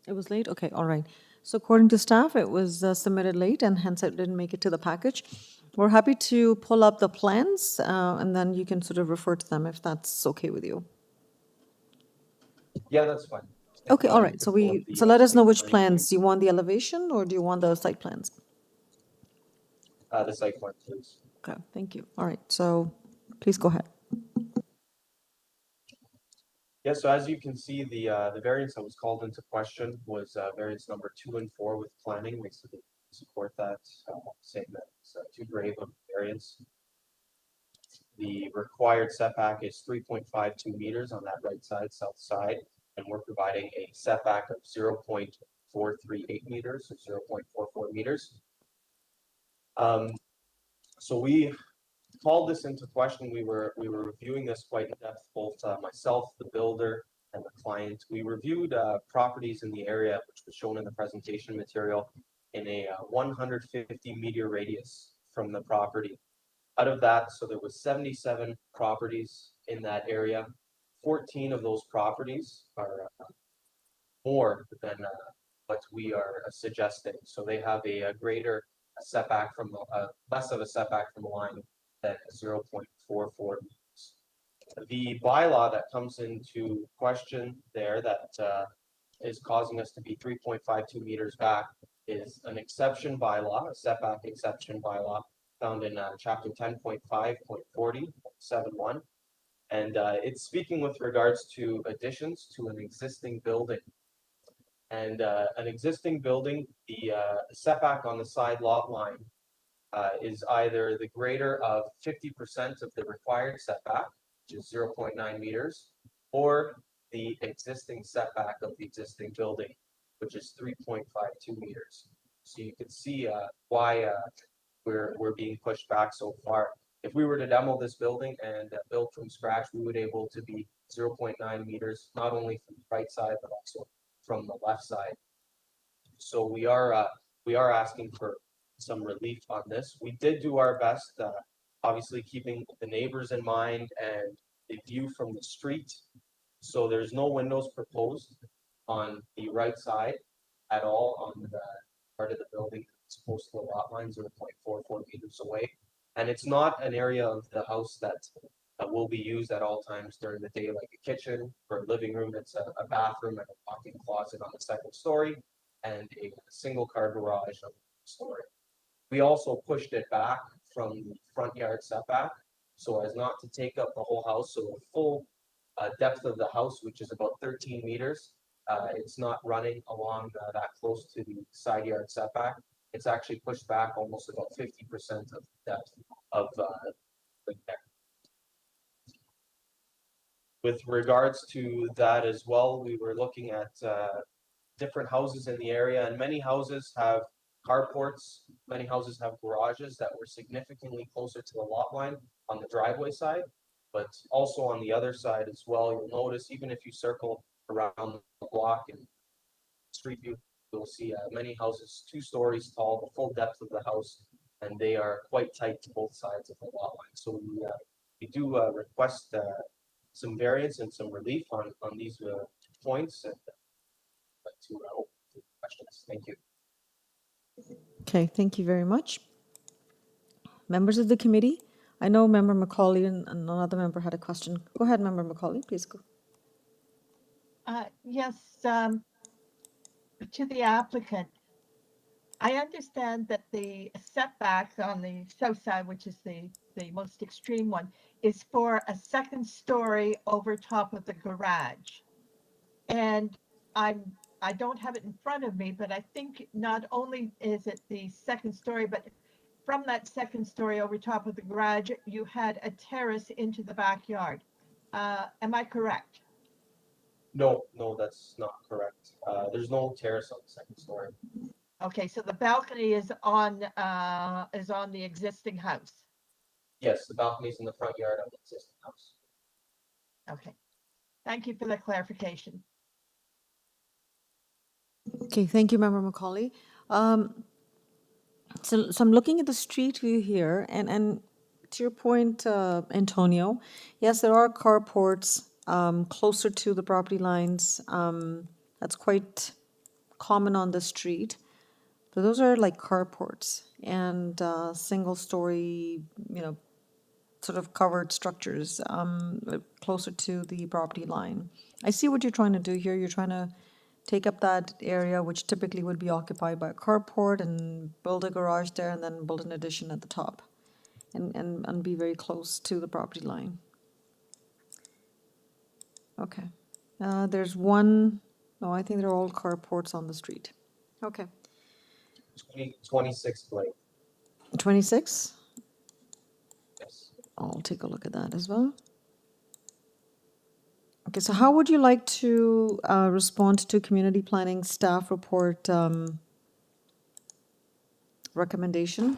It was late? Okay, all right. So according to staff, it was submitted late and hence it didn't make it to the package. We're happy to pull up the plans and then you can sort of refer to them if that's okay with you. Yeah, that's fine. Okay, all You right. could So pull up so the, let us know site which plan plans. Do you want the elevation or do you want the site plans? The site plan, please. Okay, thank you. All right, so please go ahead. Yeah, so as you can see, the variance that was called into question was variance number 2 and 4 with planning. We support that, saying that it's too grave of a variance. The required setback is 3.52 meters on that right side, south side, and we're providing a setback of 0.438 meters, or 0.44 meters. So we called this into question. We were reviewing this quite in depth, both myself, the builder, and the client. We reviewed properties in the area, which was shown in the presentation material, in a 150 meter radius from the property. Out of that, so there was 77 properties in that area. 14 of those properties are more than what we are suggesting. So they have a greater setback from less of a setback from the line than 0.44 meters. The bylaw that comes into question there that is causing us to be 3.52 meters back is an exception bylaw, a setback exception bylaw found in chapter 10.5.40.71. And it's speaking with regards to additions to an existing building. And an existing building, the setback on the side lot line is either the greater of 50% of the required setback, which is 0.9 meters, or the existing setback of the existing building, which is 3.52 meters. So you can see why we're being pushed back so far. If we were to demo this building and build from scratch, we would able to be 0.9 meters, not only from the right side, but also from the left side. So we are asking for some relief on this. We did do our best, obviously keeping the neighbors in mind and the view from the street. So there's no windows proposed on the right side at all on the part of the building that's close to the lot line, 0.44 meters away. And it's not an area of the house that will be used at all times during the day, like a kitchen or a living room. It's a bathroom and a walk-in closet on the second story and a single car garage on the story. We also pushed it back from the front yard setback so as not to take up the whole house. So the full depth of the house, which is about 13 meters, it's not running along that close to the side yard setback. It's actually pushed back almost about 50% of the depth of the deck. With regards to that as well, we were looking at different houses in the area, and many houses have carports, many houses have garages that were significantly closer to the lot line on the driveway side, but also on the other side as well. You'll notice, even if you circle around the block and street view, you'll see many houses 2 stories tall, the full depth of the house, and they are quite tight to both sides of the lot line. So we do request some variance and some relief on these points, and like to open to questions. Thank you. Okay, thank you very much. Members of the committee, I know Member Macaulay and another member had a question. Go ahead, Member Macaulay, please go. Yes, to the applicant. I understand that the setback on the south side, which is the most extreme one, is for a second story over top of the garage. And I'm I don't have it in front of me, but I think not only is it the second story, but from that second story over top of the garage, you had a terrace into the backyard. Am I correct? No, no, that's not correct. There's no terrace on the second story. Okay, so the balcony is on the existing house. Yes, the balcony's in the front yard of the existing house. Okay, thank you for the clarification. Okay, thank you, Member Macaulay. So I'm looking at the street view here, and to your point, Antonio, yes, there are carports closer to the property lines. That's quite common on the street. But those are like carports and single-story, sort of covered structures closer to the property line. I see what you're trying to do here. You're trying to take up that area which typically would be occupied by a carport and build a garage there and then build an addition at the top and be very close to the property line. Okay. There's one, no, I think they're all carports on the street. Okay. 26 Blake. 26? Yes. I'll take a look at that as well. Okay, so how would you like to respond to community planning staff report recommendation?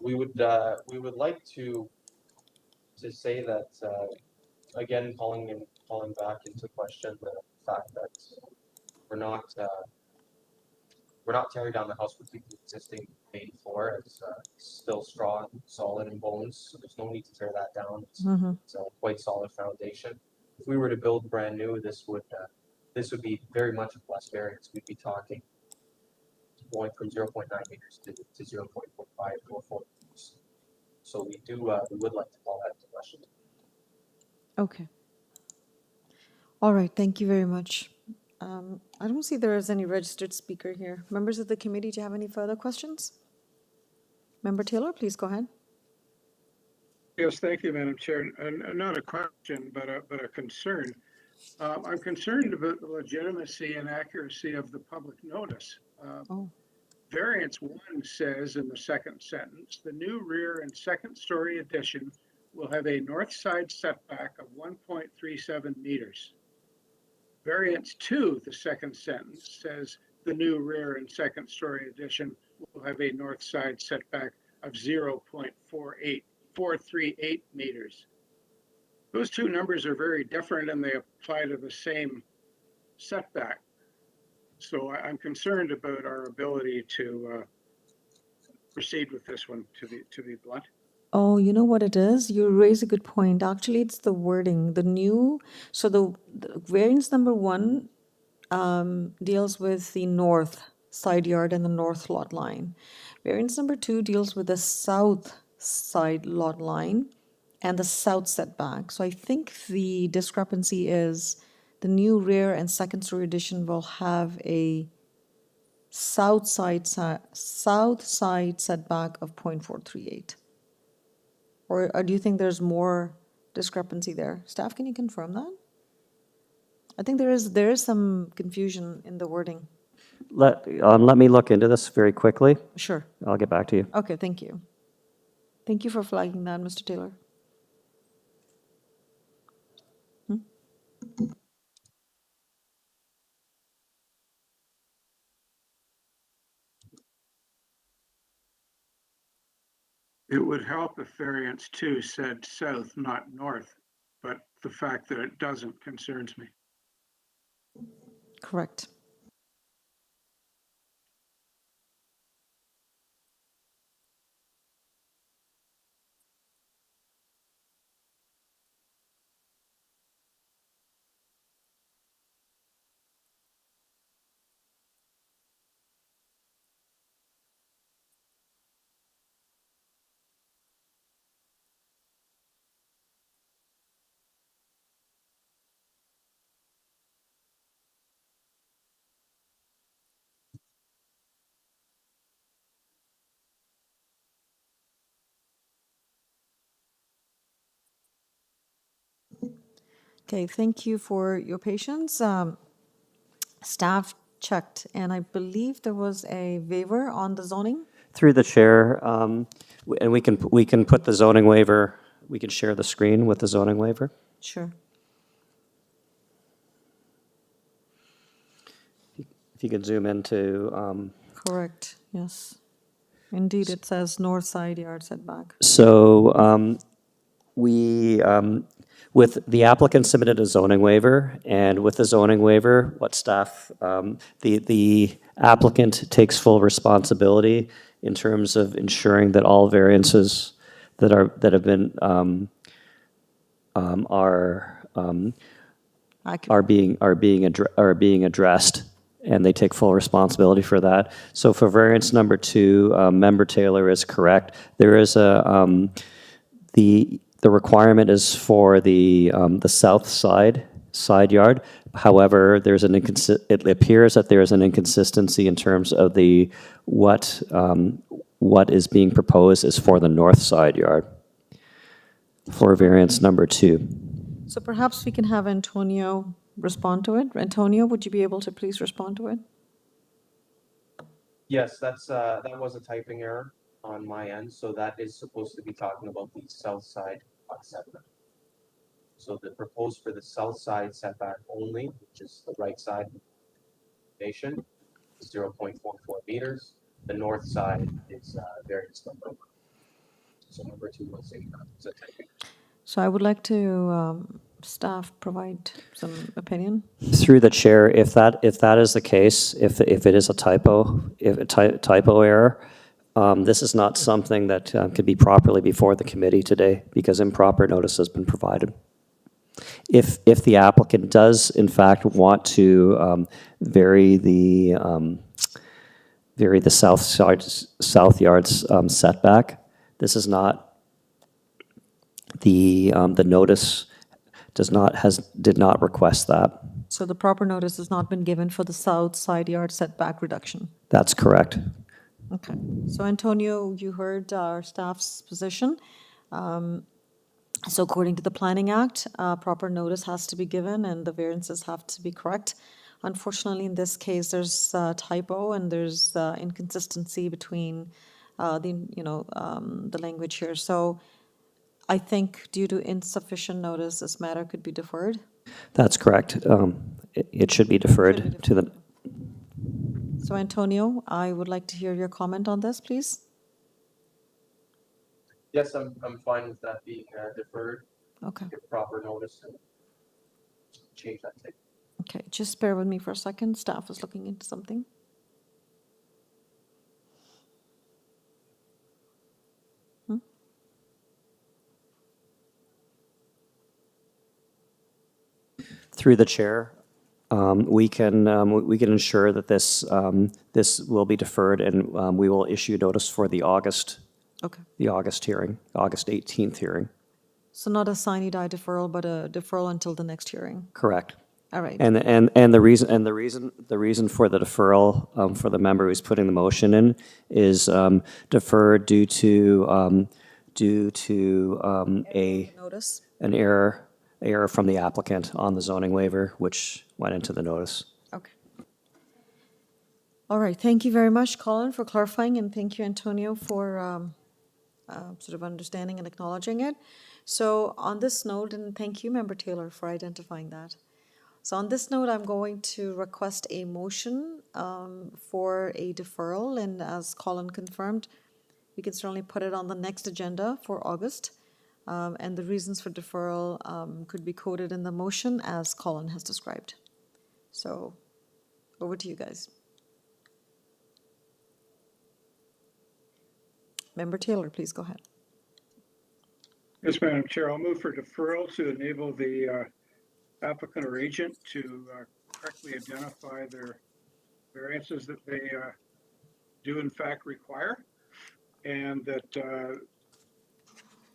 We would like to say that again, calling back into question the fact that we're not tearing down the house with the existing main floor. It's still strong, solid in bones, so there's no need to tear that down. It's a quite solid foundation. If we were to build brand new, this would be very much a less variance. We'd be talking going from 0.9 meters to 0.45 or 4 meters. So we would like to call that into question. Okay. All right, thank you very much. I don't see there is any registered speaker here. Members of the committee, do you have any further questions? Member Taylor, please go ahead. Yes, thank you, Madam Chair. And not a question, but a concern. I'm concerned about the legitimacy and accuracy of the public notice. Variance 1 says in the second sentence, the new rear and second story addition will have a north side setback of 1.37 meters. Variance 2, the second sentence, says the new rear and second story addition will have a north side setback of 0.438 meters. Those two numbers are very different and they apply to the same setback. So I'm concerned about our ability to proceed with this one, to be blunt. Oh, you know what it is? You raise a good point. Actually, it's the wording. So the variance number 1 deals with the north side yard and the north lot line. Variance number 2 deals with the south side lot line and the south setback. So I think the discrepancy is the new rear and second story addition will have a south side setback of 0.438. Or do you think there's more discrepancy there? Staff, can you confirm that? I think there is some confusion in the wording. Let me look into this very quickly. Sure. I'll get back to you. Okay, thank you. Thank you for flagging that, Mr. Taylor. It would help if variance 2 said south, not north, but the fact that it doesn't concerns me. Correct. Okay, thank you for your patience. Staff checked, and I believe there was a waiver on the zoning. Through the chair, and we can put the zoning waiver, we can share the screen with the zoning waiver. Sure. If you could zoom into, Correct, yes. Indeed, it says north side yard setback. so we, with the applicant submitted a zoning waiver, and with the zoning waiver, what staff, the applicant takes full responsibility in terms of ensuring that all variances that have been, are being addressed, and they take full responsibility for that. So for variance number 2, Member Taylor is correct. There is the requirement is for the south side yard. However, it appears that there is an inconsistency in terms of what is being proposed is for the north side yard for variance number 2. So perhaps we can have Antonio respond to it. Antonio, would you be able to please respond to it? Yes, that was a typing error on my end. So that is supposed to be talking about the south side setback. So the proposed for the south side setback only, which is the right side nation, is 0.44 meters. The north side is variance number 1. So number 2 was a typing. So I would like to staff provide some opinion. Through the chair, if that is the case, if it is a typo error, this is not something that could be properly before the committee today because improper notice has been provided. If the applicant does in fact want to vary the south yard's setback, this is not the notice did not request that. So the proper notice has not been given for the south side yard setback reduction. That's correct. Okay. So Antonio, you heard our staff's position. So according to the Planning Act, proper notice has to be given and the variances have to be correct. Unfortunately, in this case, there's a typo and there's inconsistency between the language here. So I think due to insufficient notice, this matter could be deferred. That's correct. It should be deferred to the. So Antonio, I would like to hear your comment on this, please. Yes, I'm fine with that being deferred. Okay. Give proper notice and change that type. Okay, just bear with me for a second. Staff is looking into something. Through the chair, we can ensure that this will be deferred, and we will issue notice for the August hearing, August 18th hearing. So not a sine die deferral, but a deferral until the next hearing. Correct. All right. And the reason for the deferral for the member who's putting the motion in is deferred due to Notice. an error from the applicant on the zoning waiver, which went into the notice. Okay. All right. Thank you very much, Colin, for clarifying, and thank you, Antonio, for sort of understanding and acknowledging it. So on this note, and thank you, Member Taylor, for identifying that. So on this note, I'm going to request a motion for a deferral, and as Colin confirmed, we can certainly put it on the next agenda for August. And the reasons for deferral could be quoted in the motion as Colin has described. So over to you guys. Member Taylor, please go ahead. Yes, Madam Chair, I'll move for deferral to enable the applicant or agent to correctly identify their variances that they do in fact require, and that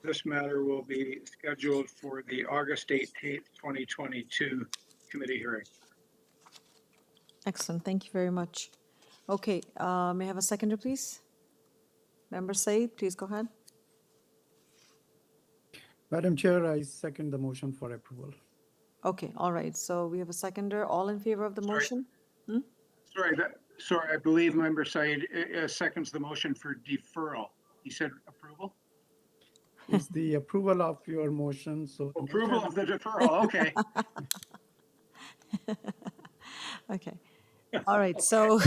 this matter will be scheduled for the August 18th, 2022 committee hearing. Excellent, thank you very much. Okay, may I have a seconder, please? Member Said, please go ahead. Madam Chair, I second the motion for approval. Okay, all right. So we have a seconder. All in favor of the motion? Sorry, I believe Member Said seconds the motion for deferral. He said approval? It's the approval of your motion, so. the Approval motion- of the deferral, okay. Okay. All right. So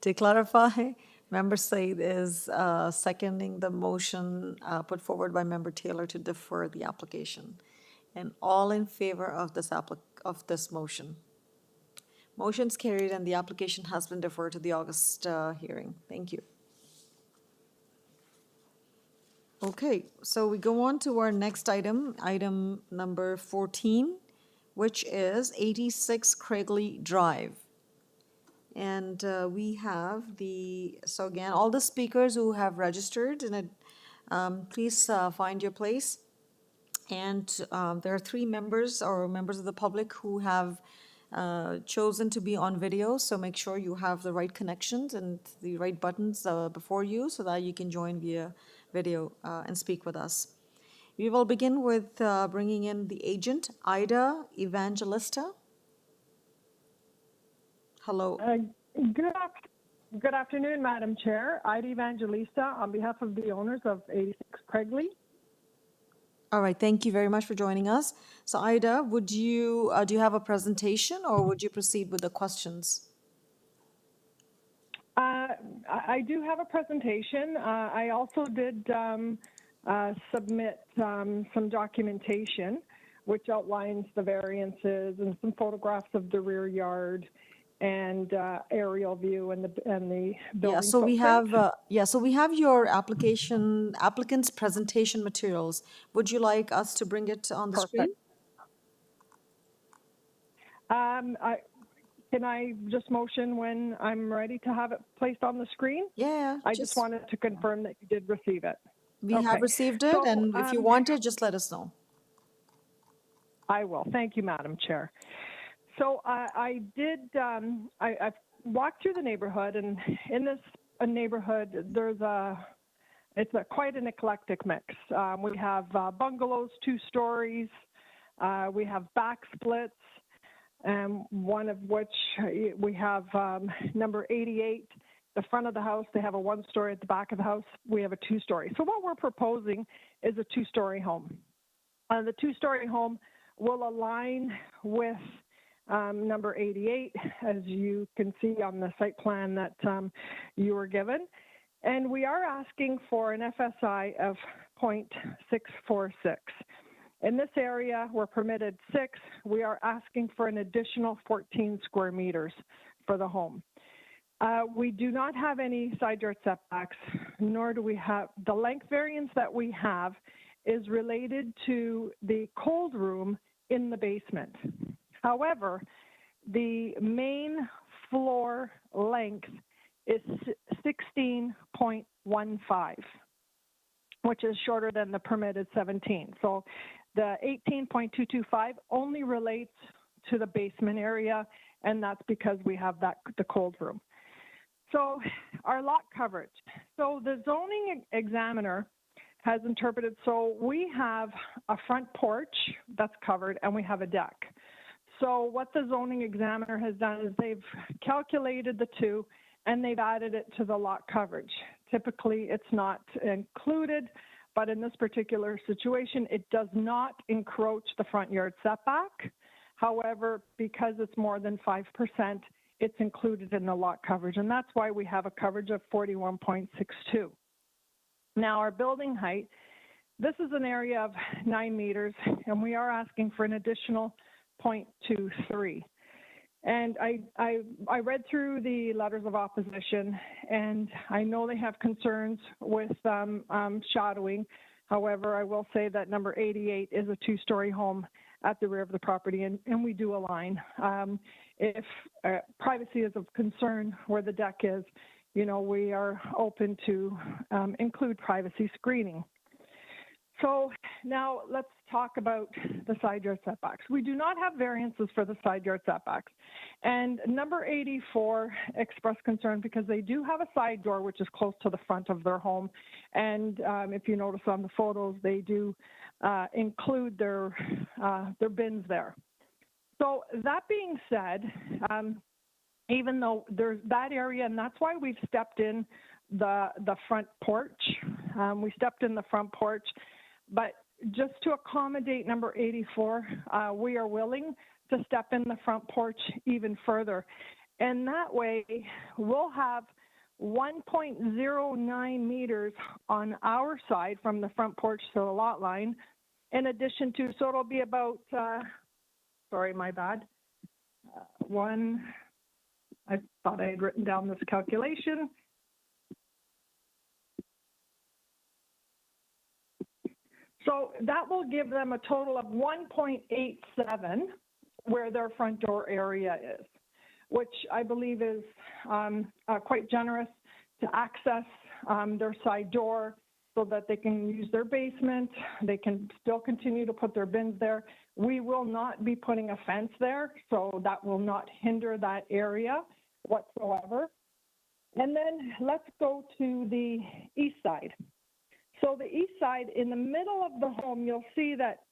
to clarify, Member Said is seconding the motion put forward by Member Taylor to defer the application. And all in favor of this motion? Motion's carried and the application has been deferred to the August hearing. Thank you. Okay, so we go on to our next item, item number 14, which is 86 Craigley Drive. And we have so again, all the speakers who have registered, please find your place. And there are 3 members of the public who have chosen to be on video, so make sure you have the right connections and the right buttons before you so that you can join via video and speak with us. We will begin with bringing in the agent, Ida Evangelista. Hello. Good afternoon, Madam Chair. Ida Evangelista on behalf of the owners of 86 Craigley. All right, thank you very much for joining us. So Ida, do you have a presentation or would you proceed with the questions? I do have a presentation. I also did submit some documentation which outlines the variances and some photographs of the rear yard and aerial view and the building. Yeah, so we have your applicant's presentation materials. Would you like us to bring it on the screen? Can I just motion when I'm ready to have it placed on the screen? Yeah. I just wanted to confirm that you did receive it. We have received it, and if you want it, just let us know. I will. Thank you, Madam Chair. So I walked through the neighborhood, and in this neighborhood, it's quite an eclectic mix. We have bungalows, 2 stories. We have back splits, one of which we have number 88. The front of the house, they have a 1-story. At the back of the house, we have a 2-story. So what we're proposing is a 2-story home. The 2-story home will align with number 88, as you can see on the site plan that you were given. And we are asking for an FSI of 0.646. In this area, we're permitted 6. We are asking for an additional 14 square meters for the home. We do not have any side yard setbacks, nor do we have the length variance that we have is related to the cold room in the basement. However, the main floor length is 16.15, which is shorter than the permitted 17. So the 18.225 only relates to the basement area, and that's because we have the cold room. So our lot coverage. So the zoning examiner has interpreted, so we have a front porch that's covered and we have a deck. So what the zoning examiner has done is they've calculated the 2 and they've added it to the lot coverage. Typically it's not included, but in this particular situation, it does not encroach the front yard setback. However, because it's more than 5%, it's included in the lot coverage, and that's why we have a coverage of 41.62. Now, our building height, this is an area of 9 meters, and we are asking for an additional 0.23. And I read through the letters of opposition, and I know they have concerns with shadowing. However, I will say that number 88 is a 2-story home at the rear of the property, and we do align. If privacy is of concern where the deck is, we are open to include privacy screening. So now let's talk about the side yard setbacks. We do not have variances for the side yard setbacks. And number 84 expressed concern because they do have a side door which is close to the front of their home. And if you notice on the photos, they do include their bins there. So that being said, even though there's that area, and that's why we've stepped in the front porch. We stepped in the front porch, but just to accommodate number 84, we are willing to step in the front porch even further. And that way, we'll have 1.09 meters on our side from the front porch to the lot line, in addition to, so it'll be about, sorry, my bad, I thought I had written down this calculation. So that will give them a total of 1.87 where their front door area is, which I believe is quite generous to access their side door so that they can use their basement. They can still continue to put their bins there. We will not be putting a fence there, so that will not hinder that area whatsoever. And then let's go to the east side. So the east side, in the middle of the home, you'll see that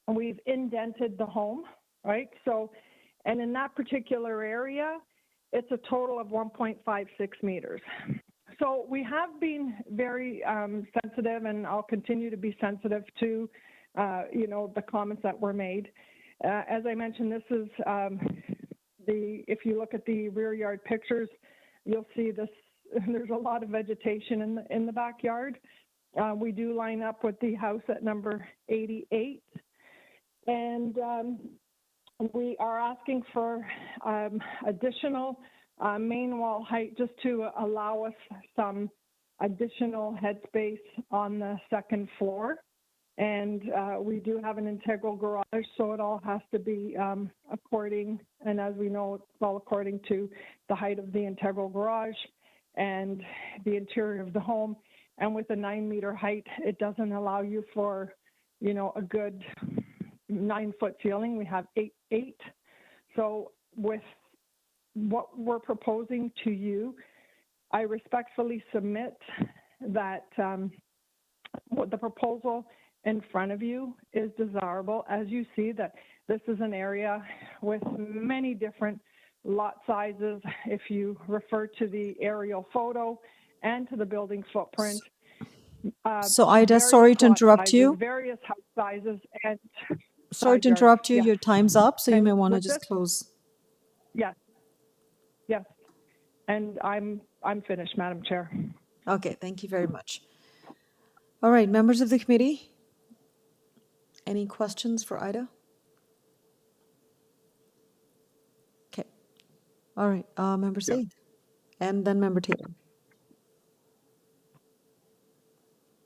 we've indented the home, right? So, and in that particular area, it's a total of 1.56 meters. So we have been very sensitive, and I'll continue to be sensitive to, the comments that were made. As I mentioned, this is if you look at the rear yard pictures, you'll see this. There's a lot of vegetation in the backyard. We do line up with the house at number 88, and we are asking for additional main wall height just to allow us some additional headspace on the second floor. And we do have an integral garage, so it all has to be according, and as we know, it's all according to the height of the integral garage and the interior of the home. And with a 9-meter height, it doesn't allow you for, a good 9-foot ceiling. We have 8. So with what we're proposing to you, I respectfully submit that the proposal in front of you is desirable. As you see, that this is an area with many different lot sizes. If you refer to the aerial photo and to the building footprint. So Ida, sorry to interrupt sizes, you. Various house sizes and Sorry to side yards. interrupt you. Yes. Your time's up, so you And may want to with just this- close. Yes. Yes. And I'm finished, Madam Chair. Okay, thank you very much. All right, members of the committee, any questions for Ida? Okay. All right, Member Said, and then Member Taylor.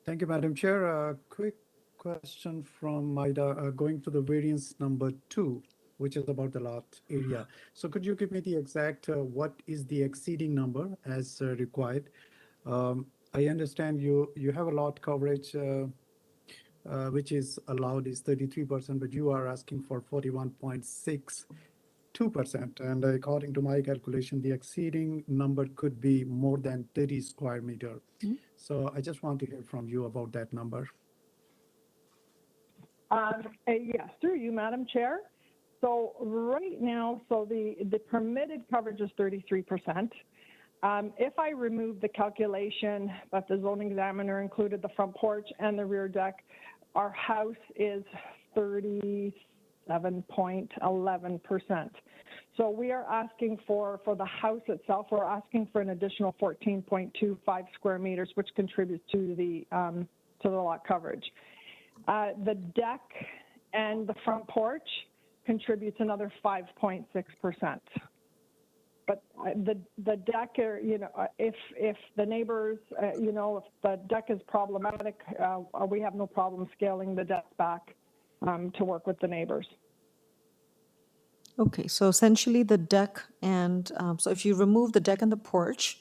Thank you, Madam Chair. A quick question from Ida, going to the variance number 2, which is about the lot area. So could you give me the exact, what is the exceeding number as required? I understand you have a lot coverage, which is allowed is 33%, but you are asking for 41.62%. And according to my calculation, the exceeding number could be more than 30 square meter. So I just want to hear from you about that number. Yes, through you, Madam Chair. So right now, the permitted coverage is 33%. If I remove the calculation that the zoning examiner included the front porch and the rear deck, our house is 37.11%. So we are asking for the house itself, we're asking for an additional 14.25 square meters, which contributes to the lot coverage. The deck and the front porch contributes another 5.6%. But the deck, if the neighbors, if the deck is problematic, we have no problem scaling the deck back to work with the neighbors. Okay, so essentially the deck and, so if you remove the deck and the porch,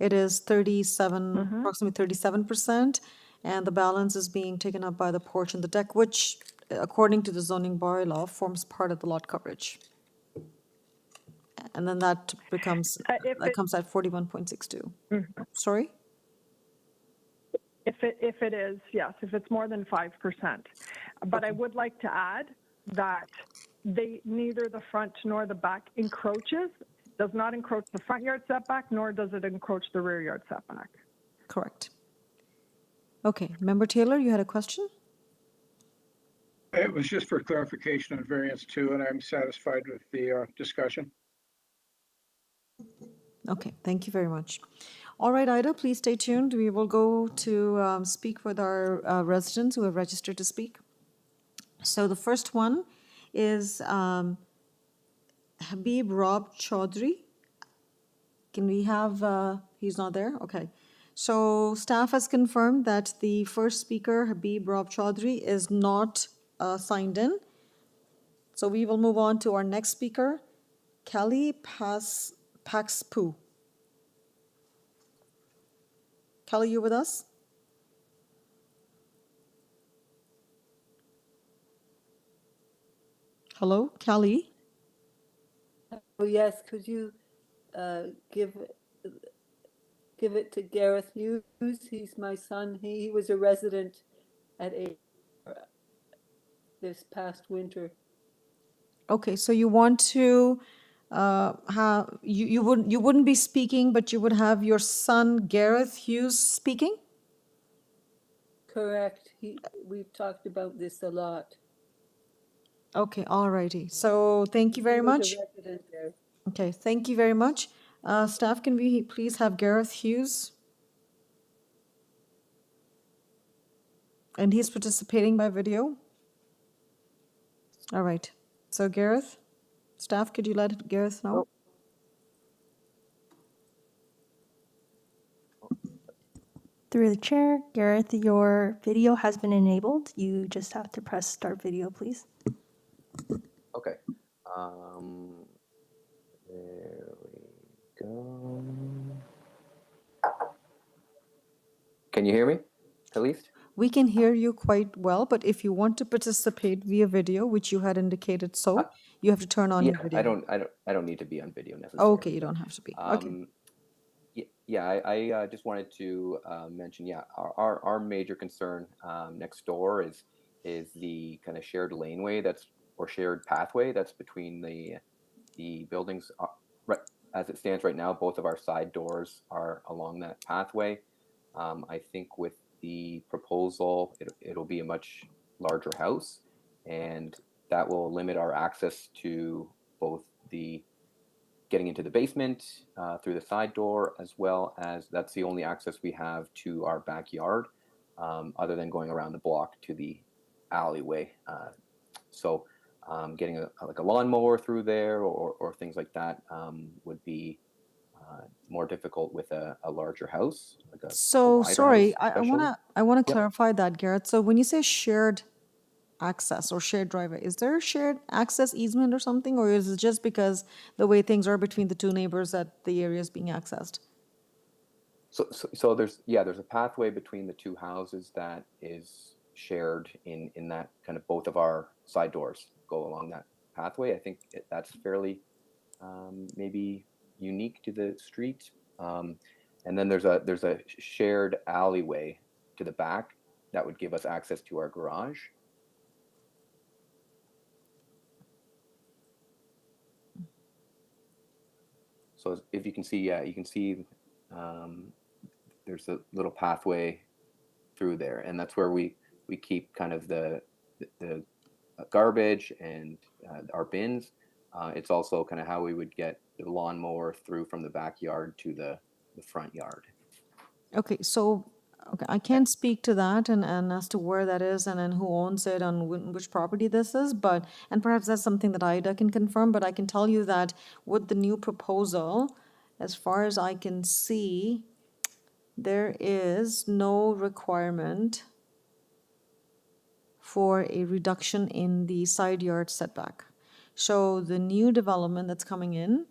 it is approximately 37%, and the balance is being taken up by the porch and the deck, which, according to the zoning bylaw, forms part of the lot coverage. And then that becomes, that comes at 41.62. Sorry? If it is, yes, if it's more than 5%. But I would like to add that neither the front nor the back encroaches, does not encroach the front yard setback, nor does it encroach the rear yard setback. Correct. Okay, Member Taylor, you had a question? It was just for clarification on variance 2, and I'm satisfied with the discussion. Okay, thank you very much. All right, Ida, please stay tuned. We will go to speak with our residents who have registered to speak. So the first one is Habib Rob Chaudhry. Can we have, he's not there? Okay. So staff has confirmed that the first speaker, Habib Rob Chaudhry, is not signed in. So we will move on to our next speaker, Kelly Paxpu. Kelly, you with us? Hello, Kelly? Oh, yes, could you give it to Gareth Hughes? He's my son. He was a resident at this past winter. Okay, so you want to have you wouldn't be speaking, but you would have your son Gareth Hughes speaking? Correct. We've talked about this a lot. Okay, all righty. So thank you very He was much. a resident there. Okay, thank you very much. Staff, can we please have Gareth Hughes? And he's participating by video. All right. So Gareth, staff, could you let Gareth know? Through the chair, Gareth, your video has been enabled. You just have to press start video, please. Okay. There we go. Can you hear me, at least? We can hear you quite well, but if you want to participate via video, which you had indicated so, you have to turn on your video. I don't need to be on video necessarily. Okay, you don't have to be. Okay. I just wanted to mention, our major concern next door is the kind of shared laneway or shared pathway that's between the buildings. Right, as it stands right now, both of our side doors are along that pathway. I think with the proposal, it'll be a much larger house, and that will limit our access to both the getting into the basement through the side door, as well as that's the only access we have to our backyard, other than going around the block to the alleyway. So getting a lawnmower through there or things like that would be more difficult with a larger house. So sorry, I especially. wanna clarify that, Garrett. So when you say shared access or shared driveway, is there a shared access easement or something, or is it just because the way things are between the two neighbors that the area is being accessed? So there's a pathway between the two houses that is shared in that kind of both of our side doors go along that pathway. I think that's fairly maybe unique to the street. And then there's a shared alleyway to the back that would give us access to our garage. So if you can see, you can see there's a little pathway through there, and that's where we keep kind of the garbage and our bins. It's also kind of how we would get the lawnmower through from the backyard to the front yard. Okay, so I can't speak to that and as to where that is and who owns it and which property this is, and perhaps that's something that Ida can confirm, but I can tell you that with the new proposal, as far as I can see, there is no requirement for a reduction in the side yard setback. So the new development that's coming in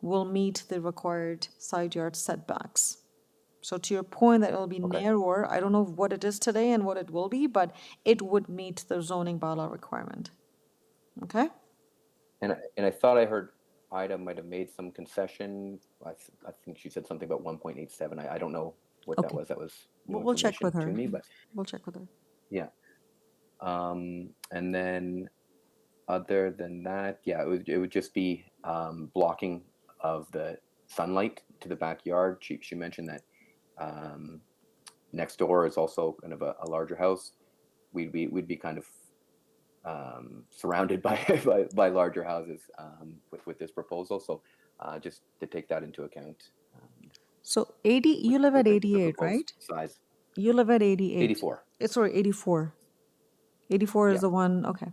will meet the required side yard setbacks. So to your point that it'll be narrower, I don't know what it is today and what it will be, but it would meet the zoning bylaw requirement. Okay? And I thought I heard Ida might have made some concession. I think she said something about 1.87. I don't know what that was. That was new We'll check with her. to me, but We'll check with her. yeah. And then Other than that, yeah, it would just be blocking of the sunlight to the backyard. She mentioned that next door is also kind of a larger house. We'd be kind of surrounded by by larger houses with this proposal. So just to take that into account. So 80, you live at the 88, proposed right? size. You live at 88. 84. Sorry, 84. 84 is Yeah. the one, okay.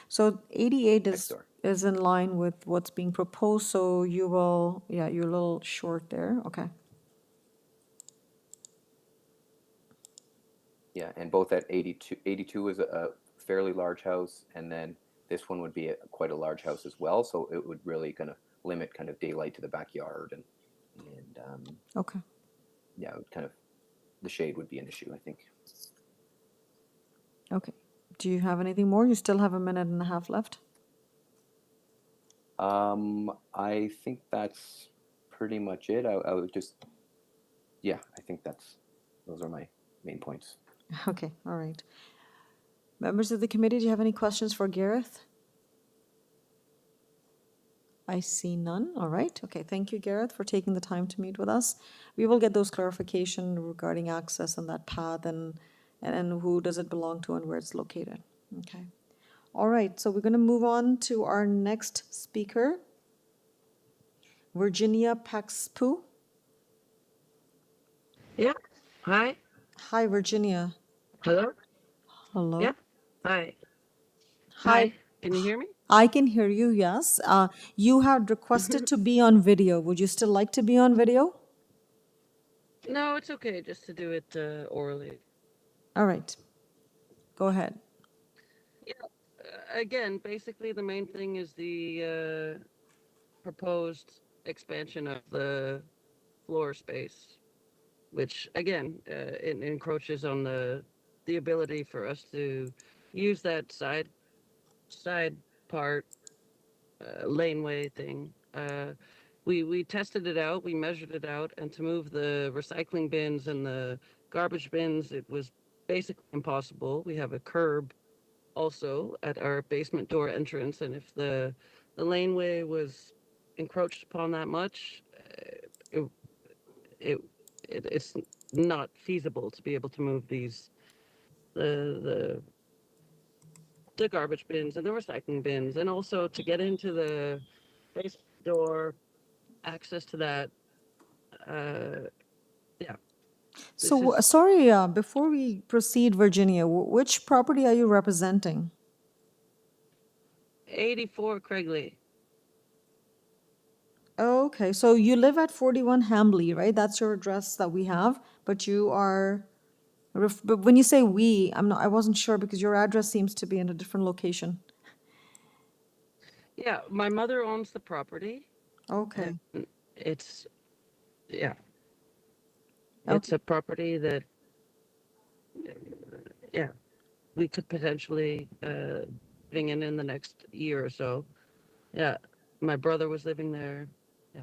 So 88 Next door. is in line with what's being proposed, so you will, yeah, you're a little short there, okay. Yeah, and both at 82. 82 is a fairly large house, and then this one would be quite a large house as well. So it would really kind of limit kind of daylight to the backyard, and Okay. yeah, it would kind of the shade would be an issue, I think. Okay. Do you have anything more? You still have a minute and a half left. I think that's pretty much it. I would just, yeah, I think those are my main points. Okay, all right. Members of the committee, do you have any questions for Gareth? I see none. All right. Okay, thank you, Gareth, for taking the time to meet with us. We will get those clarification regarding access and that path and who does it belong to and where it's located. Okay. All right, so we're going to move on to our next speaker, Virginia Paxpu. Yeah. Hi. Hi, Virginia. Hello. Hello. Yeah. Hi. Hi. Can you hear me? I can hear you, yes. You had requested to be on video. Would you still like to be on video? No, it's okay just to do it orally. All right. Go ahead. Yeah. Again, basically the main thing is the proposed expansion of the floor space, which again, it encroaches on the ability for us to use that side part laneway thing. We tested it out, we measured it out, and to move the recycling bins and the garbage bins, it was basically impossible. We have a curb also at our basement door entrance, and if the laneway was encroached upon that much, it's not feasible to be able to move these the garbage bins and the recycling bins, and also to get into the basement door, access to that. Yeah. So, sorry, before we proceed, Virginia, which property are you representing? 84 Craigley. Okay, so you live at 41 Hambley, right? That's your address that we have, but you are, but when you say we, I wasn't sure because your address seems to be in a different location. Yeah, my mother owns the property. Okay. It's, yeah. Okay. It's a property that, yeah, we could potentially living in the next year or so. Yeah, my brother was living there. Yeah.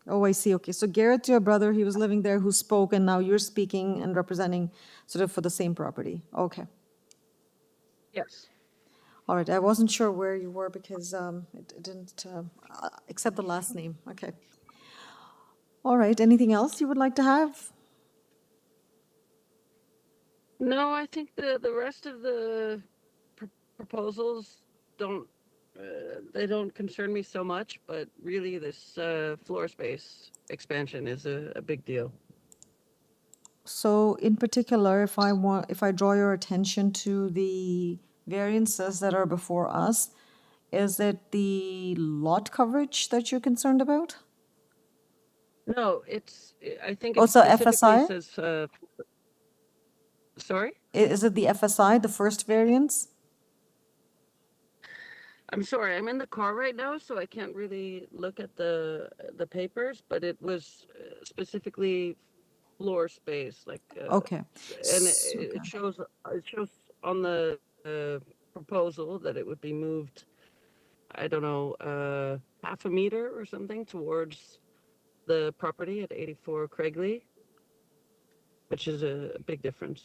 Oh, I see. Okay, so Gareth, your brother, he was living there who spoke, and now you're speaking and representing sort of for the same property. Okay. Yes. All right, I wasn't sure where you were because it didn't accept the last name. Okay. All right, anything else you would like to have? No, I think the rest of the proposals don't they don't concern me so much, but really this floor space expansion is a big deal. So in particular, if I draw your attention to the variances that are before us, is it the lot coverage that you're concerned about? No, I think Oh, it so specifically FSI? says, sorry? Is it the FSI, the first variance? I'm sorry, I'm in the car right now, so I can't really look at the papers, but it was specifically floor space, like Okay. and it shows on the proposal that it would be moved, I don't know, half a meter or something towards the property at 84 Craigley, which is a big difference,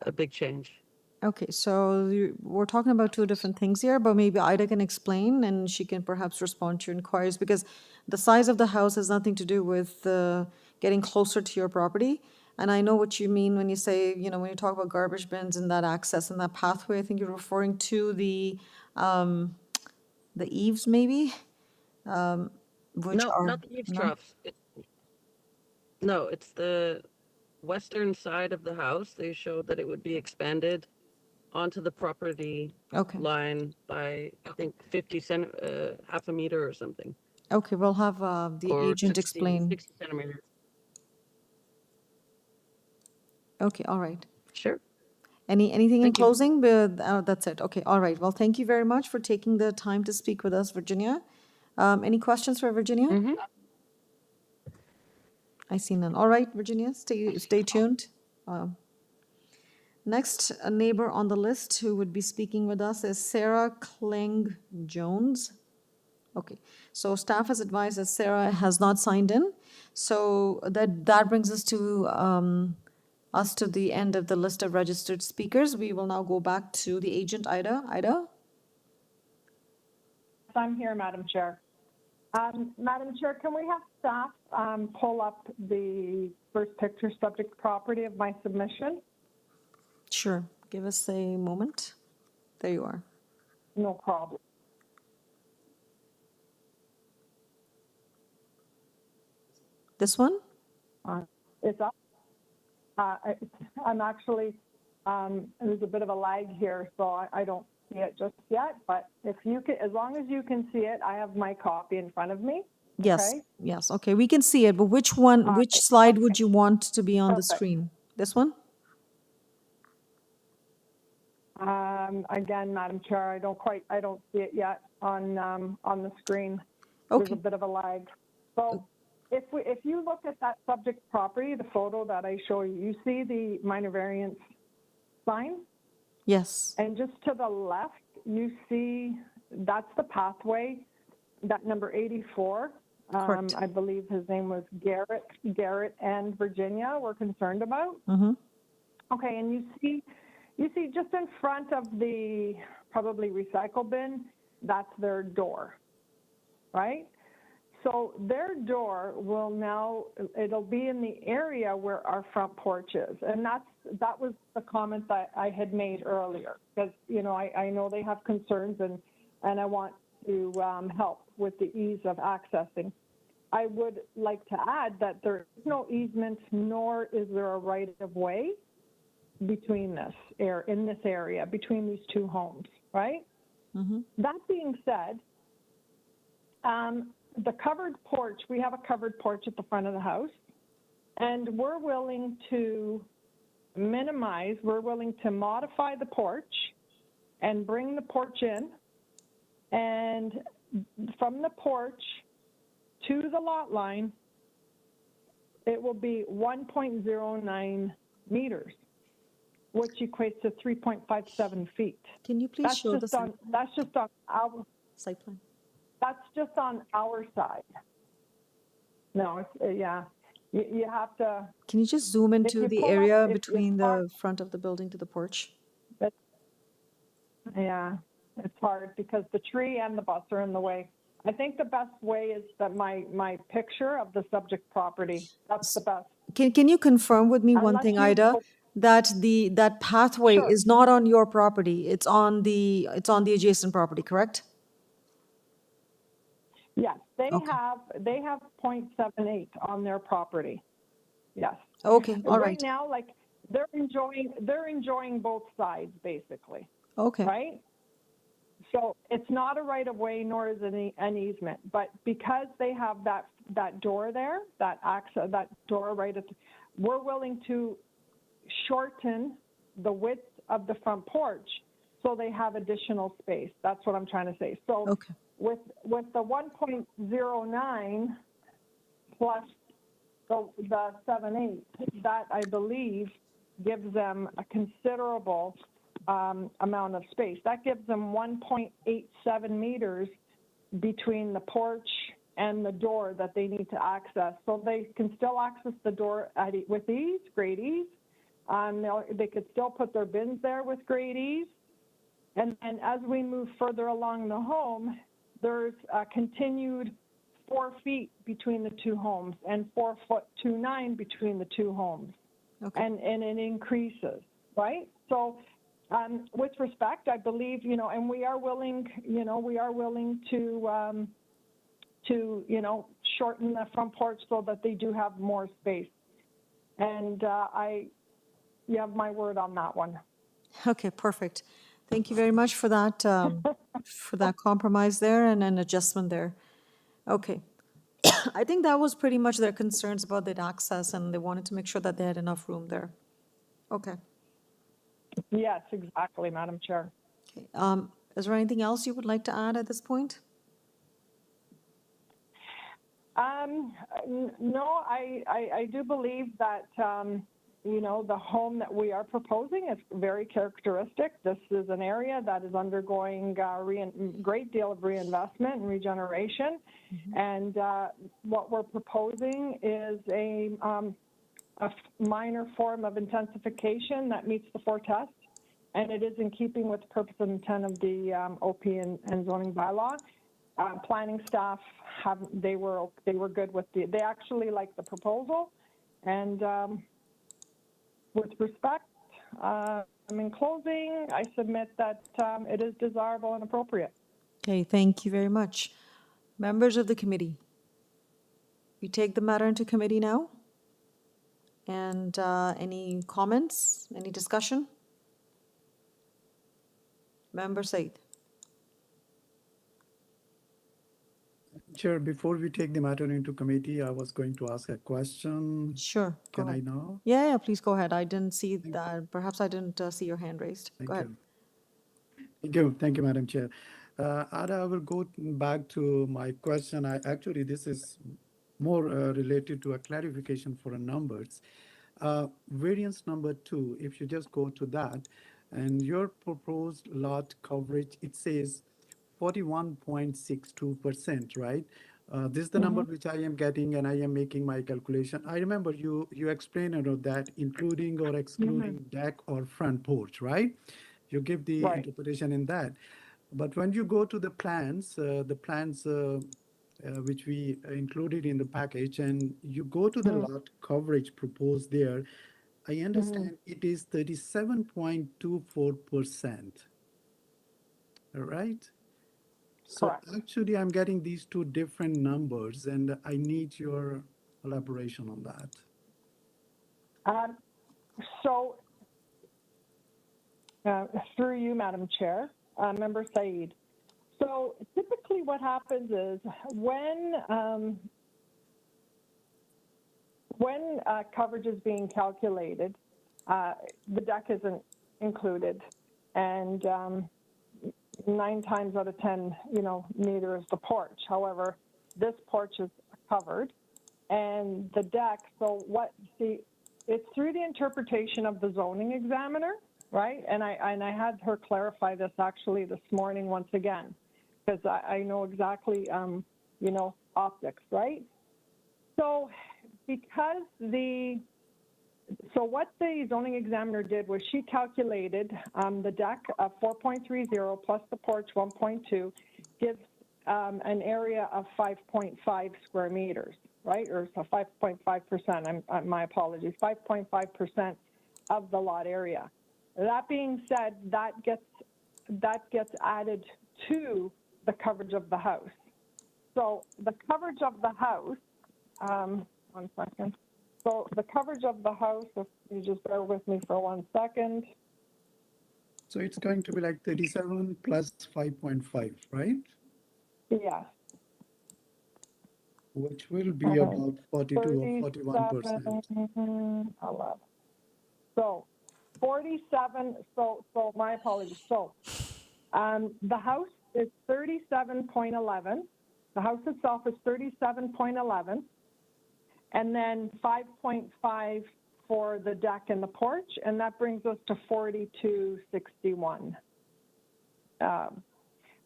a big change. Okay, so we're talking about two different things here, but maybe Ida can explain and she can perhaps respond to your inquiries, because the size of the house has nothing to do with getting closer to your property. And I know what you mean when you say, when you talk about garbage bins and that access and that pathway, I think you're referring to the eaves maybe, which No, are, not the eaves no? troughs. No, it's the western side of the house. They showed that it would be expanded onto the property Okay. line by, I think, half a meter or something, Okay, we'll have the or agent 60 explain. centimeters. Okay, all right. Sure. Anything in Thank you. closing? That's it. Okay, all right. Well, thank you very much for taking the time to speak with us, Virginia. Any questions for Virginia? Mm-hmm. I see none. All right, Virginia, stay tuned. Next, a neighbor on the list who would be speaking with us is Sarah Kling Jones. Okay, so staff has advised that Sarah has not signed in. So that brings us to the end of the list of registered speakers. We will now go back to the agent, Ida. Ida? I'm here, Madam Chair. Madam Chair, can we have staff pull up the first picture subject property of my submission? Sure. Give us a moment. There you are. No problem. This one? It's up. I'm actually, there's a bit of a lag here, so I don't see it just yet, but if you can, as long as you can see it, I have my copy in front of me. Yes, Okay? yes. Okay, we can see it, but which slide would you want to be on the Perfect. screen? This one? Again, Madam Chair, I don't see it yet on the screen. Okay. There's a bit of a lag. So if you look at that subject property, the photo that I show you, you see the minor variance sign? Yes. And just to the left, you see that's the pathway that number 84. Correct. I believe his name was Garrett and Virginia were concerned about. Mm-hmm. Okay, and you see just in front of the probably recycle bin, that's their door, right? So their door will now, it'll be in the area where our front porch is. And that was the comment that I had made earlier, because, I know they have concerns and I want to help with the ease of accessing. I would like to add that there is no easement, nor is there a right of way between in this area, between these two homes, right? Mm-hmm. That being said, the covered porch, we have a covered porch at the front of the house, and we're willing to modify the porch and bring the porch in, and from the porch to the lot line, it will be 1.09 meters, which equates to 3.57 feet. Can you please show the site plan? That's just on our Site plan. That's just on our side. No, it's, yeah, you have to. Can you just zoom into the area between the front of the building to the porch? Yeah, it's hard because the tree and the bus are in the way. I think the best way is that my picture of the subject property. That's the best. Can you confirm with me one thing, Ida, that that pathway is not on your property? It's on the adjacent property, correct? Yes, they have 0.78 on their property. Yes. Okay, all right. Right now, like they're enjoying both sides basically. Okay. Right. So it's not a right of way, nor is it an easement. But because they have that door there, that door right at, we're willing to shorten the width of the front porch so they have additional space. That's what I'm trying to say. So okay. With the 1.09 plus the 7.8, that I believe gives them a considerable amount of space. That gives them 1.87 meters between the porch and the door that they need to access. So they can still access the door with ease, great ease. They could still put their bins there with great ease. And as we move further along the home, there's a continued 4 feet between the two homes and 4'2" between the two homes. Okay. And it increases, right? So with respect, I believe, and we are willing, to, shorten the front porch so that they do have more space. And you have my word on that one. Okay, perfect. Thank you very much for that, compromise there and an adjustment there. Okay. I think that was pretty much their concerns about that access, and they wanted to make sure that they had enough room there. Okay. Yes, exactly, Madam Chair. Okay. Is there anything else you would like to add at this point? No, I do believe that, the home that we are proposing is very characteristic. This is an area that is undergoing a great deal of reinvestment and regeneration. Mm-hmm. And what we're proposing is a minor form of intensification that meets the 4 tests. And it is in keeping with the purpose and intent of the OP and zoning bylaw. Planning staff they were good with they actually liked the proposal, and with respect, in closing, I submit that it is desirable and appropriate. Okay, thank you very much. Members of the committee, we take the matter into committee now. And any comments, any discussion? Member Said. Chair, before we take the matter into committee, I was going to ask a question. Sure. Can I now? Yeah, please go ahead. I didn't see that. Perhaps I didn't see your hand raised. Go ahead. Thank you, Madam Chair. Ada, I will go back to my question. Actually, this is more related to a clarification for numbers. Variance number 2, if you just go to that, and your proposed lot coverage, it says 41.62%, right? This is the number which I am getting, and I am making my calculation. I remember you explained about that, including or excluding deck or front porch, right? You give the interpretation in that. But when you go to the plans which we included in the package, and you go to the lot coverage proposed there, I understand it is 37.24%. All right? So actually, I'm getting these two different numbers, and I need your elaboration on that. Through you, Madam Chair, Member Said. So typically what happens is when coverage is being calculated, the deck isn't included, and 9 times out of 10, neither is the porch. However, this porch is covered, and the deck. It's through the interpretation of the zoning examiner, right? And I had her clarify this actually this morning once again, because I know exactly, optics, right? So what the zoning examiner did was she calculated the deck of 4.30 plus the porch 1.2 gives an area of 5.5 square meters, right? Or so 5.5%, my apologies, 5.5% of the lot area. That being said, that gets added to the coverage of the house. So the coverage of the house, one second. So the coverage of the house, if you just bear with me for 1 second. So it's going to be like 37 plus 5.5, right? Yes. Which will be about 42 or 41%. 11. So 47, so my apologies. So the house is 37.11. The house itself is 37.11. And then 5.5 for the deck and the porch, and that brings us to 42.61.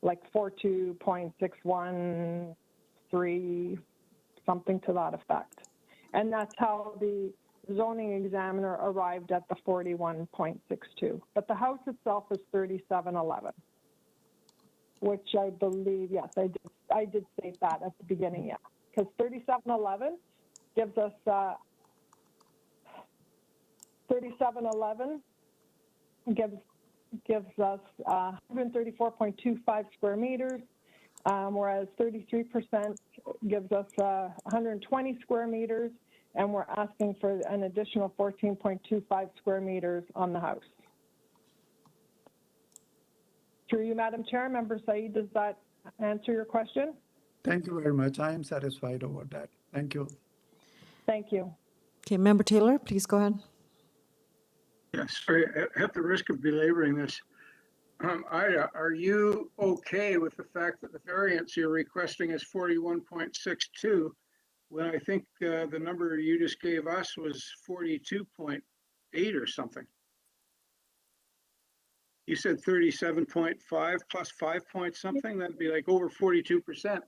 Like 42.613, something to that effect. And that's how the zoning examiner arrived at the 41.62. But the house itself is 3711, which I believe, yes, I did state that at the beginning, yeah. Because 3711 gives us 3711 gives us 134.25 square meters, whereas 33% gives us 120 square meters, and we're asking for an additional 14.25 square meters on the house. Through you, Madam Chair, Member Said, does that answer your question? Thank you very much. I am satisfied over that. Thank you. Thank you. Okay, Member Taylor, please go ahead. Yes, sorry, at the risk of belaboring this, Ida, are you okay with the fact that the variance you're requesting is 41.62 when I think the number you just gave us was 42.8 or something? You said 37.5 plus 5 point something, that'd be like over 42%.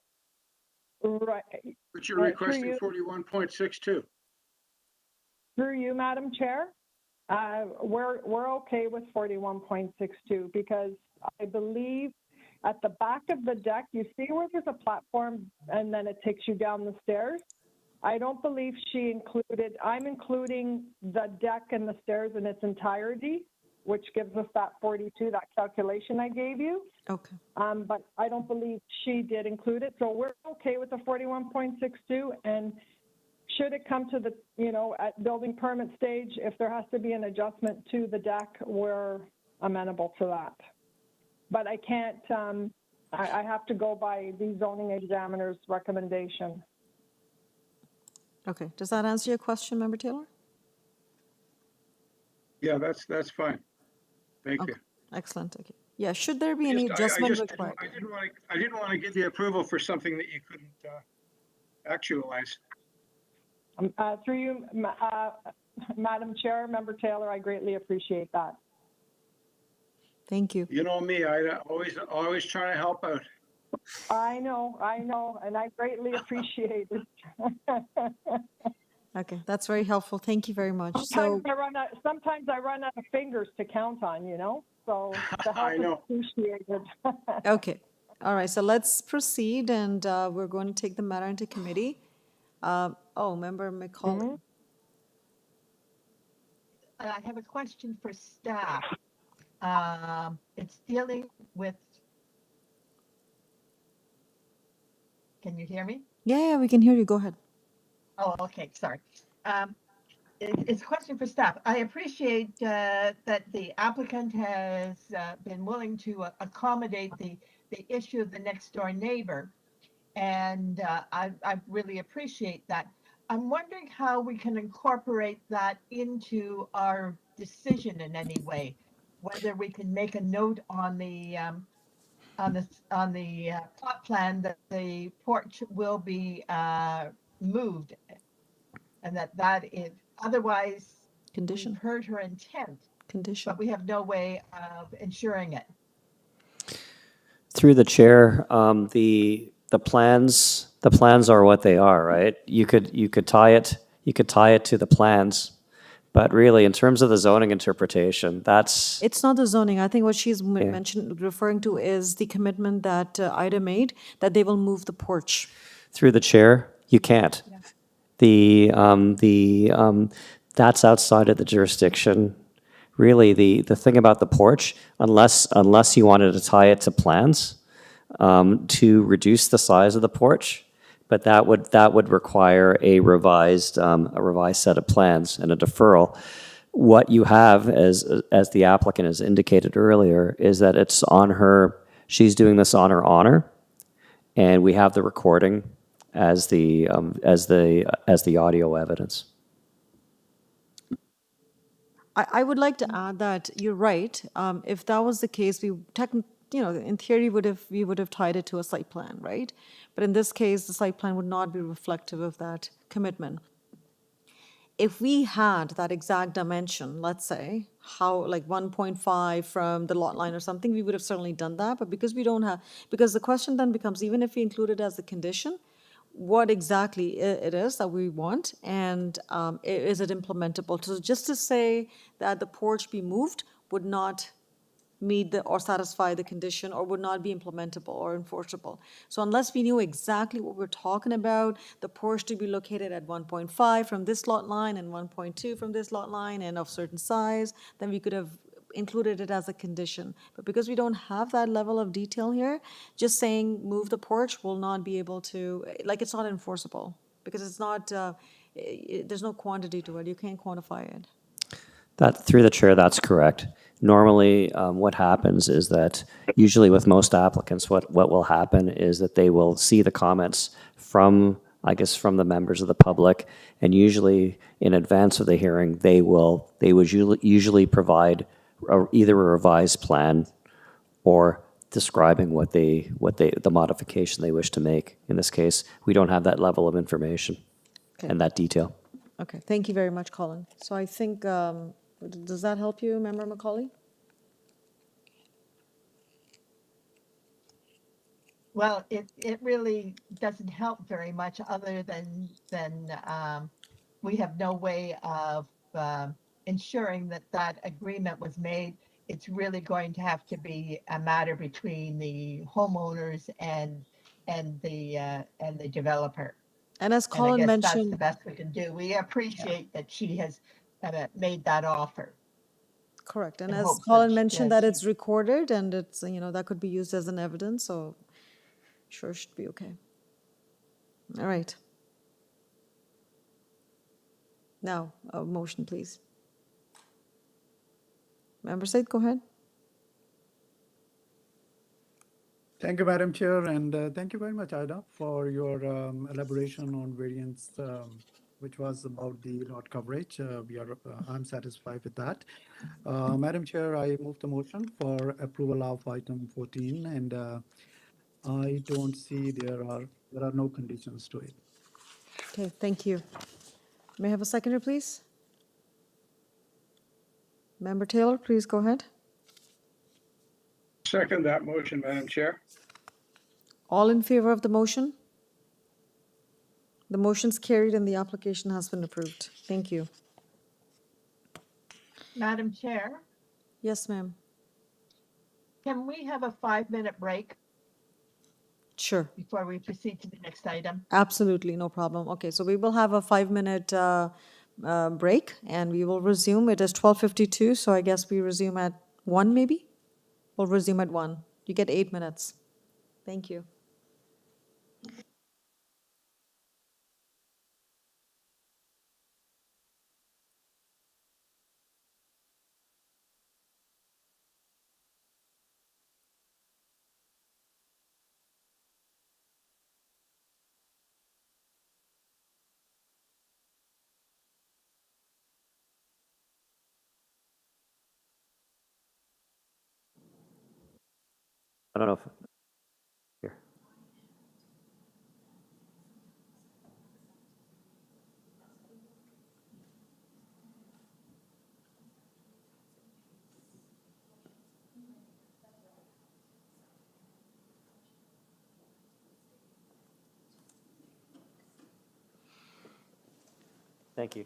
Right. But you're requesting 41.62. Through you, Madam Chair, we're okay with 41.62 because I believe at the back of the deck, you see where there's a platform and then it takes you down the stairs. I don't believe she included, I'm including the deck and the stairs in its entirety, which gives us that 42, that calculation I gave you. Okay. But I don't believe she did include it. So we're okay with the 41.62, and should it come to the, at building permit stage, if there has to be an adjustment to the deck, we're amenable to that. But I can't, I have to go by the zoning examiner's recommendation. Okay, does that answer your question, Member Taylor? Yeah, that's fine. Thank Okay. you. Excellent. Okay. Yeah. Should there be any adjustment required? I didn't want to give you approval for something that you couldn't actualize. Through you, Madam Chair, Member Taylor, I greatly appreciate that. Thank you. You know me, I always trying to help out. I know, and I greatly appreciate it. Okay, that's very helpful. Thank you very much. Sometimes I run out of fingers to count on, so the help is appreciated. Okay. All right. So let's proceed, and we're going to take the matter into committee. Member McCauley. I have a question for staff. It's dealing with. Can you hear me? Yeah, we can hear you. Go ahead. Oh, okay. Sorry. It's a question for staff. I appreciate that the applicant has been willing to accommodate the issue of the next door neighbor. And I really appreciate that. I'm wondering how we can incorporate that into our decision in any way, whether we can make a note on the plot plan that the porch will be moved, and that is otherwise condition. We've heard her intent, condition, but we have no way of ensuring it. Through the chair, the plans are what they are, right? You could tie it to the plans, but really in terms of the zoning interpretation, it's not the zoning. I think what she's referring to is the commitment that Ida made that they will move the porch. Through the chair, you can't. Yeah. That's outside of the jurisdiction. Really, the thing about the porch, unless you wanted to tie it to plans to reduce the size of the porch, but that would require a revised set of plans and a deferral. What you have, as the applicant has indicated earlier, is that it's on her. She's doing this on her honor, and we have the recording as the audio evidence. I would like to add that you're right. If that was the case, in theory, we would have tied it to a site plan, right? But in this case, the site plan would not be reflective of that commitment. If we had that exact dimension, let's say, like 1.5 from the lot line or something, we would have certainly done that. But because we don't have, because the question then becomes, even if we include it as a condition, what exactly it is that we want, and is it implementable? So just to say that the porch be moved would not meet the, or satisfy the condition, or would not be implementable or enforceable. So unless we knew exactly what we're talking about, the porch to be located at 1.5 from this lot line and 1.2 from this lot line and of certain size, then we could have included it as a condition. But because we don't have that level of detail here, just saying move the porch will not be able to, like, it's not enforceable because it's not, there's no quantity to it. You can't quantify it. That, through the chair, that's correct. Normally, what happens is that, usually with most applicants, what will happen is that they will see the comments from, I guess, from the members of the public, and usually in advance of the hearing, they would usually provide either a revised plan or describing the modification they wish to make. In this case, we don't have that level of information and that detail. Okay, thank you very much, Colin. So I think, does that help you, Member Macaulay? Well, it really doesn't help very much other than we have no way of ensuring that that agreement was made. It's really going to have to be a matter between the homeowners and the developer. And as And I Colin guess that's the mentioned, best we can do. We appreciate that she has made that offer. correct, and in as hopes that Colin she- mentioned, that that she- it's recorded and it's, that could be used as an evidence, so sure should be okay. All right. Now, a motion, please. Member Said, go ahead. Thank you, Madam Chair, and thank you very much, Ida, for your elaboration on variance, which was about the lot coverage. I'm satisfied with that. Madam Chair, I move the motion for approval of item 14, and I don't see there are no conditions to it. Okay, thank you. May I have a seconder, please? Member Taylor, please go ahead. Second that motion, Madam Chair. All in favor of the motion? The motion's carried and the application has been approved. Thank you. Madam Chair, Yes, ma'am. can we have a 5-minute break Sure. before we proceed to the next item? Absolutely, no problem. Okay, so we will have a 5-minute break and we will resume. It is 12:52, so I guess we resume at 1 maybe? We'll resume at 1. You get 8 minutes. Thank you. I don't know if, here. Thank you.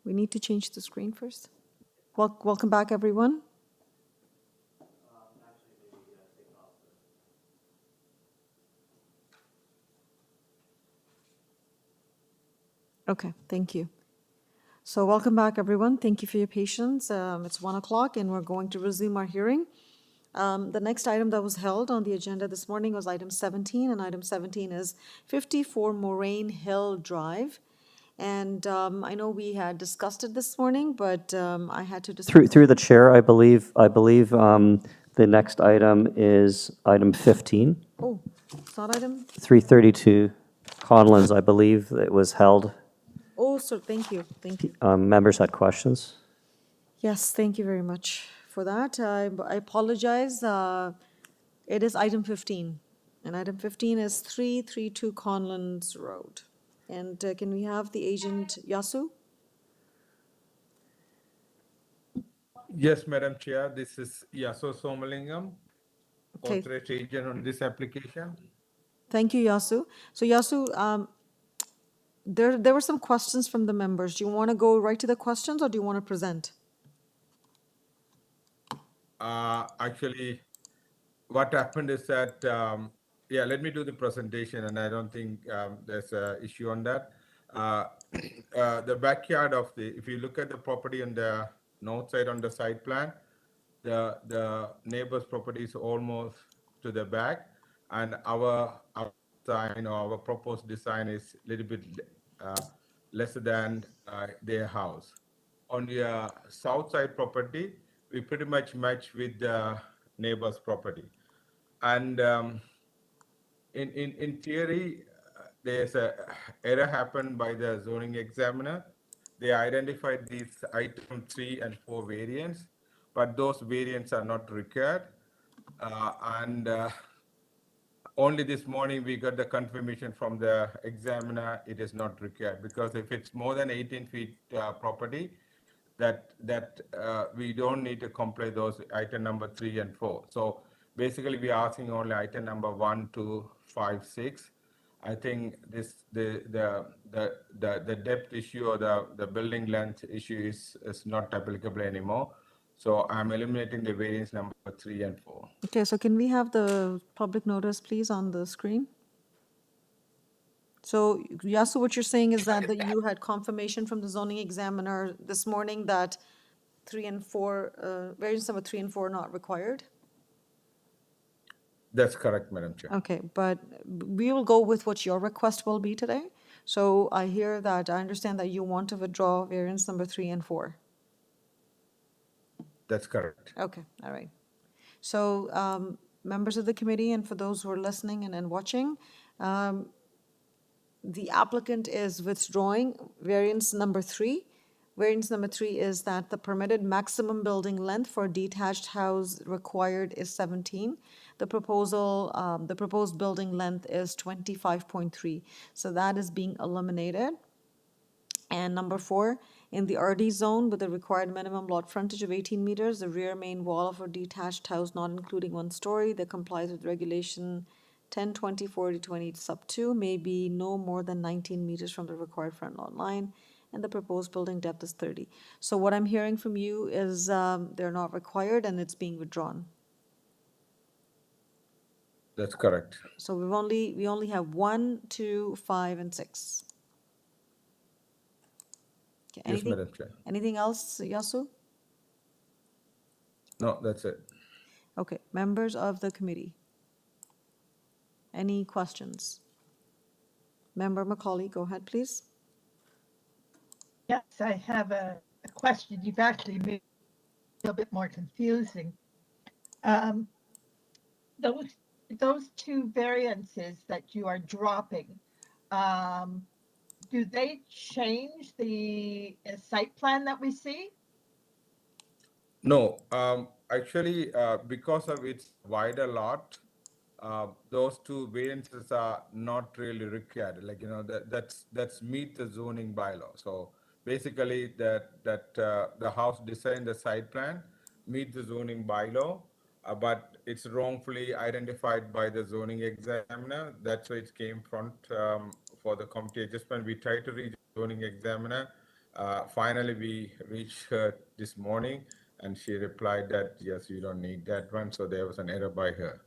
We need to change the screen first. Welcome back, everyone. Okay, thank you. So welcome back, everyone. Thank you for your patience. It's 1 o'clock and we're going to resume our hearing. The next item that was held on the agenda this morning was item 17, and item 17 is 54 Moraine Hill Drive. And I know we had discussed it this morning, but I had to discuss. Through the chair, I believe the next item is item 15. Oh, it's not item? 332 Conlins, I believe it was held. Oh, sir, thank you, thank you. Members had questions? Yes, thank you very much for that. I apologize. It is item 15, and item 15 is 332 Conlins Road. And can we have the agent, Yasu? Yes, Madam Chair, this is Yaso Somalingam, Okay. authorized agent on this application. Thank you, Yasu. So Yasu, there were some questions from the members. Do you want to go right to the questions or do you want to present? Actually, what happened is that, yeah, let me do the presentation, and I don't think there's an issue on that. The backyard of if you look at the property on the north side on the side plan, the neighbor's property is almost to the back, and our design or our proposed design is a little bit less than their house. On the south side property, we pretty much match with the neighbor's property. And in theory, there's a error happened by the zoning examiner. They identified these item 3 and 4 variants, but those variants are not required. Only this morning we got the confirmation from the examiner it is not required, because if it's more than 18 feet property, that we don't need to comply those item number 3 and 4. So basically we are asking only item number 1, 2, 5, 6. I think the depth issue or the building length issue is not applicable anymore. So I'm eliminating the variance number 3 and 4. Okay, so can we have the public notice, please, on the screen? So Yasu, what you're saying is that you had confirmation from the zoning examiner this morning that 3 and 4, variance number 3 and 4 are not required? That's correct, Madam Chair. Okay, but we will go with what your request will be today. So I understand that you want to withdraw variance number 3 and 4. That's correct. Okay, all right. So members of the committee and for those who are listening and watching, the applicant is withdrawing variance number 3. Variance number 3 is that the permitted maximum building length for a detached house required is 17. The proposed building length is 25.3. So that is being eliminated. And number 4, in the RD zone with the required minimum lot frontage of 18 meters, the rear main wall of a detached house not including 1 story that complies with regulation 10/20/40/20 sub 2 may be no more than 19 meters from the required front lot line, and the proposed building depth is 30. So what I'm hearing from you is they're not required and it's being withdrawn. That's correct. So we only have 1, 2, 5, and 6. Okay, Yes, Madam Chair. anything else, Yasu? No, that's it. Okay, members of the committee. Any questions? Member Macaulay, go ahead, please. Yes, I have a question. You've actually made it a little bit more confusing. Those 2 variances that you are dropping, do they change the site plan that we see? No, actually, because of its wider lot, those 2 variances are not really required. Like, that's meet the zoning bylaw. So basically the house design, the site plan meet the zoning bylaw, but it's wrongfully identified by the zoning examiner. That's why it came front for the committee adjustment. We tried to reach the zoning examiner. Finally, we reached her this morning, and she replied that, yes, you don't need that one. So there was an error by her.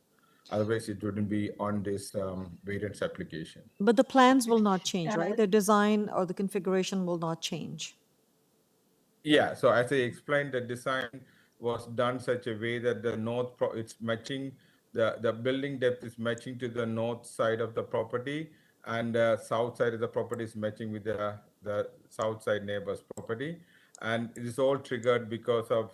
Otherwise, it wouldn't be on this variance application. But the plans will not change, Uh, right? The design or the configuration will not change. Yeah, so as I explained, the design was done such a way that the it's matching, the building depth is matching to the north side of the property, and the south side of the property is matching with the south side neighbor's property. And it is all triggered because of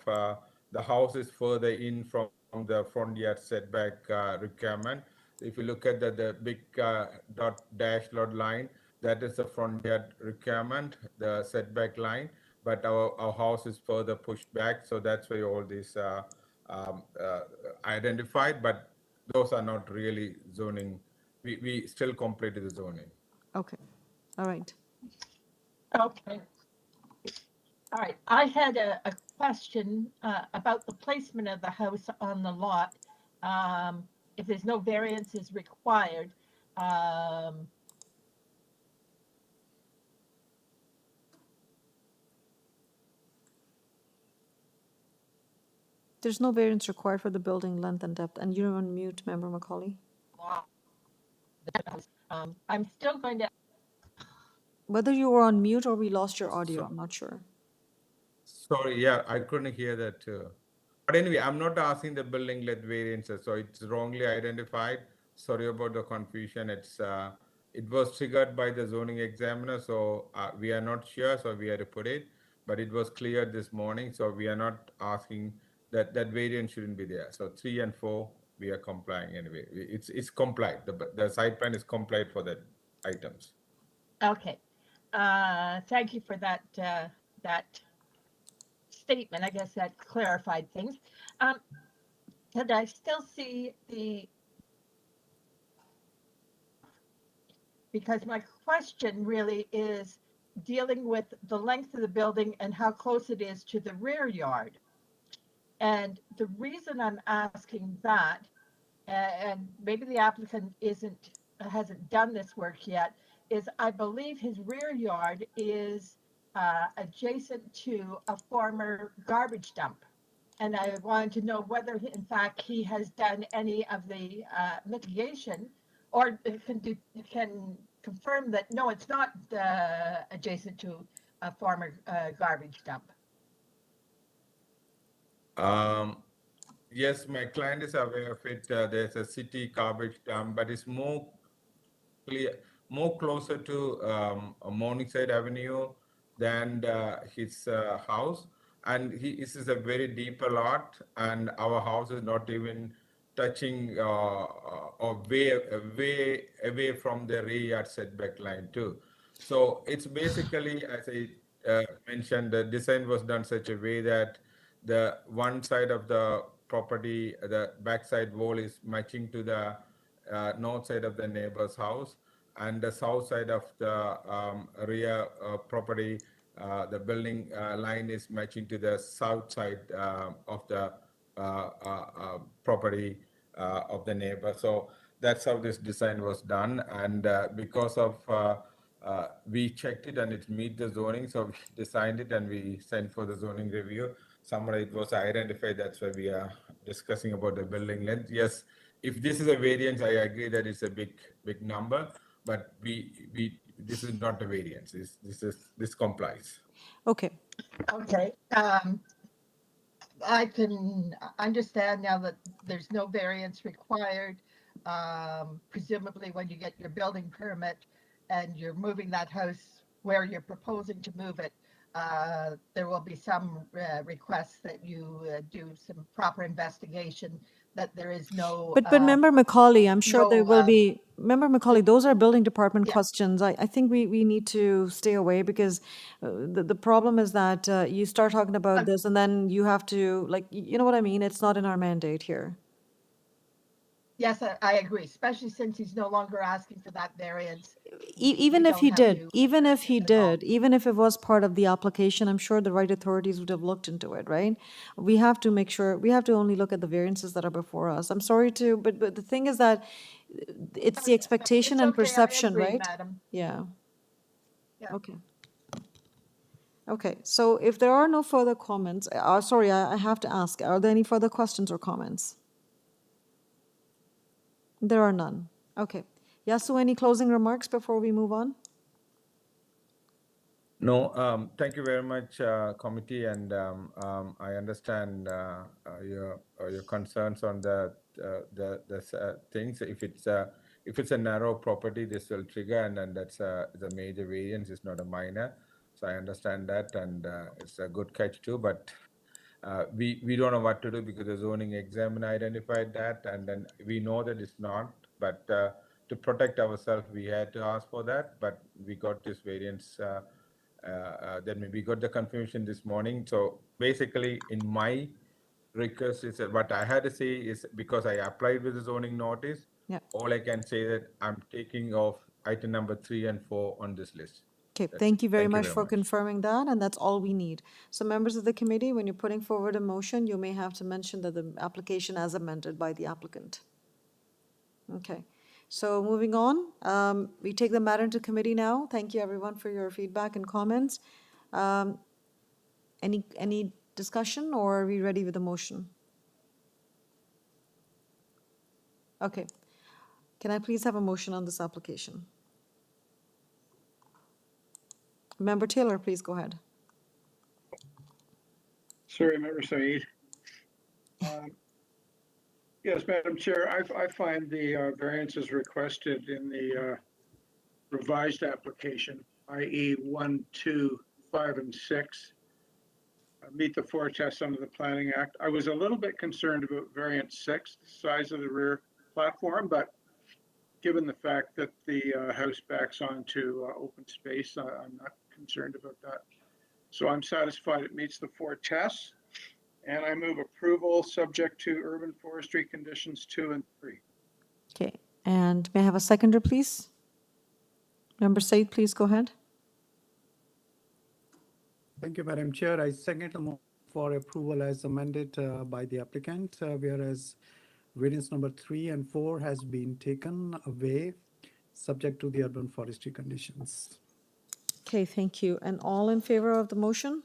the house is further in from the front yard setback requirement. If you look at the big dash dot line, that is the front yard requirement, the setback line. But our house is further pushed back, so that's why all these identified. But those are not really zoning. We still complete the zoning. Okay, all right. Okay. All right, I had a question about the placement of the house on the lot. If there's no variances required, There's no variance required for the building length and depth, and you're on mute, Member Macaulay. I'm still going to. Whether you were on mute or we lost your audio, So, I'm not sure. sorry, yeah, I couldn't hear that too. But anyway, I'm not asking the building length variances, so it's wrongly identified. Sorry about the confusion. It was triggered by the zoning examiner, so we are not sure, so we had to put it. But it was cleared this morning, so we are not asking that variance shouldn't be there. So 3 and 4, we are complying anyway. It's complied. The site plan is complied for that items. Okay. Thank you for that that statement. I guess that clarified things. And I still see because my question really is dealing with the length of the building and how close it is to the rear yard. And the reason I'm asking that, and maybe the applicant hasn't done this work yet, is I believe his rear yard is adjacent to a former garbage dump. And I wanted to know whether, in fact, he has done any of the mitigation, or can confirm that, no, it's not adjacent to a former garbage dump. Yes, my client is aware of it. There's a city garbage dump, but it's more closer to Morningside Avenue than his house. And this is a very deep lot, and our house is not even touching or way away from the rear yard setback line too. So it's basically, as I mentioned, the design was done such a way that the one side of the property, the backside wall is matching to the north side of the neighbor's house, and the south side of the rear property, the building line is matching to the south side of the property of the neighbor. So that's how this design was done. And because of we checked it and it meet the zoning, so we designed it and we sent for the zoning review. Somewhere it was identified. That's why we are discussing about the building length. Yes, if this is a variance, I agree that it's a big number, but this is not a variance. This complies. Okay. Okay. I can understand now that there's no variance required. Presumably when you get your building permit and you're moving that house where you're proposing to move it, there will be some requests that you do some proper investigation, that there is no. But Member Macaulay, I'm sure there will no, be, Member Macaulay, those are building department questions. I think we need to stay away because the problem is that you start talking about this and then you have to, like, you know what I mean? It's not in our mandate here. Yes, I agree, especially since he's no longer asking for that variance. Even if he did, even if it was part of the application, I'm sure the right authorities would have looked into it, right? We have to make sure, we have to only look at the variances that are before us. I'm sorry to, but the thing is that it's the expectation and perception, I agree, right? Madam. Yeah. Yeah. Okay. Okay, so if there are no further comments, sorry, I have to ask, are there any further questions or comments? There are none. Okay. Yasu, any closing remarks before we move on? No, thank you very much, committee, and I understand your concerns on the things. If it's a narrow property, this will trigger, and that's the major variance. It's not a minor, so I understand that, and it's a good catch too. But we don't know what to do because the zoning examiner identified that, and then we know that it's not. But to protect ourselves, we had to ask for that, but we got this variance. Then we got the confirmation this morning. So basically, in my request is that what I had to say is because I applied with the zoning notice, Yeah. all I can say that I'm taking off item number 3 and 4 on this list. Okay, That's thank it. you very Thank you much very for much. confirming that, and that's all we need. So members of the committee, when you're putting forward a motion, you may have to mention that the application as amended by the applicant. Okay, so moving on, we take the matter into committee now. Thank you everyone for your feedback and comments. Any discussion, or are we ready with the motion? Okay, can I please have a motion on this application? Member Taylor, please go ahead. Sorry, Member Said. Yes, Madam Chair, I find the variances requested in the revised application, i.e. 1, 2, 5, and 6, meet the 4 tests under the Planning Act. I was a little bit concerned about variant 6, the size of the rear platform, but given the fact that the house backs onto open space, I'm not concerned about that. So I'm satisfied it meets the 4 tests. And I move approval subject to urban forestry conditions 2 and 3. Okay, and may I have a seconder, please? Member Said, please go ahead. Thank you, Madam Chair. I second the motion for approval as amended by the applicant, whereas variance number 3 and 4 has been taken away, subject to the urban forestry conditions. Okay, thank you. And all in favor of the motion?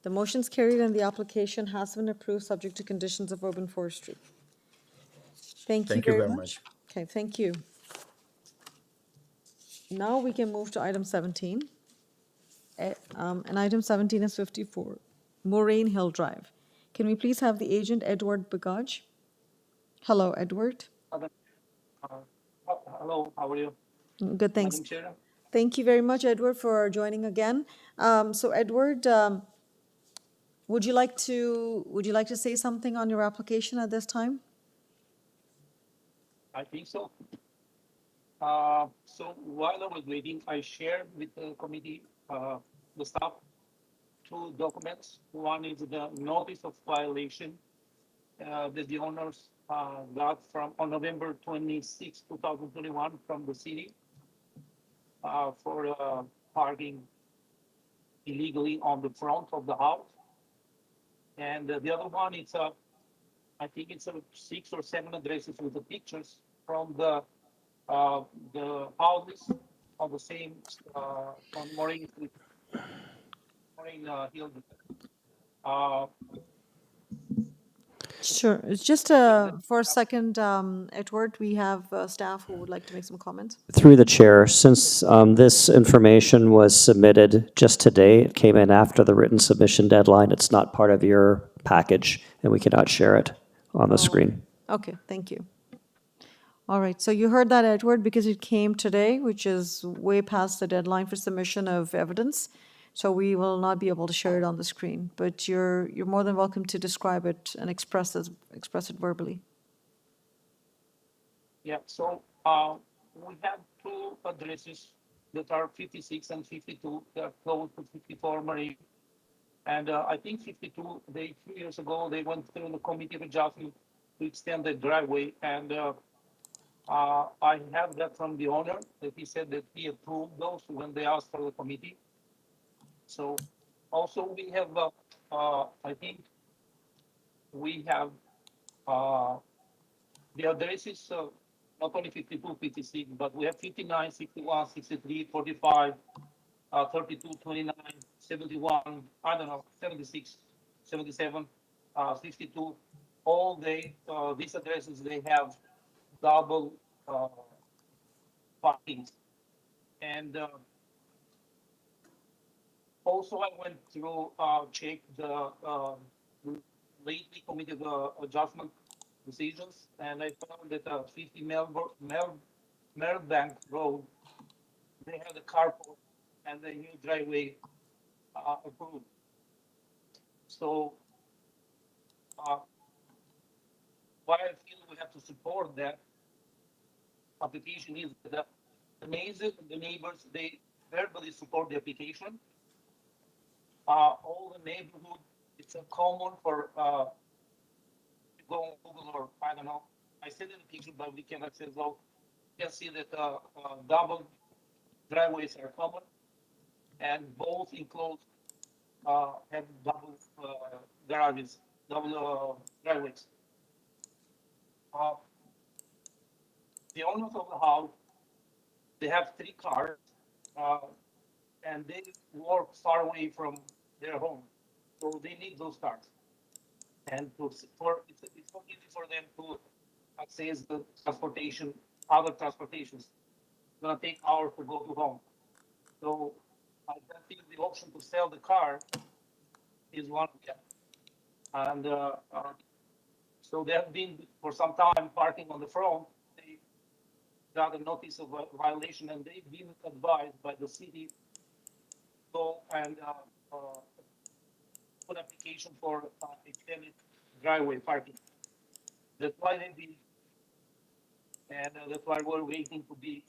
The motion's carried and the application has been approved, subject to conditions of urban forestry. Thank you very much. Okay, thank you. Now we can move to item 17. And item 17 is 54, Moraine Hill Drive. Can we please have the agent, Edward Bagaj? Hello, Edward. Hello, how are you? Good, thanks. Madam Chair? Thank you very much, Edward, for joining again. So Edward, would you like to say something on your application at this time? I think so. So while I was waiting, I shared with the committee, the staff, 2 documents. One is the notice of violation that the owners got on November 26, 2021 from the city for parking illegally on the front of the house. And the other one, I think it's 6 or 7 addresses with the pictures from the houses on the same on Moraine Hill. Sure. It's just for a second, Edward, we have staff who would like to make some comments. Through the chair, since this information was submitted just today, it came in after the written submission deadline. It's not part of your package, and we cannot share it on the screen. Okay, thank you. All right, so you heard that, Edward, because it came today, which is way past the deadline for submission of evidence. So we will not be able to share it on the screen, but you're more than welcome to describe it and express it verbally. Yeah, so we have 2 addresses that are 56 and 52. They're close to 54 Moraine. And I think 52, 2 years ago, they went through the committee of adjustment to extend the driveway. And I have that from the owner, that he said that he approved those when they asked for the committee. So also we have, I think we have the addresses, not only 52, 56, but we have 59, 61, 63, 45, 32, 29, 71, I don't know, 76, 77, 62. All these addresses, they have double parkings. And also I went through, check the lately committed adjustment decisions, and I found that 50 Melbank Road, they had a carport and a new driveway approved. So why I feel we have to support that application is that the neighbors, they verbally support the application. All the neighborhood, it's a common for to go on Google or I don't know. I sent in a picture, but we can access those. You can see that double driveways are common, and both enclosed have double garages, double driveways. The owners of the house, they have 3 cars, and they work far away from their home, so they need those cars. And it's not easy for them to access the transportation, other transportations. It's gonna take hours to go to home. So I think the option to sell the car is one of them. And so they have been for some time parking on the front. They got a notice of violation, and they've been advised by the city to go and put application for extended driveway parking. That's why they did, and that's why we're waiting to be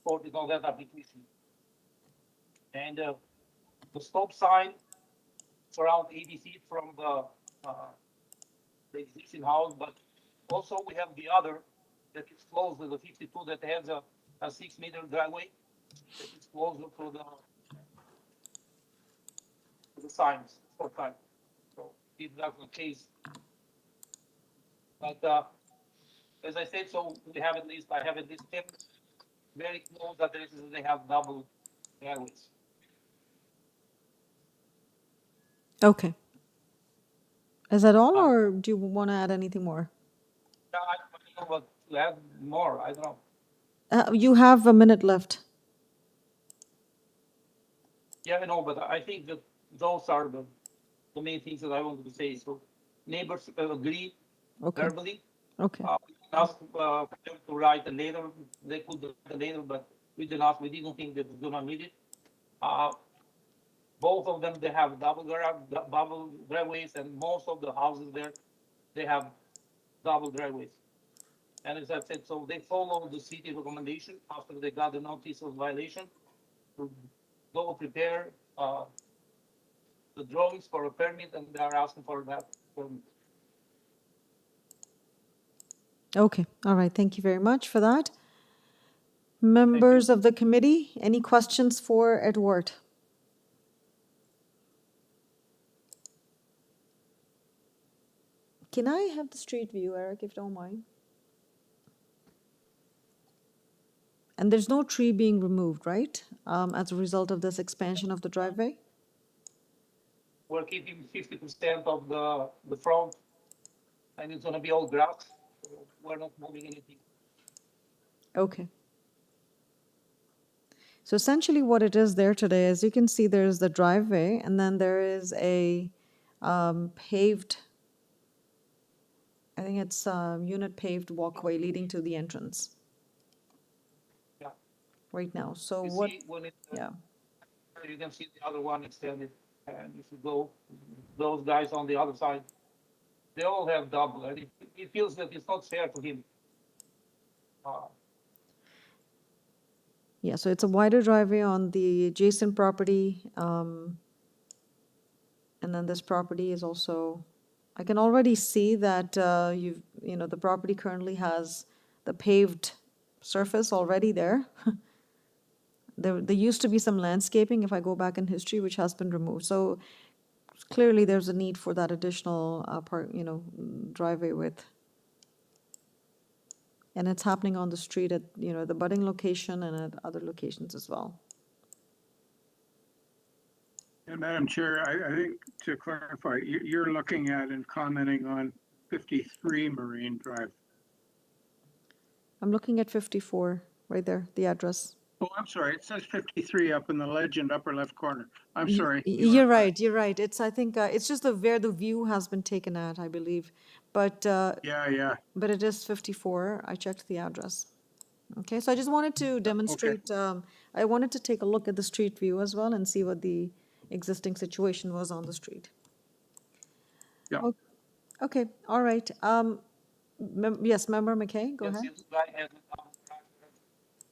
voted on that application. And the stop sign is around 80 feet from the existing house, but also we have the other that is closer, the 52 that has a 6-meter driveway that is closer to the signs for time. So if that's the case, but as I said, so we have I have at least 10 very close addresses that they have double driveways. Okay. Is that all, or do you want to add anything more? Yeah, I don't know what to add more. I don't know. You have a minute left. Yeah, I know, but I think that those are the main things that I wanted to say. So neighbors agree verbally. Okay. We asked them to write a letter. They could write a letter, but we didn't think that it's gonna need it. Both of them, they have double driveways, and most of the houses there, they have double driveways. And as I said, so they follow the city recommendation after they got the notice of violation to go prepare the drawings for a permit, and they are asking for that permit. Okay. All right. Thank you very much for that. Members of the committee, any questions for Edward? Can I have the street view, Eric, if you don't mind? And there's no tree being removed, right? As a result of this expansion of the driveway? We're keeping 50% of the front, and it's gonna be all grass. So we're not moving anything. Okay. So essentially what it is there today, as you can see, there's the driveway, and then there is a paved, I think it's a unit paved walkway leading to the entrance. Yeah. Right now. So You what? see when it, Yeah. you can see the other one extended, and if you go, those guys on the other side, they all have double, and it feels that it's not fair to him. Yeah, so it's a wider driveway on the adjacent property, and then this property is also, I can already see that the property currently has the paved surface already there. There used to be some landscaping, if I go back in history, which has been removed. So clearly there's a need for that additional driveway width. And it's happening on the street at, the budding location and at other locations as well. And Madam Chair, I think to clarify, you're looking at and commenting on 53 Moraine Drive. I'm looking at 54, right there, the address. Oh, I'm sorry. It says 53 up in the legend, upper left corner. I'm Y- sorry. You're right, you're right. I think, it's just where the view has been taken at, I believe. But, Yeah. but it is 54. I checked the address. Okay, so I just wanted to demonstrate, I wanted to take a look at the street view as well and see what the existing situation was on the street. Yeah. Okay, all right. Yes, Member McKay, go ahead.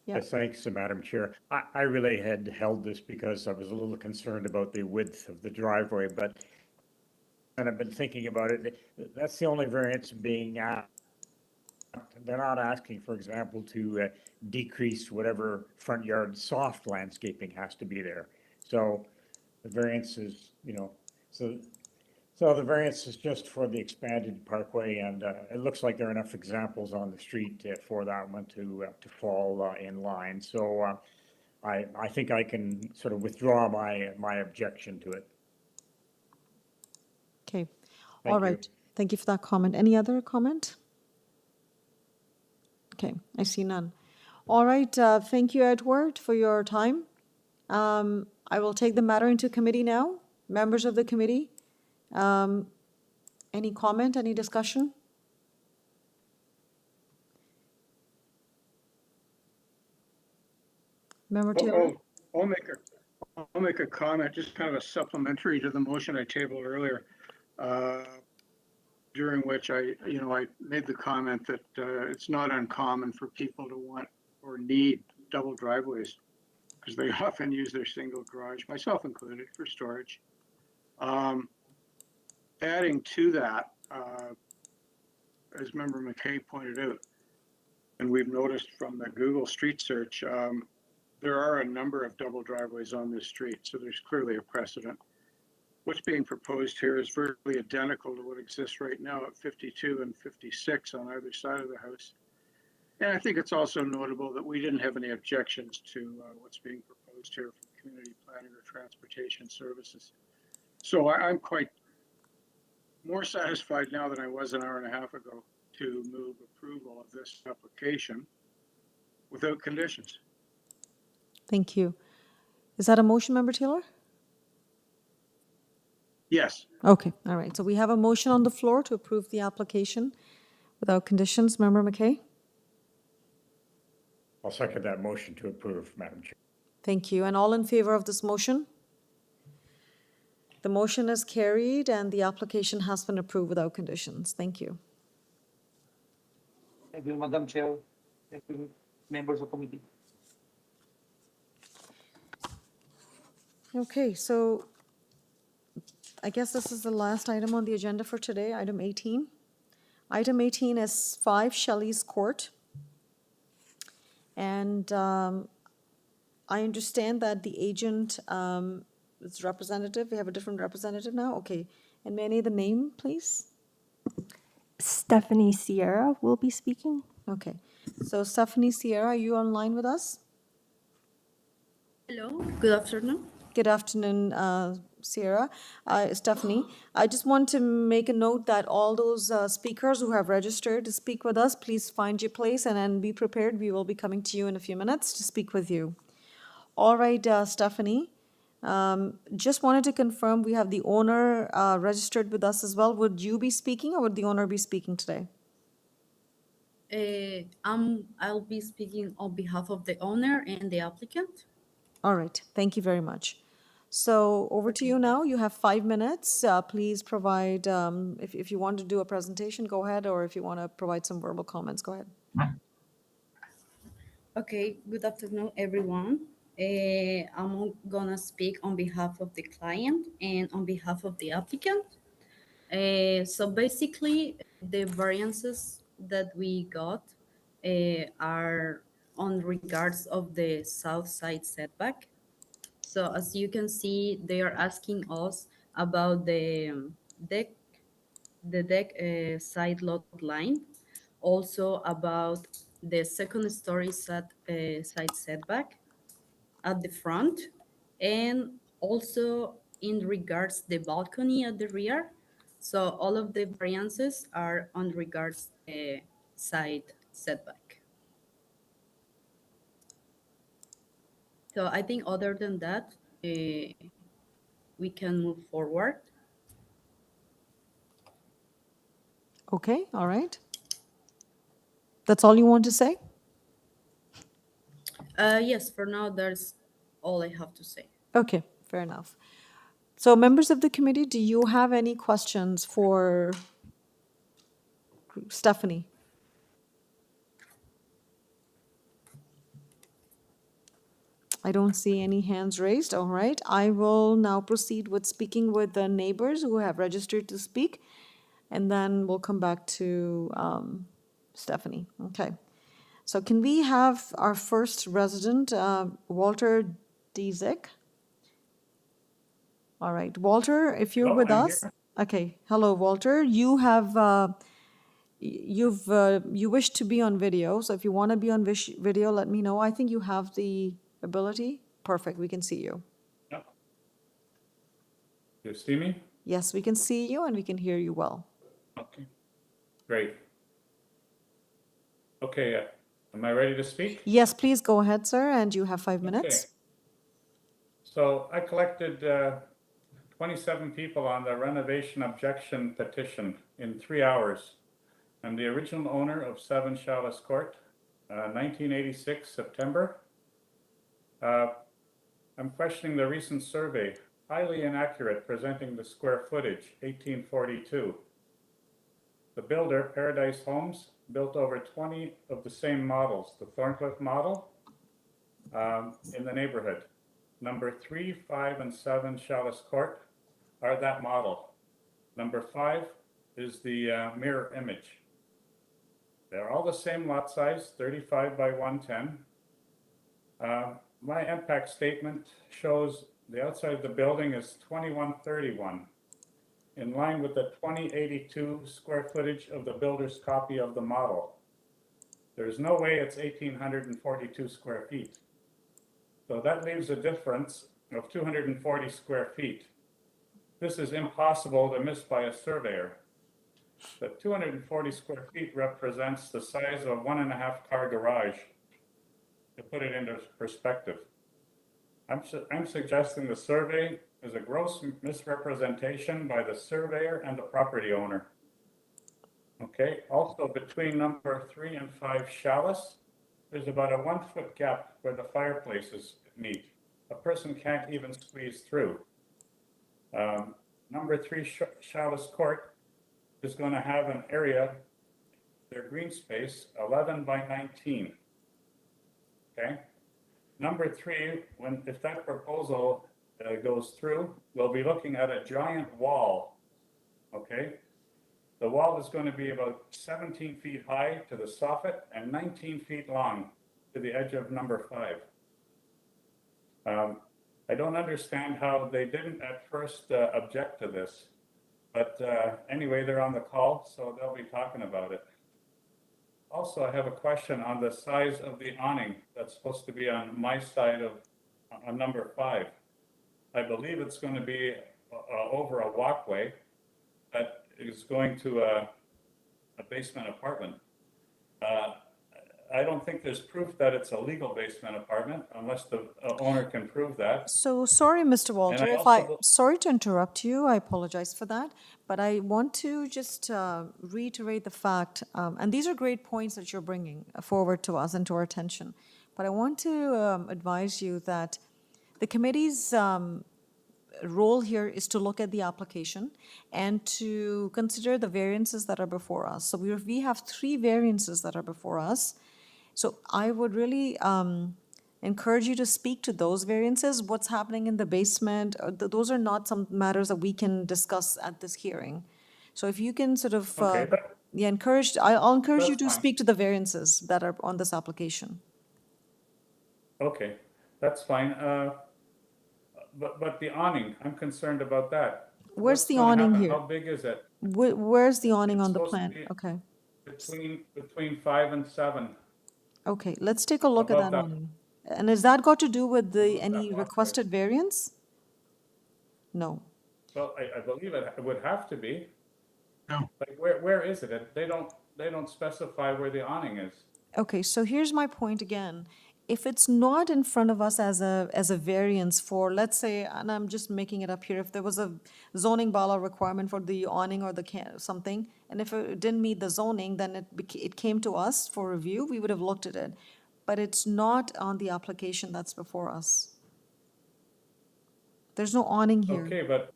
Yeah. Yes, thanks, Madam Chair. I really had held this because I was a little concerned about the width of the driveway, and I've been thinking about it. That's the only variance being asked. They're not asking, for example, to decrease whatever front yard soft landscaping has to be there. So the variance is, so the variance is just for the expanded parkway, and it looks like there are enough examples on the street for that one to fall in line. So I think I can sort of withdraw my objection to it. Okay, Thank all you. right. Thank you for that comment. Any other comment? Okay, I see none. All right, thank you, Edward, for your time. I will take the matter into committee now. Members of the committee, any comment, any discussion? Member Taylor? I'll make a comment, just kind of a supplementary to the motion I tabled earlier, during which I made the comment that it's not uncommon for people to want or need double driveways because they often use their single garage, myself included, for storage. Adding to that, as Member McKay pointed out, and we've noticed from the Google street search, there are a number of double driveways on this street, so there's clearly a precedent. What's being proposed here is virtually identical to what exists right now at 52 and 56 on either side of the house. And I think it's also notable that we didn't have any objections to what's being proposed here from community planning or transportation services. So I'm quite more satisfied now than I was an hour and a half ago to move approval of this application without conditions. Thank you. Is that a motion, Member Taylor? Yes. Okay, all right. So we have a motion on the floor to approve the application without conditions. Member McKay? I'll second that motion to approve, Madam Chair. Thank you. And all in favor of this motion? The motion is carried and the application has been approved without conditions. Thank you. Thank you, Madam Chair. Thank you, members of the committee. Okay, so I guess this is the last item on the agenda for today, item 18. Item 18 is 5 Shelley's Court. And I understand that the agent is representative. We have a different representative now. Okay, and may I need the name, please? Stephanie Sierra will be speaking. Okay, so Stephanie Sierra, are you online with us? Hello, good afternoon. Good afternoon, Sierra. Stephanie, I just want to make a note that all those speakers who have registered to speak with us, please find your place and then be prepared. We will be coming to you in a few minutes to speak with you. All right, Stephanie, just wanted to confirm we have the owner registered with us as well. Would you be speaking or would the owner be speaking today? I'll be speaking on behalf of the owner and the applicant. All right, thank you very much. So over to you now. You have 5 minutes. Please provide, if you want to do a presentation, go ahead, or if you want to provide some verbal comments, go ahead. Okay, good afternoon, everyone. I'm gonna speak on behalf of the client and on behalf of the applicant. So basically, the variances that we got are on regards of the south side setback. So as you can see, they are asking us about the deck side lot line, also about the second story side setback at the front, and also in regards the balcony at the rear. So all of the variances are on regards the side setback. So I think other than that, we can move forward. Okay, all right. That's all you want to say? Yes, for now, that's all I have to say. Okay, fair enough. So members of the committee, do you have any questions for Stephanie? I don't see any hands raised. All right. I will now proceed with speaking with the neighbors who have registered to speak, and then we'll come back to Stephanie. Okay. So can we have our first resident, Walter Dzik? All right. Walter, if you're Hello, with I'm us. here. Okay. Hello, Walter. You have you wish to be on video, so if you want to be on video, let me know. I think you have the ability. Perfect, we can see you. Yeah. You see me? Yes, we can see you and we can hear you well. Okay, great. Okay, am I ready to speak? Yes, please go ahead, sir, and you have 5 minutes. Okay. So I collected 27 people on the renovation objection petition in 3 hours. I'm the original owner of 7 Chalice Court, 1986 September. I'm questioning the recent survey, highly inaccurate, presenting the square footage, 1842. The builder, Paradise Homes, built over 20 of the same models, the Thorncliffe model, in the neighborhood. Number 3, 5, and 7 Chalice Court are that model. Number 5 is the mirror image. They're all the same lot size, 35 by 110. My impact statement shows the outside of the building is 2131, in line with the 2082 square footage of the builder's copy of the model. There's no way it's 1,842 square feet. So that leaves a difference of 240 square feet. This is impossible to miss by a surveyor. The 240 square feet represents the size of a 1.5 car garage, to put it into perspective. I'm suggesting the survey is a gross misrepresentation by the surveyor and the property owner. Okay, also between number 3 and 5 Chalice, there's about a 1-foot gap where the fireplaces meet. A person can't even squeeze through. Number 3 Chalice Court is going to have an area, their green space, 11 by 19. Okay. Number 3, if that proposal goes through, we'll be looking at a giant wall. Okay. The wall is going to be about 17 feet high to the soffit and 19 feet long to the edge of number 5. I don't understand how they didn't at first object to this, but anyway, they're on the call, so they'll be talking about it. Also, I have a question on the size of the awning that's supposed to be on my side of on number 5. I believe it's going to be over a walkway that is going to a basement apartment. I don't think there's proof that it's a legal basement apartment unless the owner can prove that. So sorry, Mr. Walter, sorry to interrupt you, I apologize for that, but I want to just reiterate the fact, and these are great points that you're bringing forward to us and to our attention, but I want to advise you that the committee's role here is to look at the application and to consider the variances that are before us. So we have 3 variances that are before us. So I would really encourage you to speak to those variances, what's happening in the basement. Those are not some matters that we can discuss at this hearing. So if you can sort of, I'll encourage you to speak to the variances that are on this application. Okay, that's fine. But the awning, I'm concerned about that. Where's the awning here? How big is it? Where's the awning on the plan? Okay. Between 5 and 7. Okay, let's take a look at above that that. awning. And has that got to do with the, any walkway. requested variance? No. Well, I believe it would have to be. No. Like, where is it? They don't specify where the awning is. Okay, so here's my point again. If it's not in front of us as a variance for, let's say, and I'm just making it up here, if there was a zoning bylaw requirement for the awning or the something, and if it didn't meet the zoning, then it came to us for review, we would have looked at it. But it's not on the application that's before us. There's no awning here. Okay, but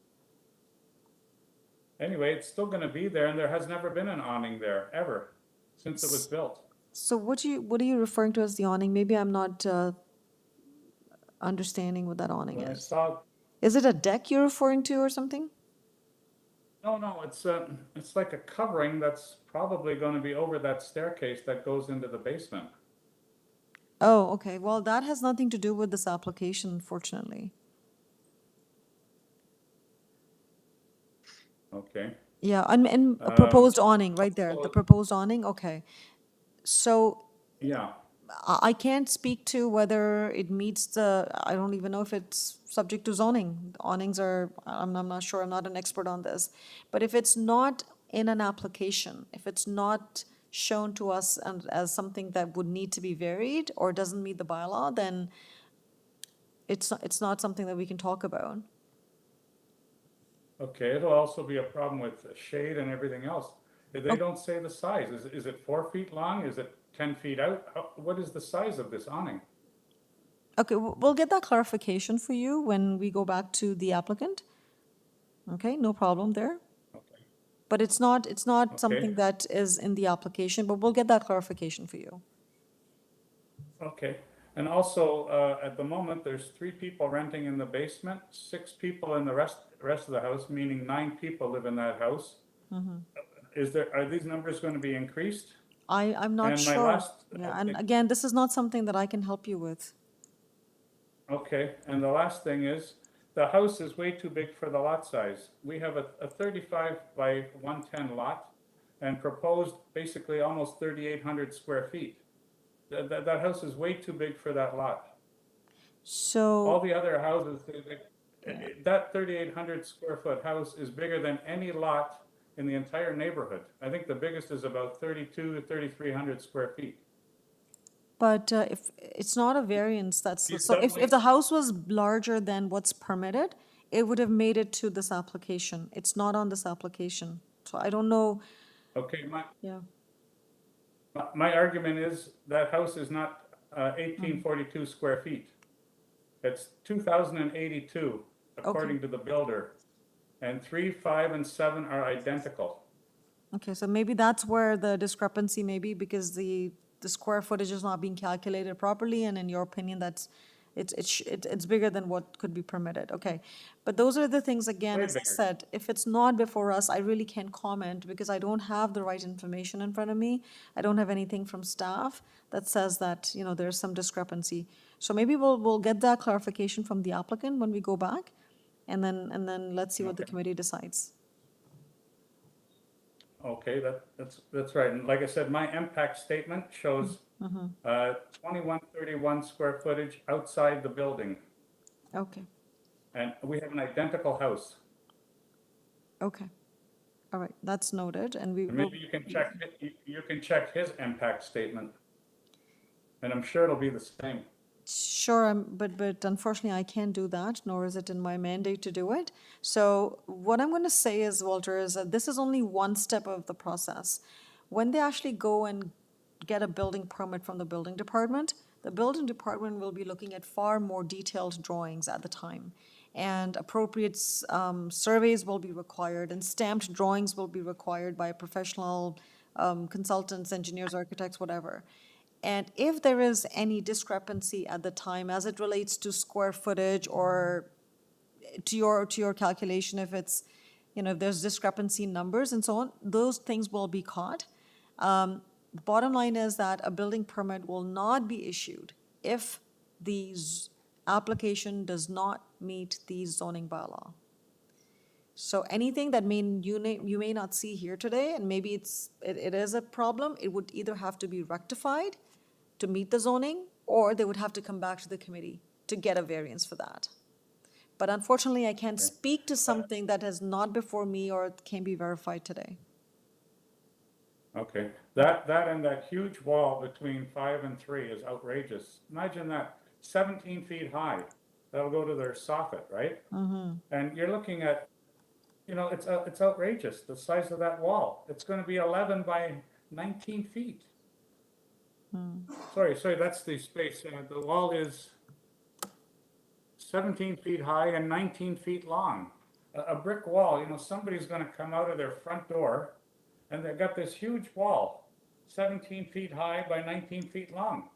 anyway, it's still gonna be there, and there has never been an awning there, ever, since it was built. So what are you referring to as the awning? Maybe I'm not understanding what that awning When I is. saw, Is it a deck you're referring to or something? no, it's like a covering that's probably gonna be over that staircase that goes into the basement. Oh, okay. Well, that has nothing to do with this application, fortunately. Okay. Yeah, and a proposed awning right there, the proposed awning, okay. So Yeah, I can't speak to whether it meets the, I don't even know if it's subject to zoning. Awnings are, I'm not sure, I'm not an expert on this. But if it's not in an application, if it's not shown to us and as something that would need to be varied or doesn't meet the bylaw, then it's not something that we can talk about. okay, it'll also be a problem with shade and everything else. They don't say the size. Is it 4 feet long? Is it 10 feet out? What is the size of this awning? Okay, we'll get that clarification for you when we go back to the applicant. Okay, no problem there. But it's not something that is in the application, but we'll get that clarification for you. Okay, and also, at the moment, there's 3 people renting in the basement, 6 people in the rest of the house, meaning 9 people live in that house. Are these numbers going to be increased? I'm not And my sure. last- Yeah, and again, this is not something that I can help you with. Okay, and the last thing is, the house is way too big for the lot size. We have a 35 by 110 lot and proposed basically almost 3,800 square feet. That house is way too big for that lot. All So, the other houses, that 3,800 square foot house is bigger than any lot in the entire neighborhood. I think the biggest is about 3,200 to 3,300 square feet. but if it's not a variance, that's, He's so if definitely- the house was larger than what's permitted, it would have made it to this application. It's not on this application. So I don't know, Okay, yeah. my argument is that house is not 1,842 square feet. It's 2,082 according to the builder. And 3, 5, and 7 are identical. Okay, so maybe that's where the discrepancy may be, because the square footage is not being calculated properly, and in your opinion, it's bigger than what could be permitted. Okay, but those are the things, again, Way as I bigger. said, if it's not before us, I really can't comment because I don't have the right information in front of me. I don't have anything from staff that says that, there's some discrepancy. So maybe we'll get that clarification from the applicant when we go back, and then let's see what the committee decides. Okay, that's right. And like I said, my impact statement shows 2131 square footage outside the building. Okay, And we have an identical house. okay. All right, that's noted, and we And will. maybe you can check his impact statement. And I'm sure it'll be the same. Sure, but unfortunately, I can't do that, nor is it in my mandate to do it. So what I'm going to say is, Walter, is that this is only one step of the process. When they actually go and get a building permit from the building department will be looking at far more detailed drawings at the time. And appropriate surveys will be required, and stamped drawings will be required by professional consultants, engineers, architects, whatever. And if there is any discrepancy at the time as it relates to square footage or to your calculation, if it's, if there's discrepancy in numbers and so on, those things will be caught. The bottom line is that a building permit will not be issued if the application does not meet the zoning bylaw. So anything that you may not see here today, and maybe it is a problem, it would either have to be rectified to meet the zoning, or they would have to come back to the committee to get a variance for that. But unfortunately, I can't speak to something that is not before me or can be verified today. Okay, that and that huge wall between 5 and 3 is outrageous. Imagine that, 17 feet high. That'll go to their soffit, right? Mm-hmm. And you're looking at, you know, it's outrageous, the size of that wall. It's going to be 11 by 19 feet. Sorry, that's the space. The wall is 17 feet high and 19 feet long. A brick wall, you know, somebody's going to come out of their front door and they've got this huge wall, 17 feet high by 19 feet long.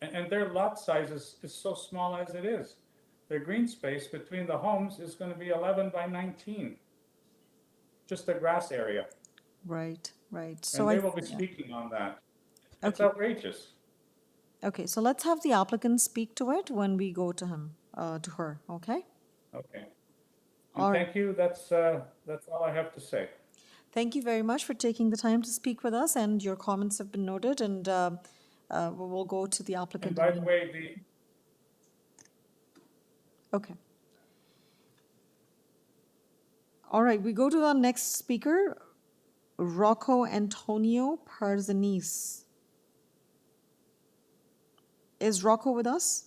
And their lot size is so small as it is. Their green space between the homes is going to be 11 by 19. Just a grass area. Right, right. So And they will be speaking on that. It's Okay. outrageous. Okay, so let's have the applicant speak to it when we go to him, to her, okay? Okay. All And right. thank you. That's all I have to say. Thank you very much for taking the time to speak with us, and your comments have been noted, and we'll go to the And applicant. by the way, Okay. All right, we go to our next speaker, Rocco Antonio Parzanis. Is Rocco with us?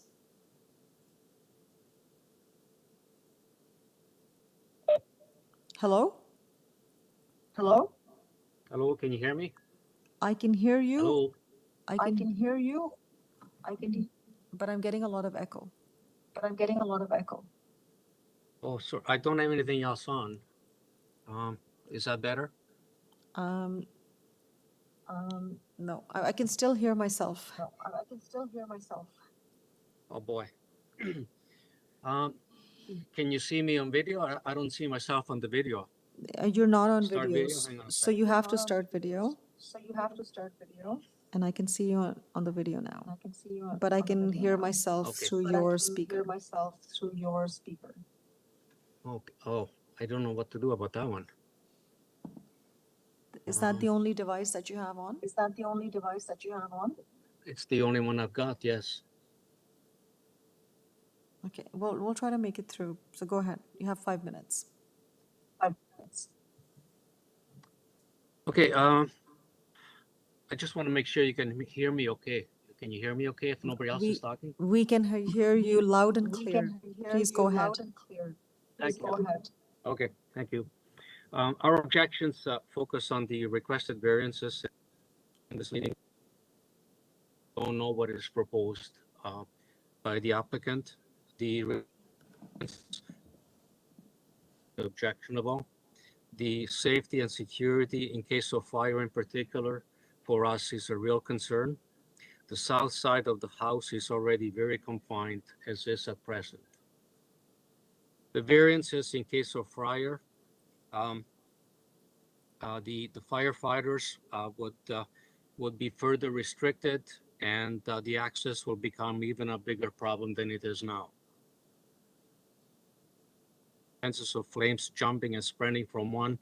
Hello? Hello? Hello, can you hear me? I can hear you. Hello? I can hear you. But I'm getting a lot of echo. Oh, sorry, I don't have anything else on. Is that better? No, I can still hear myself. Oh, boy. Can you see me on video? I don't see myself on the video. You're not on Start video, video? Hang on a so second. you have to start video. And I can see you on the video now. But I can hear myself Okay. through your speaker. Okay. Oh, I don't know what to do about that one. Is that the only device that you have on? It's the only one I've got, yes. Okay, well, we'll try to make it through. So go ahead. You have 5 minutes. Okay, I just want to make sure you can hear me okay. Can you hear me okay if nobody else is talking? We can hear you loud and clear. Please go ahead. Thank you. Okay, thank you. Our objections focus on the requested variances in this meeting. Don't know what is proposed by the applicant. The objectionable. The safety and security in case of fire in particular for us is a real concern. The south side of the house is already very confined as is at present. The variances in case of fire, the firefighters would be further restricted, and the access will become even a bigger problem than it is now. Chances of flames jumping and spreading from one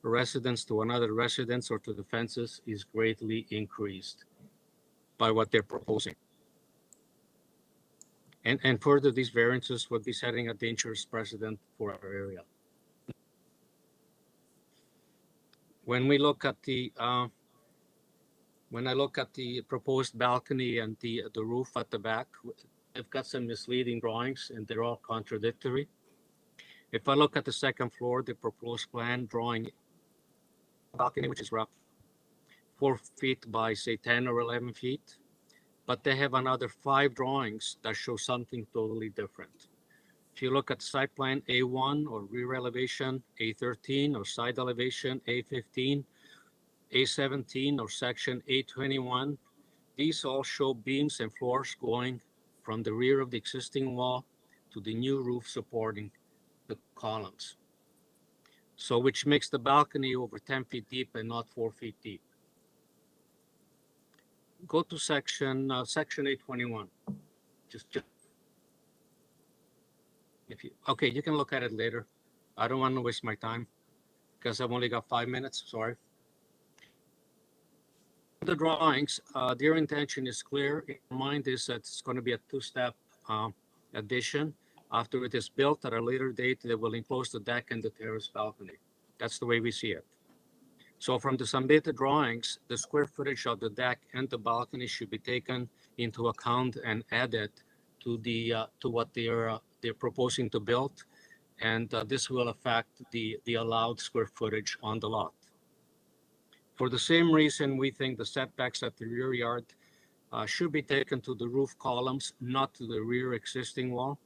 residence to another residence or to the fences is greatly increased by what they're proposing. And further, these variances would be setting a dangerous precedent for our area. When we look at the when I look at the proposed balcony and the roof at the back, I've got some misleading drawings and they're all contradictory. If I look at the second floor, the proposed plan drawing balcony, which is rough 4 feet by say 10 or 11 feet, but they have another 5 drawings that show something totally different. If you look at site plan A1 or rear elevation A13 or side elevation A15, A17 or section A21, these all show beams and floors going from the rear of the existing wall to the new roof supporting the columns. So which makes the balcony over 10 feet deep and not 4 feet deep. Go to section A21. Just if you, okay, you can look at it later. I don't want to waste my time because I've only got 5 minutes, sorry. the drawings, their intention is clear. In mind is that it's going to be a two-step addition. After it is built at a later date, they will enclose the deck and the terrace balcony. That's the way we see it. So from the submitted drawings, the square footage of the deck and the balcony should be taken into account and added to the to what they're proposing to build, and this will affect the allowed square footage on the lot. For the same reason, we think the setbacks at the rear yard should be taken to the roof columns, not to the rear existing wall.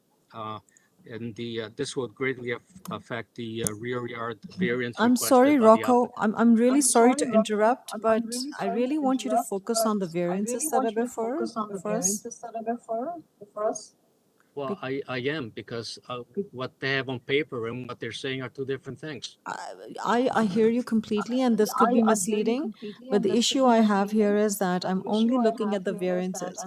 And this would greatly affect the rear yard variance. I'm requested sorry, by the Rocco. applicant. I'm really sorry to interrupt, but I really want you to focus on the variances that are before us. Well, I am, because what they have on paper and what they're saying are two different things. I hear you completely, and this could be misleading, but the issue I have here is that I'm only looking at the variances.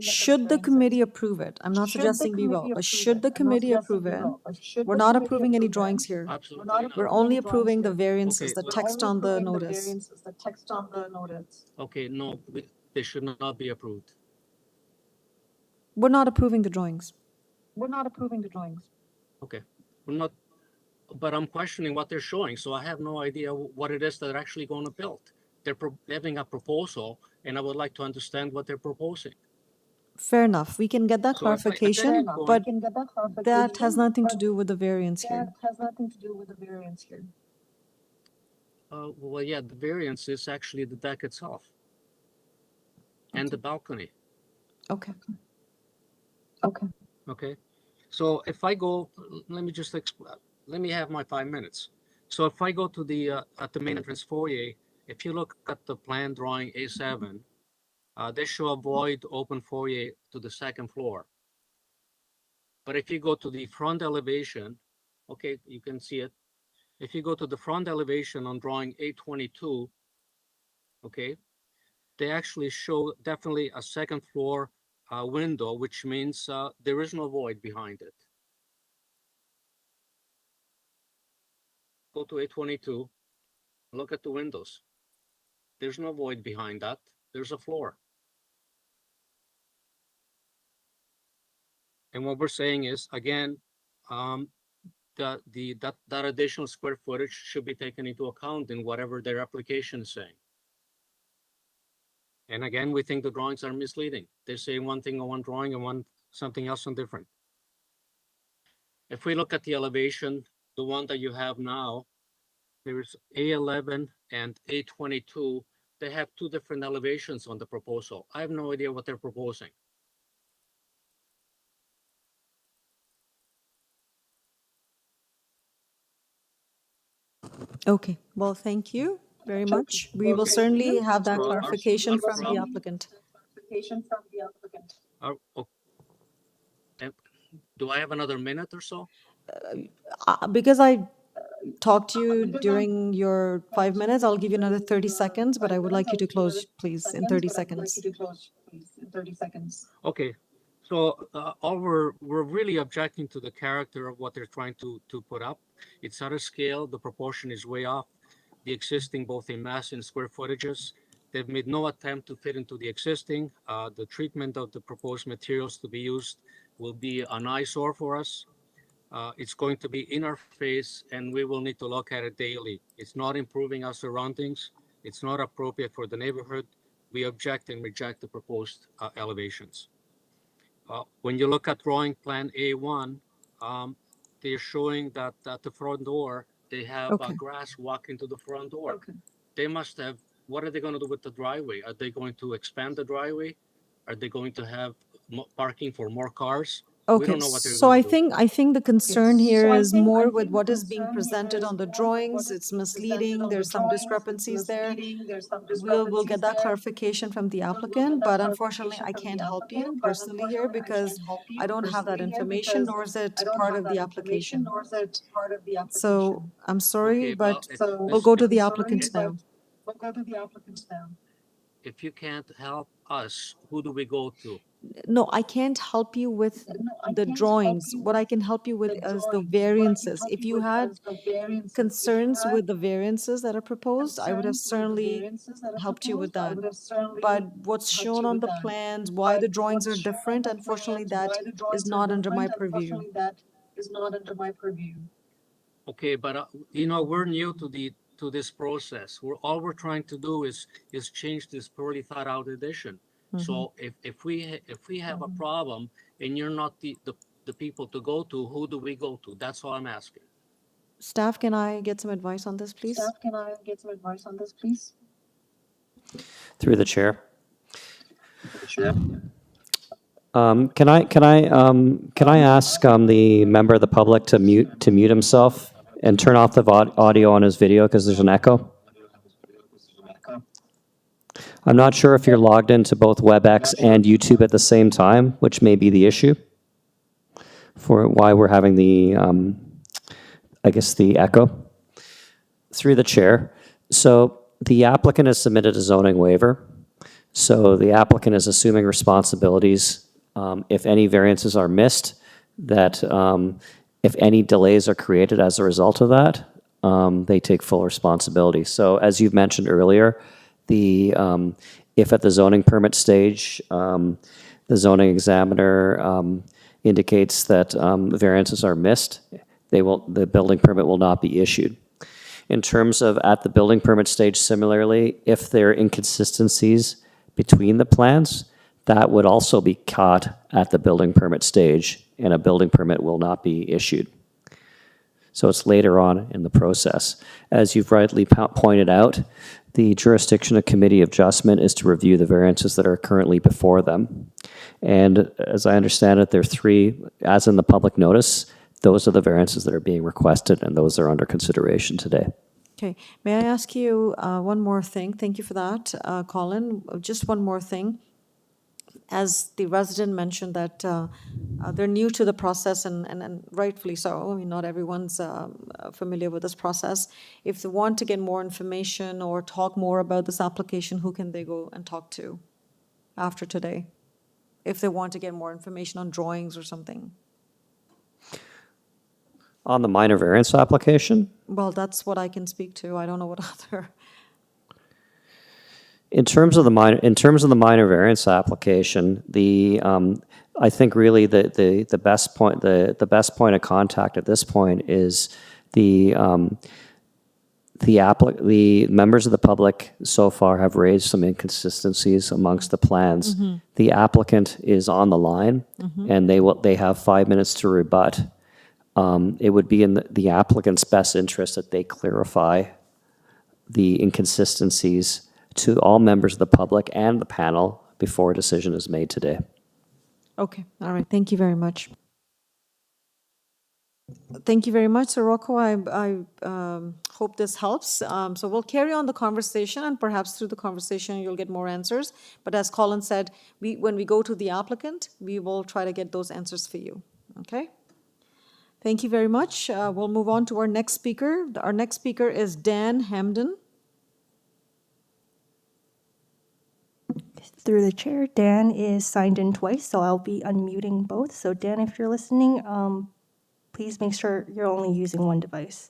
Should the committee approve it? I'm not suggesting we will, but should the committee approve it? We're not approving any drawings here. Absolutely not. We're only approving the variances, Okay, the text on the notice. Okay, no, they should not be approved. We're not approving the drawings. Okay, we're not, but I'm questioning what they're showing, so I have no idea what it is that they're actually going to build. They're having a proposal, and I would like to understand what they're proposing. Fair enough. We can get that So if I- clarification, but that has nothing to do with the variance here. Well, yeah, the variance is actually the deck itself and the balcony. Okay. Okay, so if I go, let me just let me have my 5 minutes. So if I go to the at the main entrance foyer, if you look at the plan drawing A7, they show a void open foyer to the second floor. But if you go to the front elevation, okay, you can see it. If you go to the front elevation on drawing A22, okay, they actually show definitely a second floor window, which means there is no void behind it. Go to A22, look at the windows. There's no void behind that. There's a floor. And what we're saying is, again, that additional square footage should be taken into account in whatever their application is saying. And again, we think the drawings are misleading. They're saying one thing on one drawing and something else on different. If we look at the elevation, the one that you have now, there's A11 and A22. They have two different elevations on the proposal. I have no idea what they're proposing. Okay, well, thank you very much. We will certainly have that clarification from the applicant. Do I have another minute or so? Because I talked to you during your 5 minutes, I'll give you another 30 seconds, but I would like you to close, please, in 30 seconds. Okay, so we're really objecting to the character of what they're trying to put up. It's out of scale. The proportion is way off the existing, both in mass and square footages. They've made no attempt to fit into the existing. The treatment of the proposed materials to be used will be an eyesore for us. It's going to be in our face, and we will need to look at it daily. It's not improving our surroundings. It's not appropriate for the neighborhood. We object and reject the proposed elevations. When you look at drawing plan A1, they're showing that at the front door, they have grass walking to the front door. They must have, what are they going to do with the driveway? Are they going to expand the driveway? Are they going to have parking for more cars? We Okay, don't know what they're so going to do. I think the concern here is more with what is being presented on the drawings. It's misleading. There's some discrepancies there. We'll get that clarification from the applicant, but unfortunately, I can't help you personally here because I don't have that information, nor is it part of the application. So I'm sorry, but we'll go to the applicant now. If you can't help us, who do we go to? No, I can't help you with the drawings. What I can help you with is the variances. If you had concerns with the variances that are proposed, I would have certainly helped you with that. But what's shown on the plans, why the drawings are different, unfortunately, that is not under my purview. Okay, but we're new to this process. All we're trying to do is change this poorly thought out edition. So if we have a problem and you're not the people to go to, who do we go to? That's all I'm asking. Staff, can I get some advice on this, please? Through the chair. Can I ask the member of the public to mute himself and turn off the audio on his video because there's an echo? I'm not sure if you're logged into both WebEx and YouTube at the same time, which may be the issue for why we're having the, I guess, the echo. Through the chair. So the applicant has submitted a zoning waiver. So the applicant is assuming responsibilities if any variances are missed, that if any delays are created as a result of that, they take full responsibility. So as you've mentioned earlier, if at the zoning permit stage, the zoning examiner indicates that variances are missed, the building permit will not be issued. In terms of at the building permit stage, similarly, if there are inconsistencies between the plans, that would also be caught at the building permit stage, and a building permit will not be issued. So it's later on in the process. As you've rightly pointed out, the jurisdiction of Committee of Adjustment is to review the variances that are currently before them. And as I understand it, there are three, as in the public notice, those are the variances that are being requested, and those are under consideration today. Okay, may I ask you one more thing? Thank you for that, Colin. Just one more thing. As the resident mentioned that they're new to the process, and rightfully so. I mean, not everyone's familiar with this process. If they want to get more information or talk more about this application, who can they go and talk to after today? If they want to get more information on drawings or something. On the minor variance application? Well, that's what I can speak to. I don't know what other. In terms of the minor variance application, I think really the best point of contact at this point is the members of the public so far have raised some inconsistencies amongst the plans. The applicant is on the line, and they have 5 minutes to rebut. It would be in the applicant's best interest that they clarify the inconsistencies to all members of the public and the panel before a decision is made today. Okay, all right, thank you very much. Thank you very much, Sir Rocco. I hope this helps. So we'll carry on the conversation, and perhaps through the conversation you'll get more answers. But as Colin said, when we go to the applicant, we will try to get those answers for you, okay? Thank you very much. We'll move on to our next speaker. Our next speaker is Dan Hamden. Through the chair, Dan is signed in twice, so I'll be unmuting both. So Dan, if you're listening, please make sure you're only using one device.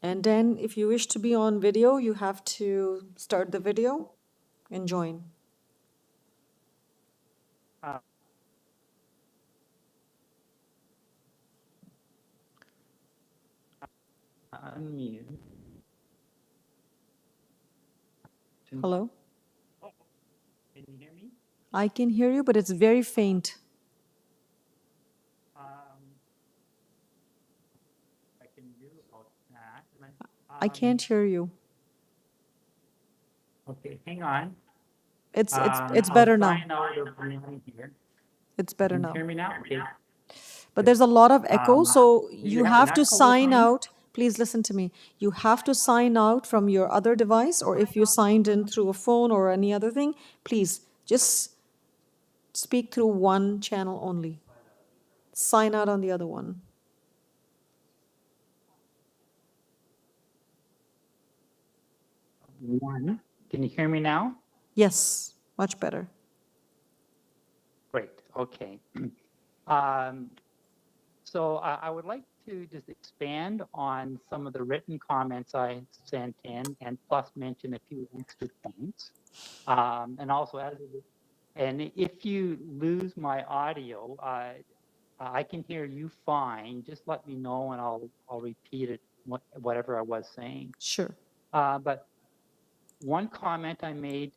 And Dan, if you wish to be on video, you have to start the video and join. Unmute. Hello? Can you hear me? I can hear you, but it's very faint. I can do about that. I can't hear you. Okay, hang on. It's I'll better try now. to bring it here. It's better Can now. you hear me now? Okay. But there's a lot of echo, so you have have an to echo with sign me? out. Please listen to me. You have to sign out from your other device, or if you signed in through a phone or any other thing, please just speak through one channel only. Sign out on the other one. One. Can you hear me now? Yes. Much better. Great, okay. So I would like to just expand on some of the written comments I sent in and plus mention a few extra points. And also, and if you lose my audio, I can hear you fine. Just let me know and I'll repeat it, whatever I was saying. Sure. But one comment I made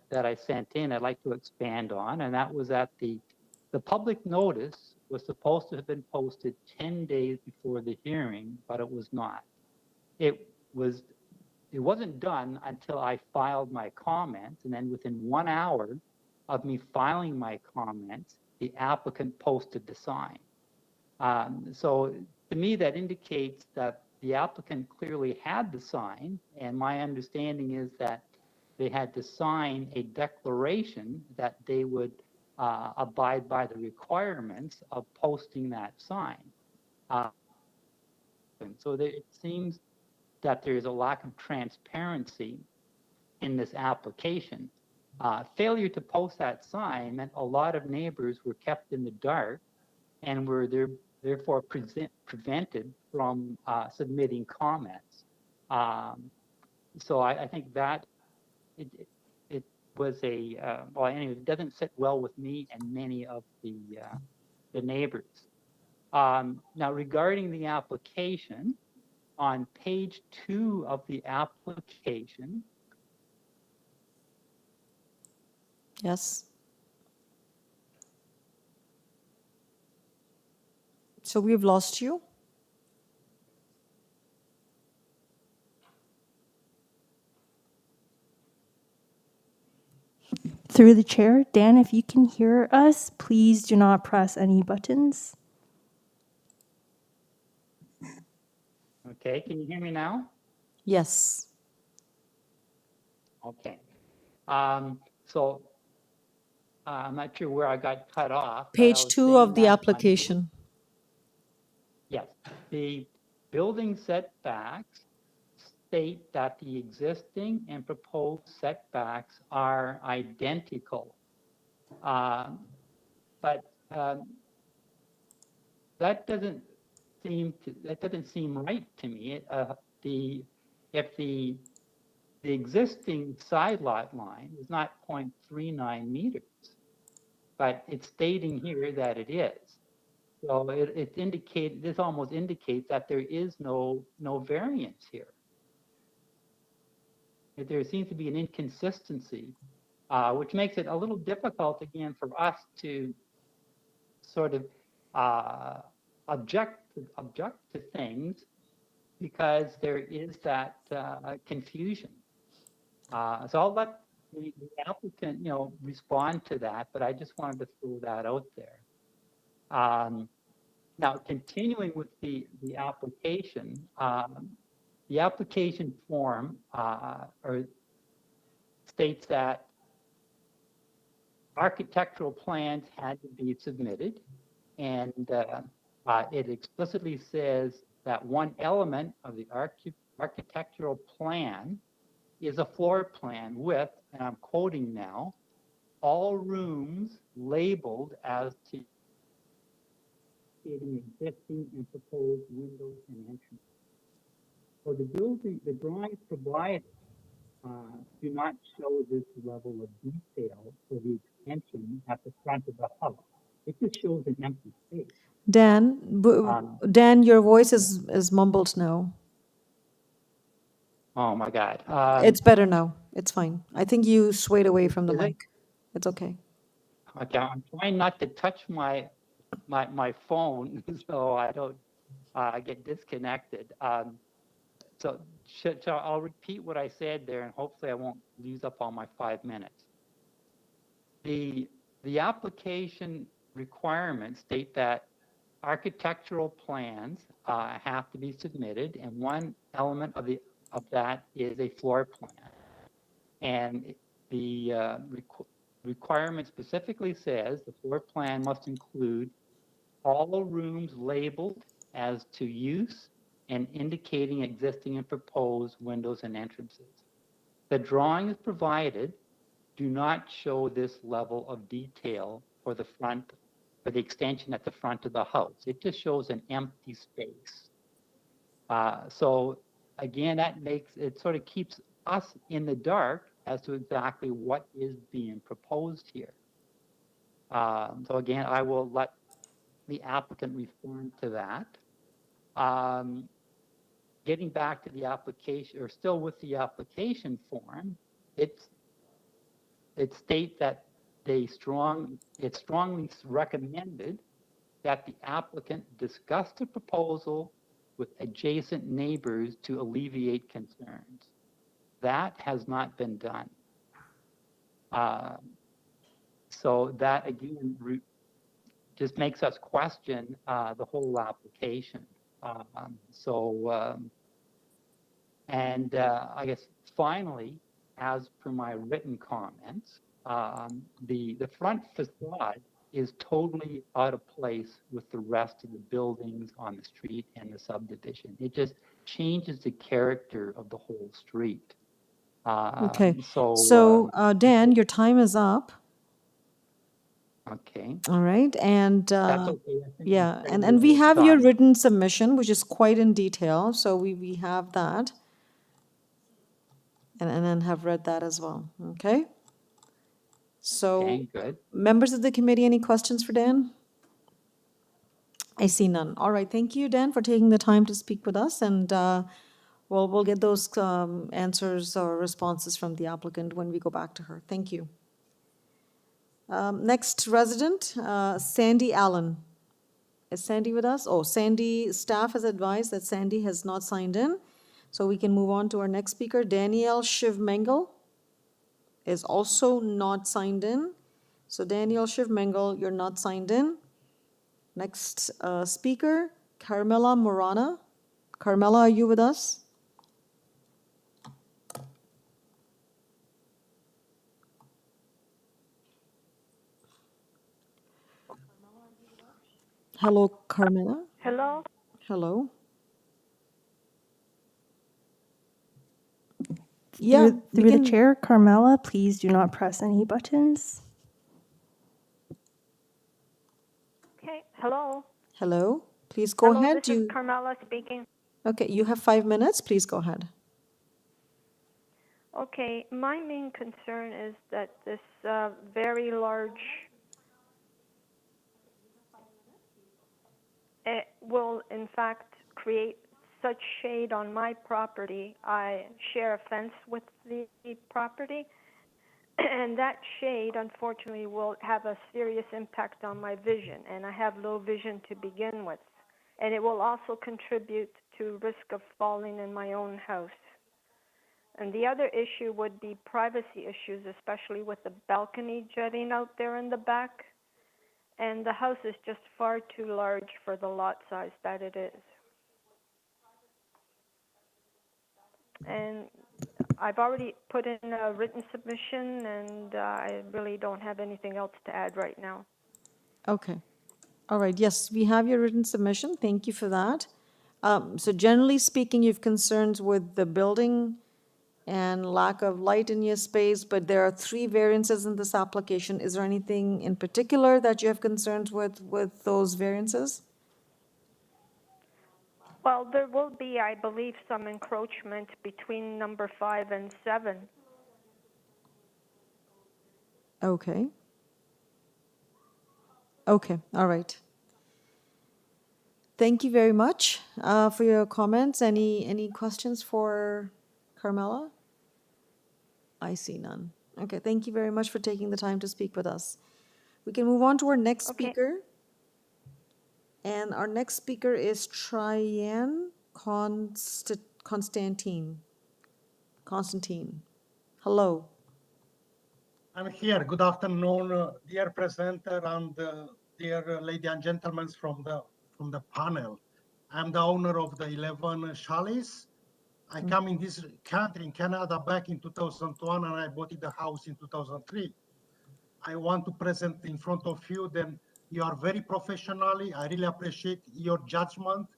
that I sent in, I'd like to expand on, and that was that the public notice was supposed to have been posted 10 days before the hearing, but it was not. It wasn't done until I filed my comments, and then within 1 hour of me filing my comments, the applicant posted the sign. So to me, that indicates that the applicant clearly had the sign, and my understanding is that they had to sign a declaration that they would abide by the requirements of posting that sign. And so it seems that there is a lack of transparency in this application. Failure to post that sign meant a lot of neighbors were kept in the dark and were therefore prevented from submitting comments. So I think that it was well, anyway, it doesn't sit well with me and many of the neighbors. Now, regarding the application, on page 2 of the application. Yes. So we've lost you. Through the chair, Dan, if you can hear us, please do not press any buttons. Okay, can you hear me now? Yes. Okay. So I'm not sure where I got cut off. Page 2 of the application. Yes, the building setbacks state that the existing and proposed setbacks are identical. But that doesn't seem right to me. If the existing side lot line is not 0.39 meters, but it's stating here that it is. So this almost indicates that there is no variance here. There seems to be an inconsistency, which makes it a little difficult again for us to sort of object to things because there is that confusion. So I'll let the applicant, respond to that, but I just wanted to throw that out there. Now, continuing with the application, the application form states that architectural plans had to be submitted, and it explicitly says that one element of the architectural plan is a floor plan with, and I'm quoting now, all rooms labeled as to existing and proposed windows and entrances. So the drawings provided do not show this level of detail for the extension at the front of the house. It just shows an empty space. Dan, Dan, your voice is mumbled now. Oh my God. It's better now. It's fine. I think you swayed away from the mic. It's okay. Okay, I'm trying not to touch my phone so I don't get disconnected. So I'll repeat what I said there, and hopefully I won't use up all my 5 minutes. The application requirements state that architectural plans have to be submitted, and one element of that is a floor plan. And the requirement specifically says the floor plan must include all rooms labeled as to use and indicating existing and proposed windows and entrances. The drawings provided do not show this level of detail for the front, for the extension at the front of the house. It just shows an empty space. So again, that makes, it sort of keeps us in the dark as to exactly what is being proposed here. So again, I will let the applicant respond to that. Getting back to the application, or still with the application form, it states that it's strongly recommended that the applicant discuss the proposal with adjacent neighbors to alleviate concerns. That has not been done. So that again just makes us question the whole application. I guess finally, as per my written comments, the front facade is totally out of place with the rest of the buildings on the street and the subdivision. It just changes the character of the whole street. Okay. So, Dan, your time is up. Okay. All right. And That's okay. I think yeah, I'm and we have your done. written submission, which is quite in detail. So we have that. And then have read that as well. Okay. So, Okay, good. members of the committee, any questions for Dan? I see none. All right. Thank you, Dan, for taking the time to speak with us. And we'll get those answers or responses from the applicant when we go back to her. Thank you. Next resident, Sandy Allen. Is Sandy with us? Oh, Sandy, staff has advised that Sandy has not signed in. So we can move on to our next speaker. Danielle Shivmengal is also not signed in. So Danielle Shivmengal, you're not signed in. Next speaker, Carmela Morana. Carmela, are you with us? Hello, Carmela. Hello? Hello. Yeah, Through the chair, Carmela, please do not press any buttons. Okay, hello? Hello. Please go Hello, ahead. this is Carmela speaking. Okay, you have 5 minutes. Please go ahead. Okay, my main concern is that this very large, it will in fact create such shade on my property. I share a fence with the property, and that shade unfortunately will have a serious impact on my vision, and I have low vision to begin with. And it will also contribute to risk of falling in my own house. And the other issue would be privacy issues, especially with the balcony jutting out there in the back. And the house is just far too large for the lot size that it is. And I've already put in a written submission, and I really don't have anything else to add right now. Okay. All right. Yes, we have your written submission. Thank you for that. So generally speaking, you have concerns with the building and lack of light in your space, but there are 3 variances in this application. Is there anything in particular that you have concerns with those variances? Well, there will be, I believe, some encroachment between number 5 and 7. Okay. Okay, all right. Thank you very much for your comments. Any questions for Carmela? I see none. Okay, thank you very much for taking the time to speak with us. We can move on to our next speaker. And our next speaker is Triane Constantine. Hello. I'm here. Good afternoon, dear presenter and dear ladies and gentlemen from the panel. I'm the owner of the 11 chalets. I come in this country, in Canada, back in 2001, and I bought the house in 2003. I want to present in front of you. Then you are very professionally. I really appreciate your judgment.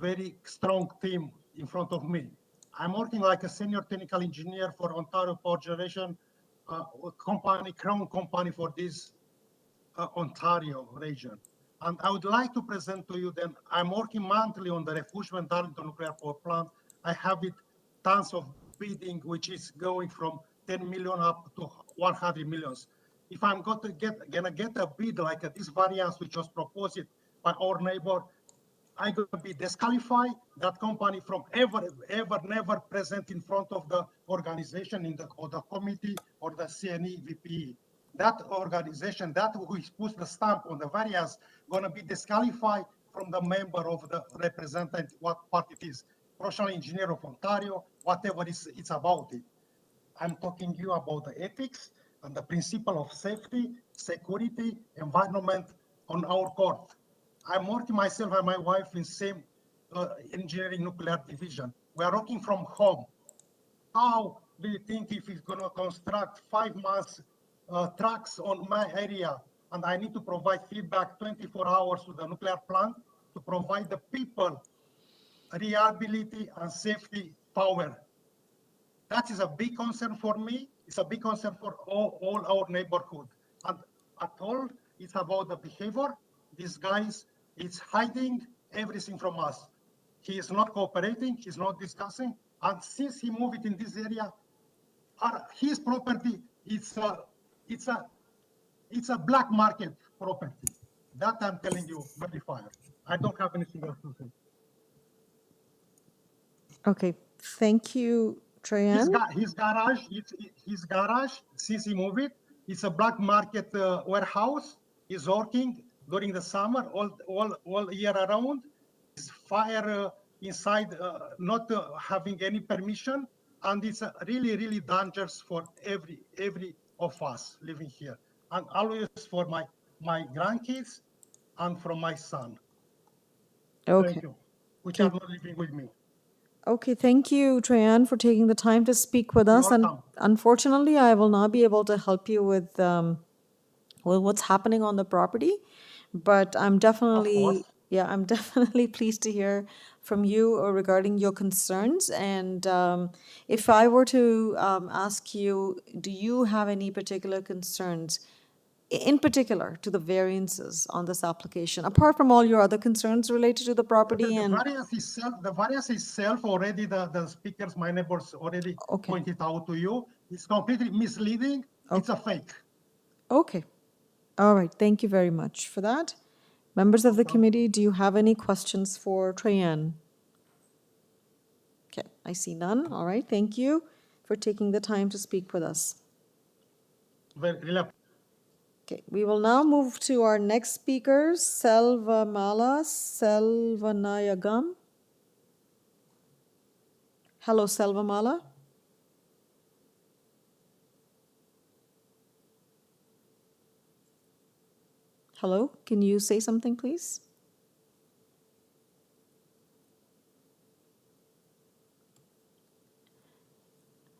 Very strong team in front of me. I'm working like a senior technical engineer for Ontario Power Generation crown company for this Ontario region. And I would like to present to you then, I'm working monthly on the refoulement Darlington nuclear power plant. I have it tons of bidding, which is going from 10 million up to 100 millions. If I'm gonna get a bid like this variance, which was proposed by our neighbor, I'm going to be disqualified that company from never present in front of the organization or the committee or the CNE VPE. That organization, that who puts the stamp on the variance, going to be disqualified from the member of the representative, what part it is, professional engineer of Ontario, whatever it's about it. I'm talking to you about the ethics and the principle of safety, security, environment on our court. I'm working myself and my wife in same engineering nuclear division. We are working from home. How do you think if it's going to construct 5 months trucks on my area, and I need to provide feedback 24 hours to the nuclear plant to provide the people reliability and safety power? That is a big concern for me. It's a big concern for all our neighborhood. And at all, it's about the behavior. This guy is hiding everything from us. He is not cooperating. He's not discussing. And since he moved it in this area, his property, it's a black market property. That I'm telling you, verifier. I don't have anything else to say. Okay, thank you, Trayan. His garage, since he moved it, it's a black market warehouse. He's working during the summer, all year around. It's fire inside, not having any permission, and it's really, really dangerous for every of us living here, and always for my grandkids and from my son. Okay. Thank you, which are not living with me. Okay, thank you, Trayan, for taking the time to speak with us. And unfortunately, I will not be able to help you with what's happening on the property. But I'm definitely, I'm definitely pleased to hear from you regarding your concerns. And if I were to ask you, do you have any particular concerns, in particular to the variances on this application, apart from all your other concerns related to the property? The variance itself already, the speakers, my neighbors already pointed out to you. It's completely misleading. It's a fake. Okay. All right. Thank you very much for that. Members of the committee, do you have any questions for Trayan? Okay, I see none. All right. Thank you for taking the time to speak with us. Okay, we will now move to our next speaker, Selvamala Selvanayagam. Hello, Selvamala. Hello, can you say something, please?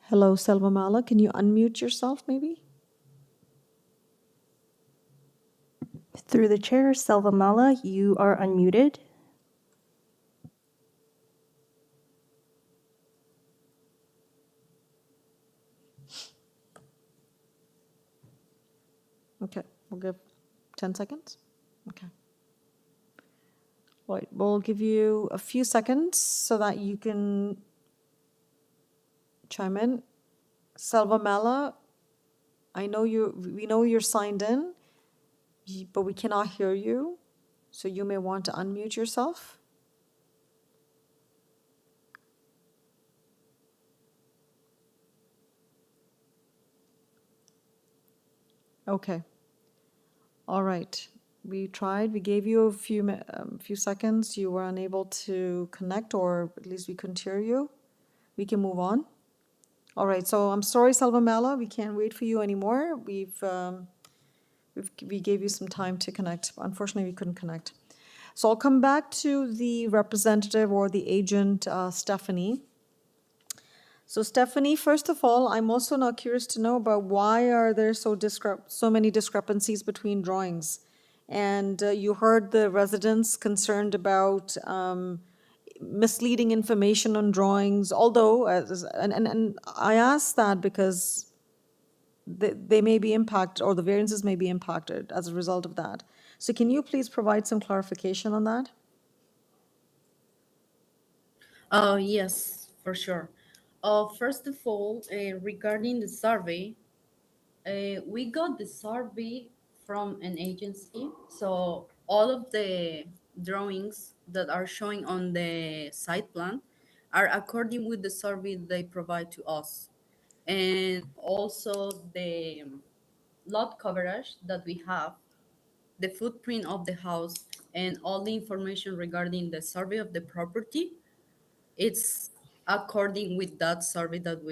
Hello, Selvamala, can you unmute yourself, maybe? Through the chair, Selvamala, you are unmuted. Okay, we'll give 10 seconds. Okay. Right, we'll give you a few seconds so that you can chime in. Selvamala, we know you're signed in, but we cannot hear you, so you may want to unmute yourself. Okay. All right. We tried. We gave you a few seconds. You were unable to connect, or at least we couldn't hear you. We can move on. All right. So I'm sorry, Selvamala. We can't wait for you anymore. We gave you some time to connect. Unfortunately, we couldn't connect. So I'll come back to the representative or the agent, Stephanie. So Stephanie, first of all, I'm also now curious to know about why are there so many discrepancies between drawings? And you heard the residents concerned about misleading information on drawings, although, and I asked that because they may be impacted, or the variances may be impacted as a result of that. So can you please provide some clarification on that? Yes, for sure. First of all, regarding the survey, we got the survey from an agency. So all of the drawings that are showing on the site plan are according with the survey they provide to us. And also the lot coverage that we have, the footprint of the house, and all the information regarding the survey of the property, it's according with that survey that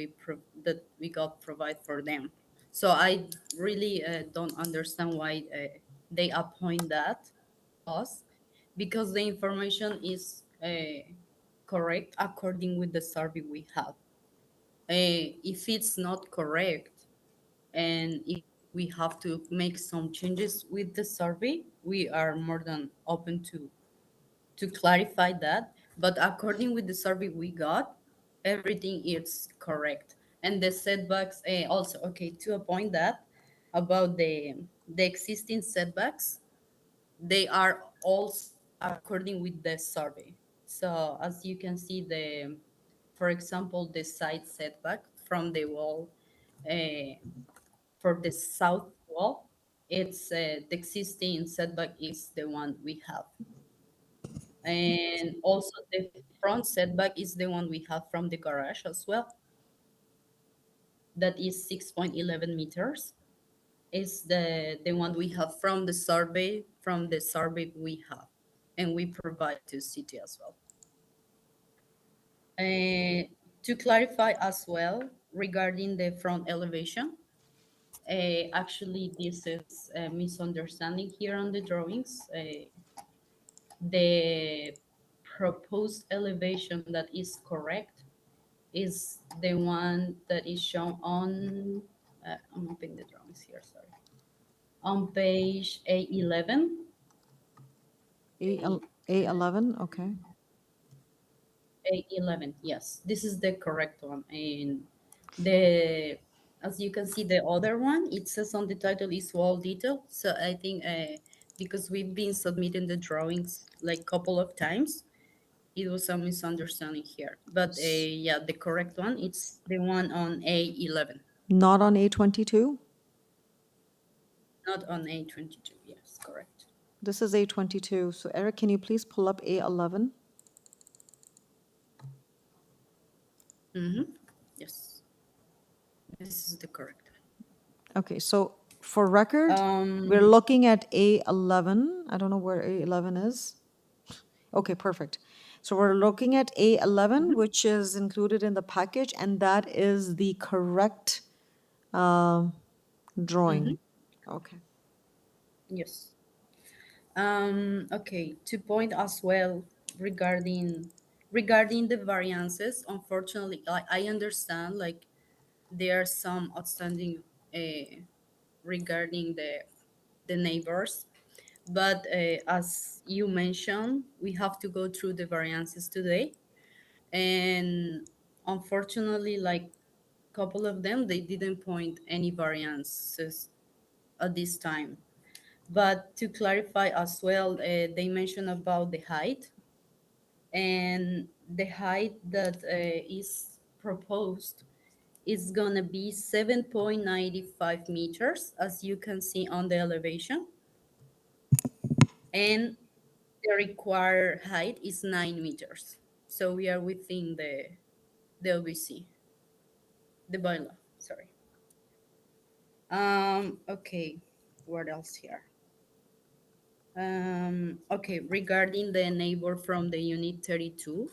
we got provide for them. So I really don't understand why they appoint that us, because the information is correct according with the survey we have. If it's not correct, and if we have to make some changes with the survey, we are more than open to clarify that. But according with the survey we got, everything is correct. And the setbacks also, okay, to a point that about the existing setbacks, they are also according with the survey. So as you can see, for example, the side setback from the wall, for the south wall, it's the existing setback is the one we have. And also the front setback is the one we have from the garage as well. That is 6.11 meters. Is the one we have from the survey we have, and we provide to city as well. To clarify as well regarding the front elevation, actually this is a misunderstanding here on the drawings. The proposed elevation that is correct is the one that is shown on, I'm opening the drawings here, sorry. On page A11. A11, okay. A11, yes, this is the correct one. And as you can see, the other one, it says on the title is wall detail. So I think because we've been submitting the drawings like couple of times, it was a misunderstanding here. But yeah, the correct one, it's the one on A11. Not on A22? Not on A22, yes, correct. This is A22. So Eric, can you please pull up A11? Yes, this is the correct. Okay, so for record, we're looking at A11. I don't know where A11 is. Okay, perfect. So we're looking at A11, which is included in the package, and that is the correct drawing. Okay. Yes. Okay, to point as well regarding the variances, unfortunately, I understand like there are some outstanding regarding the neighbors, but as you mentioned, we have to go through the variances today, and unfortunately, like a couple of them, they didn't point any variances at this time. But to clarify as well, they mentioned about the height, and the height that is proposed is gonna be 7.95 meters, as you can see on the elevation. And the required height is 9 meters. So we are within the OBC, the bylaw, sorry. Okay, what else here? Okay, regarding the neighbor from the unit 32,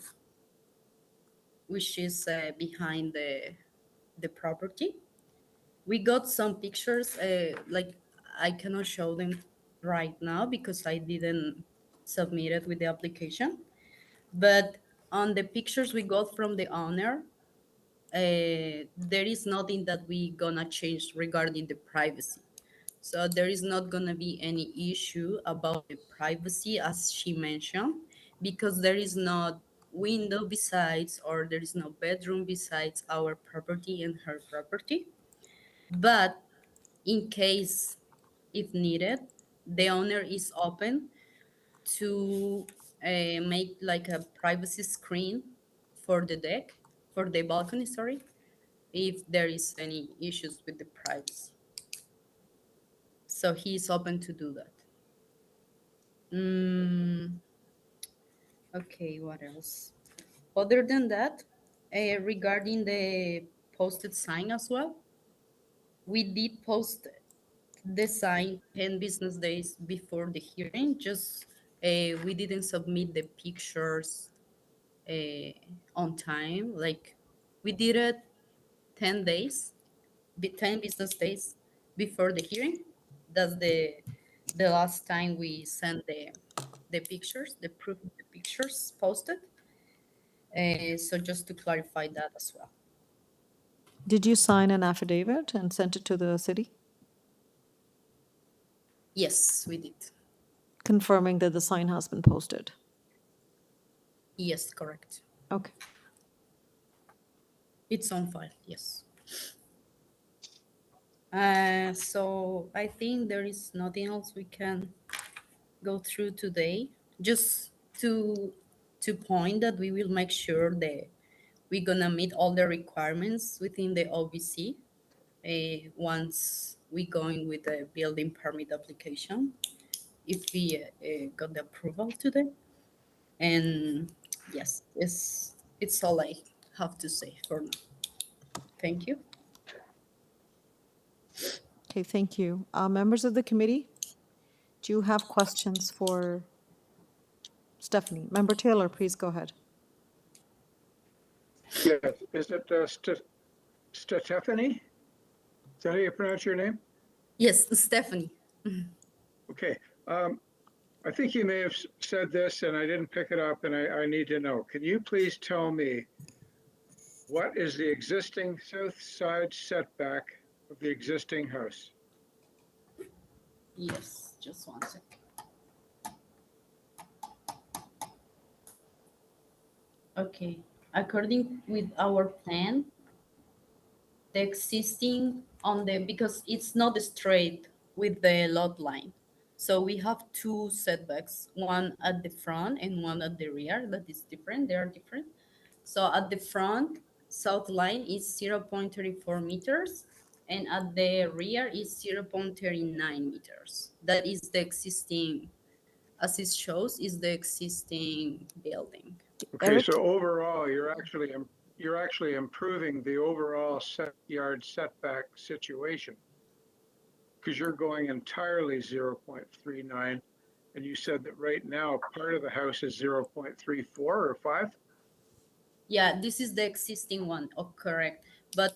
which is behind the property, we got some pictures. Like I cannot show them right now because I didn't submit it with the application. But on the pictures we got from the owner, there is nothing that we gonna change regarding the privacy. So there is not going to be any issue about the privacy, as she mentioned, because there is no window besides, or there is no bedroom besides our property and her property. But in case if needed, the owner is open to make like a privacy screen for the deck, for the balcony, sorry, if there is any issues with the privacy. So he's open to do that. Okay, what else? Other than that, regarding the posted sign as well, we did post the sign 10 business days before the hearing. Just we didn't submit the pictures on time. Like we did it 10 days, 10 business days before the hearing. That's the last time we sent the pictures, the proof of the pictures posted. So just to clarify that as well. Did you sign an affidavit and sent it to the city? Yes, we did. Confirming that the sign has been posted? Yes, correct. Okay. It's on file, yes. So I think there is nothing else we can go through today. Just to point that we will make sure that we're gonna meet all the requirements within the OBC once we go in with the building permit application, if we got the approval today. And yes, it's all I have to say for now. Thank you. Okay, thank you. Members of the committee, do you have questions for Stephanie? Member Taylor, please go ahead. Yes, is it Stephanie? Is that how you pronounce your name? Yes, Stephanie. Okay. I think you may have said this and I didn't pick it up and I need to know. Can you please tell me what is the existing south side setback of the existing house? Yes, just 1 second. Okay, according with our plan, the existing on the, because it's not straight with the lot line. So we have two setbacks, one at the front and one at the rear. That is different, they are different. So at the front, south line is 0.34 meters and at the rear is 0.39 meters. That is the existing, as it shows, is the existing building. Okay, Eric? so overall, you're actually improving the overall yard setback situation because you're going entirely 0.39, and you said that right now part of the house is 0.34 or 5. Yeah, this is the existing one. Oh, correct. But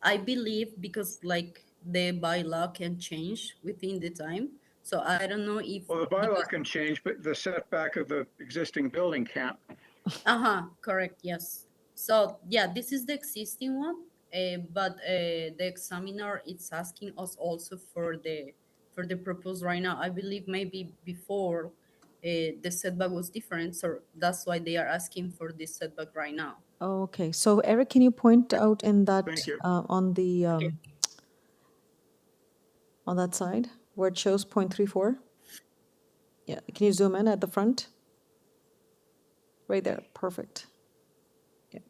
I believe because like the bylaw can change within the time. So I don't know if. Well, the bylaw can change, but the setback of the existing building can't. Correct. Yes. So yeah, this is the existing one. But the examiner is asking us also for the proposed right now. I believe maybe before the setback was different, so that's why they are asking for this setback right now. Okay, so Eric, can you point out in that, Thank you. on the, on that side where it shows 0.34? Yeah, can you zoom in at the front? Right there, perfect. Yeah.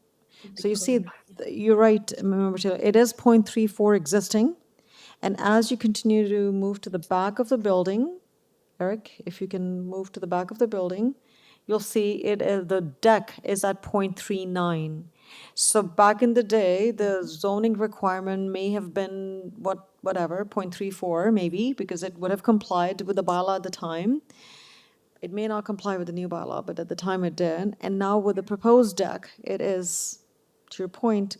So you see, you're right, Member Taylor, it is 0.34 existing. And as you continue to move to the back of the building, Eric, if you can move to the back of the building, you'll see the deck is at 0.39. So back in the day, the zoning requirement may have been whatever, 0.34 maybe, because it would have complied with the bylaw at the time. It may not comply with the new bylaw, but at the time it did. And now with the proposed deck, it is, to your point,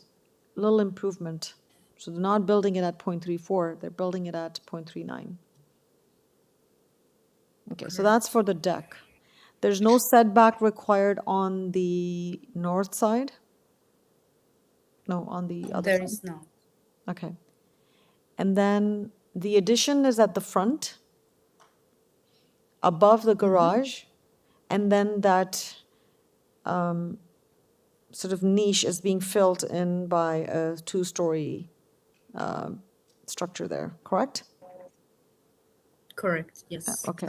a little improvement. So they're not building it at 0.34, they're building it at 0.39. Okay, so that's for the deck. There's no setback required on the north side? No, on the other side? There is no. Okay. And then the addition is at the front, above the garage, and then that sort of niche is being filled in by a two-story structure there, correct? Correct, yes. Okay.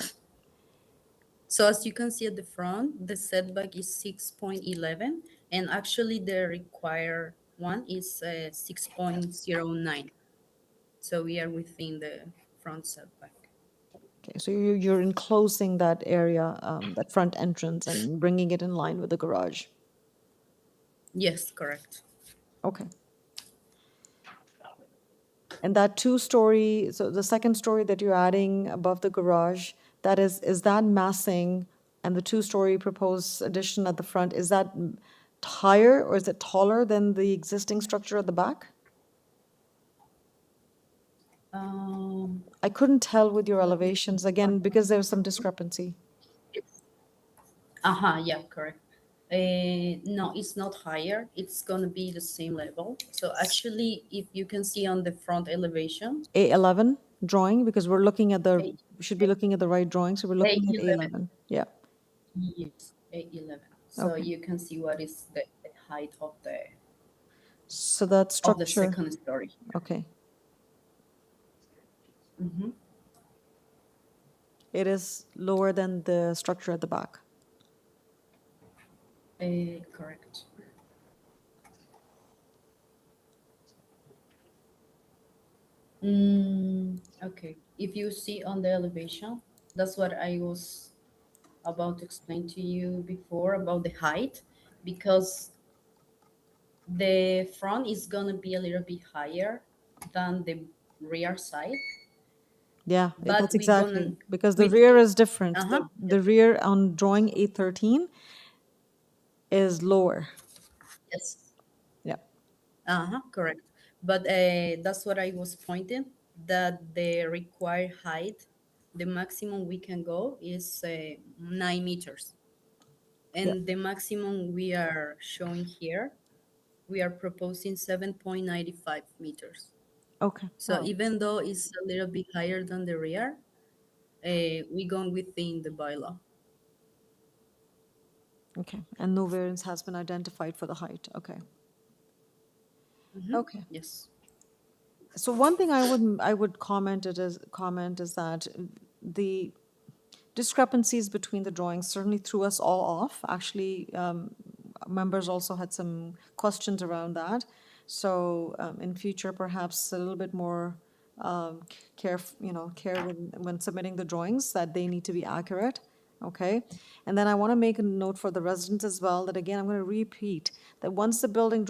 So as you can see at the front, the setback is 6.11, and actually the required one is 6.09. So we are within the front setback. Okay, so you're enclosing that area, that front entrance, and bringing it in line with the garage. Yes, correct. Okay. And that 2-story, so the second story that you're adding above the garage, that is that massing, and the 2-story proposed addition at the front, is that higher or is it taller than the existing structure at the back? I couldn't tell with your elevations, again, because there's some discrepancy. Yeah, correct. No, it's not higher. It's going to be the same level. So actually, if you can see on the front elevation. A11 drawing, because we're looking at we should be looking at the right drawing, so we're looking at A11. Yeah. Yes, A11. So Okay. you can see what is the height of the So that structure. of the second story. Okay. Mm-hmm. It is lower than the structure at the back. Correct. Okay. If you see on the elevation, that's what I was about to explain to you before about the height, because the front is gonna be a little bit higher than the rear side. Yeah, But that's we're exactly, gonna, because the rear is different. Uh-huh. The rear on drawing A13 is lower. Yes. Yeah. Correct. But that's what I was pointing, that the required height, the maximum we can go is 9 meters. And the maximum we are showing here, we are proposing 7.95 meters. Okay. So even though it's a little bit higher than the rear, we gone within the bylaw. Okay, and no variance has been identified for the height. Okay. Mm-hmm. Okay. Yes. So one thing I would comment is that the discrepancies between the drawings certainly threw us all off. Actually, members also had some questions around that. So in future, perhaps a little bit more care when submitting the drawings, that they need to be accurate. Okay, and then I want to make a note for the residents as well, that again, I'm going to repeat that once the building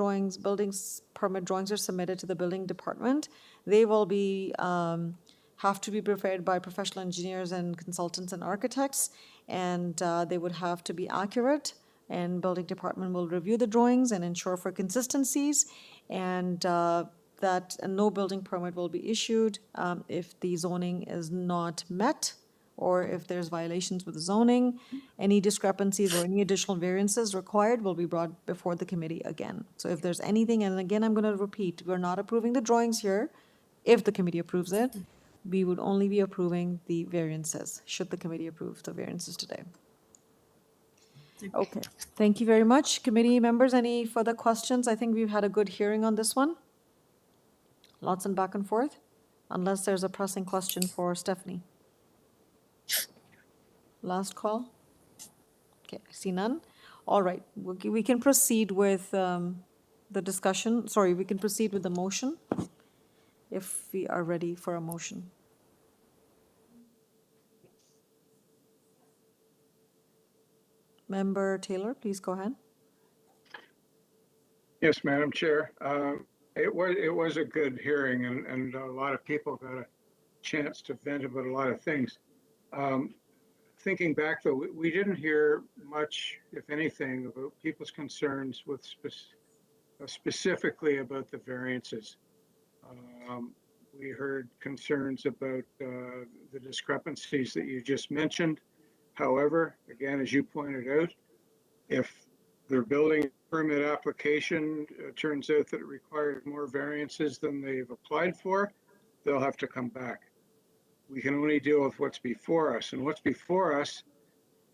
permit drawings are submitted to the building department, they will be have to be prepared by professional engineers and consultants and architects, and they would have to be accurate, and building department will review the drawings and ensure for consistencies, and that no building permit will be issued if the zoning is not met, or if there's violations with the zoning. Any discrepancies or any additional variances required will be brought before the committee again. So if there's anything, and again, I'm going to repeat, we're not approving the drawings here. If the committee approves it, we would only be approving the variances, should the committee approve the variances today. Okay, thank you very much. Committee members, any further questions? I think we've had a good hearing on this one. Lots and back and forth, unless there's a pressing question for Stephanie. Last call? Okay, I see none. All right, we can proceed with the discussion. Sorry, we can proceed with the motion if we are ready for a motion. Member Taylor, please go ahead. Yes, Madam Chair. It was a good hearing, and a lot of people got a chance to vent about a lot of things. Thinking back, though, we didn't hear much, if anything, about people's concerns with specifically about the variances. We heard concerns about the discrepancies that you just mentioned. However, again, as you pointed out, if their building permit application turns out that it requires more variances than they've applied for, they'll have to come back. We can only deal with what's before us, and what's before us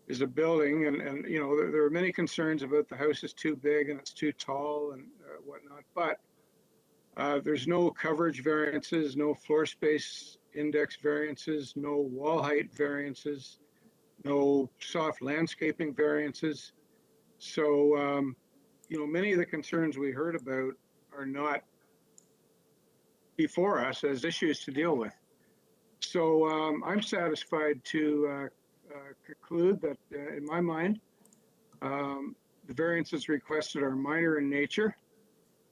is a building, and you know, there are many concerns about the house is too big and it's too tall and whatnot, but There's no coverage variances, no floor space index variances, no wall height variances, no soft landscaping variances. So, many of the concerns we heard about are not before us as issues to deal with. So I'm satisfied to conclude that, in my mind, the variances requested are minor in nature.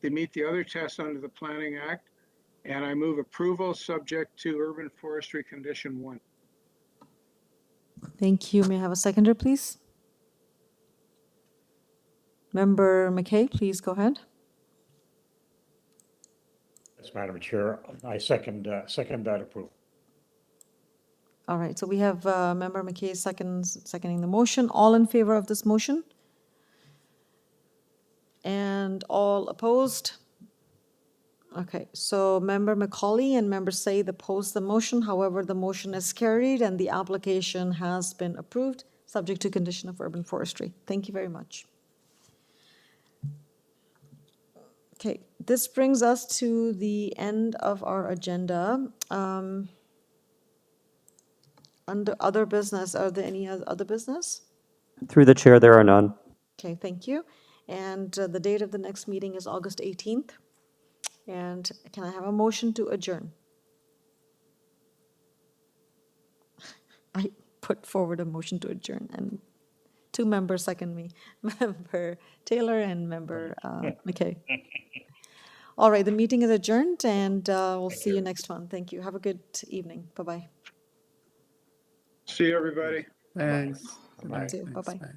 They meet the other tests under the Planning Act, and I move approval subject to Urban Forestry Condition 1. Thank you. May I have a seconder, please? Member McKay, please go ahead. Yes, Madam Chair, I second that approval. All right, so we have Member McKay seconding the motion. All in favor of this motion? And all opposed? Okay, so Member Macaulay and Member Said oppose the motion. However, the motion is carried and the application has been approved, subject to condition of urban forestry. Thank you very much. Okay, this brings us to the end of our agenda. Under other business, are there any other business? Through the chair, there are none. Okay, thank you. And the date of the next meeting is August 18th. And can I have a motion to adjourn? I put forward a motion to adjourn, and two members second me, Member Taylor and Member McKay. All right, the meeting is adjourned, and we'll see you next one. Thank you. Have a good evening. Bye-bye. See you, everybody. Thanks. You too. Bye-bye. Bye.